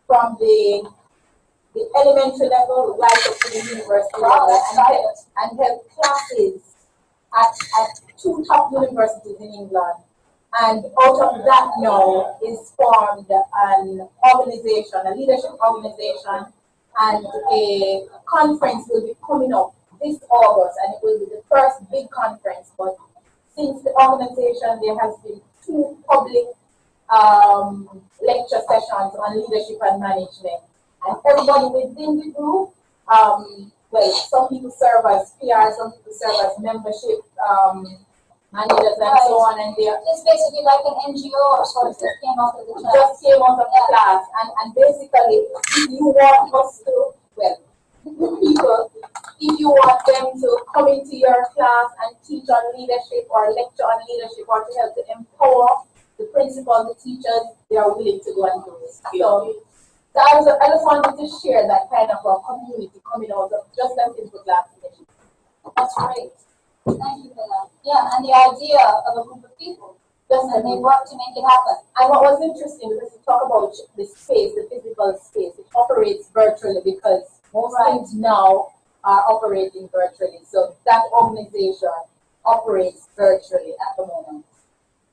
from the elementary level right up to the university level, and held classes at 2 top universities in England. And out of that now is formed an organization, a leadership organization, and a conference will be coming up this August, and it will be the first big conference. But since the organization, there has been 2 public lecture sessions on leadership and management. And everybody within the group well, some people serve as PR, some people serve as membership managers and so on, and they It's basically like an NGO or sort of just came out of the class. Just came out of the class, and basically, if you want us to, well, people, if you want them to come into your class and teach on leadership or lecture on leadership or to help to empower the principals, the teachers, they are willing to go and do this. So I just wanted to share that kind of a community coming out of just that simple class initiative. That's great. Thank you for that. Yeah, and the idea of a group of people. And they work to make it happen. And what was interesting, because we talk about the space, the physical space, it operates virtually because most things now are operating virtually. So that organization operates virtually at the moment.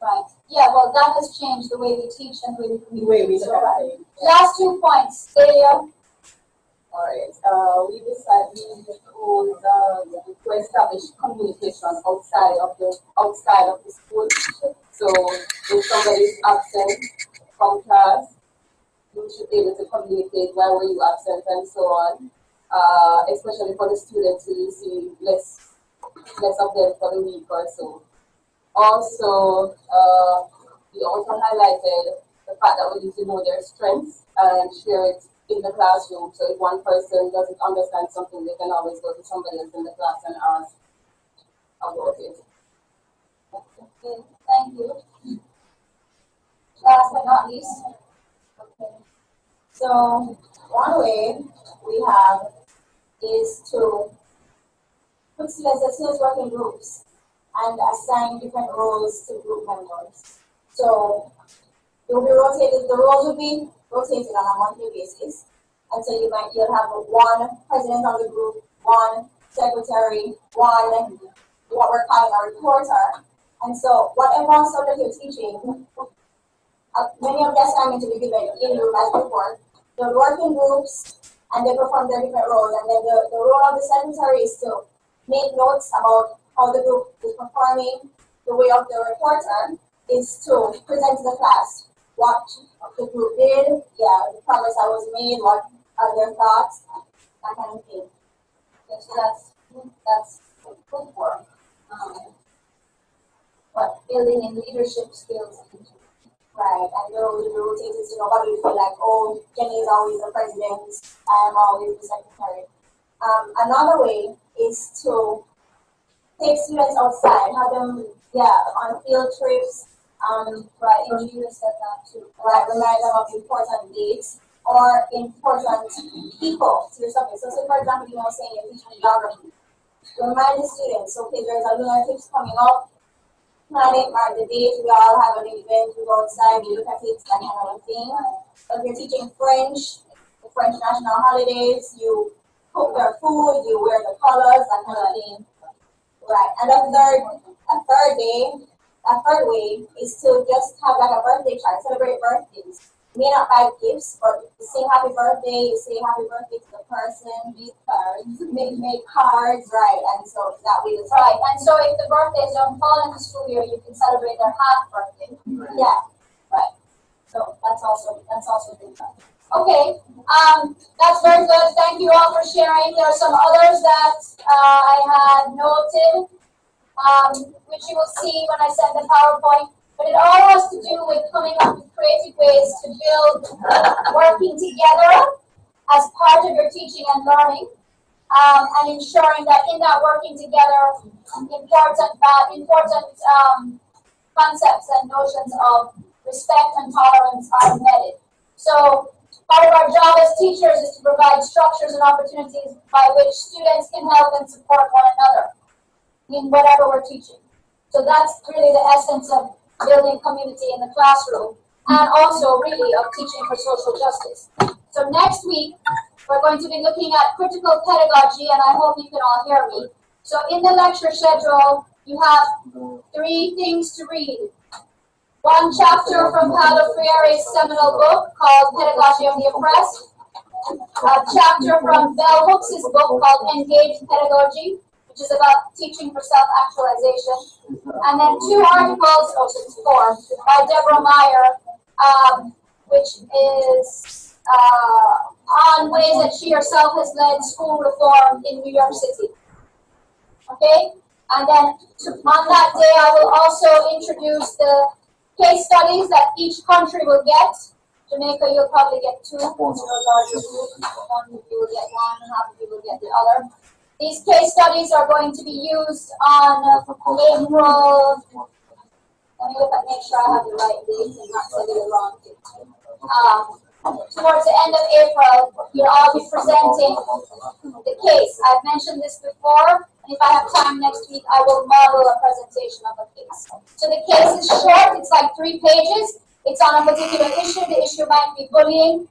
Right. Yeah, well, that has changed the way we teach and the way we communicate. So, last 2 points. Celia. All right. We decided to establish communication outside of the school. So if somebody is absent from class, you should be able to communicate why were you absent and so on. Especially for the students who you see less of them for the week or so. Also, we also highlighted the fact that we need to know their strengths and share it in the classroom. So if one person doesn't understand something, they can always go to somebody else in the class and ask about it. Okay, thank you. Last but not least. Okay. So one way we have is to put students work in groups and assign different roles to group members. So it will be rotated, the roles will be rotated on a monthly basis. And so you'll have one president of the group, one secretary, one what we're calling a reporter. And so whatever subject you're teaching, many of the assignments will be given in group as report. They'll work in groups and they perform their different roles. And then the role of the secretary is to make notes about how the group is performing. The way of the reporter is to present to the class what the group did, the progress that was made, what are their thoughts, that kind of thing. So that's good work. But building in leadership skills. Right, and those will be rotated so nobody will feel like, oh, Jenny is always the president, I am always the secretary. Another way is to take students outside, have them, on field trips, right, engineer said that too. Right, remind them of important dates or important people to your subject. So say, for example, saying you're teaching geography. Remind the students, okay, there's a lunar eclipse coming up, plan it, mark the date, we all have an event, we go outside, we look at it, that kind of thing. If you're teaching French, the French national holidays, you cook their food, you wear the colors, that kind of thing. Right, and a third way is to just have like a birthday chart, celebrate birthdays. You may not buy gifts, but you say happy birthday, you say happy birthday to the person, make cards, right, and so that way it's right. And so if the birthdays don't fall in the school year, you can celebrate their half birthday. Yeah. Right. So that's also good. Okay, that's very good. Thank you all for sharing. There are some others that I had noted, which you will see when I send the PowerPoint. But it all has to do with coming up with creative ways to build working together as part of your teaching and learning, and ensuring that in that working together, important concepts and notions of respect and tolerance are embedded. So part of our job as teachers is to provide structures and opportunities by which students can help and support one another in whatever we're teaching. So that's really the essence of building community in the classroom, and also really of teaching for social justice. So next week, we're going to be looking at critical pedagogy, and I hope you can all hear me. So in the lecture schedule, you have 3 things to read. One chapter from Paulo Freire's seminal book called Pedagogy of the Oppressed. A chapter from Bell Hooks' book called Engaged Pedagogy, which is about teaching for self-actualization. And then 2 articles, 4, by Deborah Meyer, which is on on ways that she herself has led school reform in New York City. Okay? And then on that day, I will also introduce the case studies that each country will get. Jamaica, you'll probably get 2, because you're a larger group. One of you will get one, half of you will get the other. These case studies are going to be used on April. Let me look at, make sure I have the right dates and not tell you the wrong date. Towards the end of April, you'll all be presenting the case. I've mentioned this before, and if I have time next week, I will model a presentation of a case. So the case is short, it's like 3 pages. It's on a particular issue. The issue might be bullying.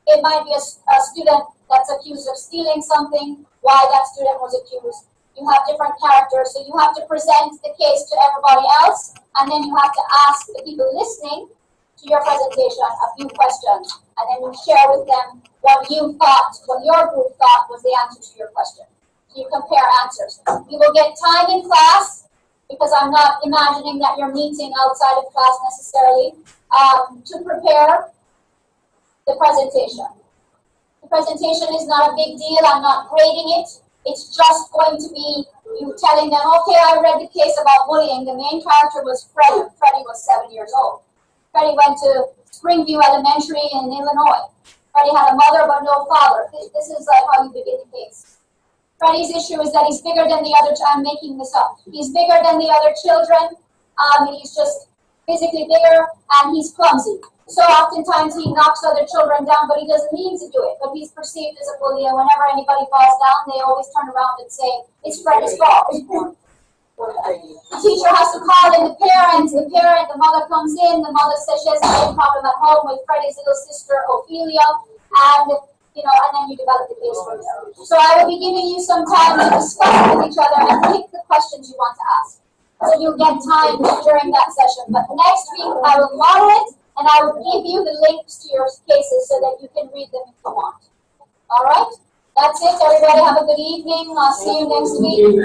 It might be a student that's accused of stealing something, why that student was accused. You have different characters, so you have to present the case to everybody else, and then you have to ask the people listening to your presentation a few questions, and then you share with them what you thought, what your group thought was the answer to your question. So you compare answers. You will get time in class, because I'm not imagining that you're meeting outside of class necessarily, to prepare the presentation. The presentation is not a big deal. I'm not grading it. It's just going to be you telling them, okay, I read the case about bullying. The main character was Freddie. Freddie was 7 years old. Freddie went to Springview Elementary in Illinois. Freddie had a mother but no father. This is like how you begin the case. Freddie's issue is that he's bigger than the other, I'm making this up. He's bigger than the other children. He's just physically bigger, and he's clumsy. So oftentimes he knocks other children down, but he doesn't mean to do it. But he's perceived as a bully, and whenever anybody falls down, they always turn around and say, it's Freddie's fault. The teacher has to call in the parent, the mother comes in, the mother says she has the same problem at home with Freddie's little sister, Ophelia, and and then you develop the case from there. So I will be giving you some time to discuss with each other and pick the questions you want to ask. So you'll get time during that session. But next week, I will model it, and I will give you the links to your cases so that you can read them if you want. All right? That's it. Everybody have a good evening. I'll see you next week.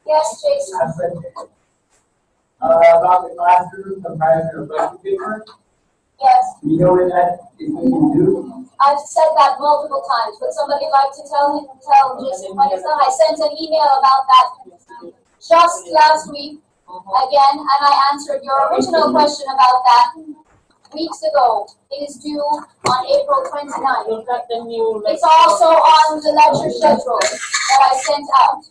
Yes, Jason. About the classroom comparison of question paper. Yes. Do you know what that is going to do? I've said that multiple times. Would somebody like to tell Jason what it's done? I sent an email about that just last week again, and I answered your original question about that weeks ago. It is due on April 29th. It's also on the lecture schedule that I sent out.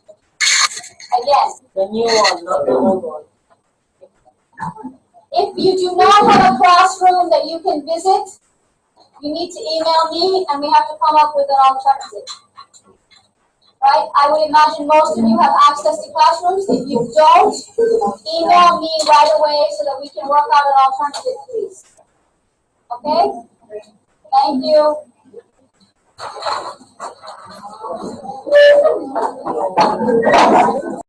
Again. The new one, not the old one. If you do not have a classroom that you can visit, you need to email me, and we have to come up with an alternative. Right? I would imagine most of you have access to classrooms. If you don't, email me right away so that we can work out an alternative, please. Okay? Thank you.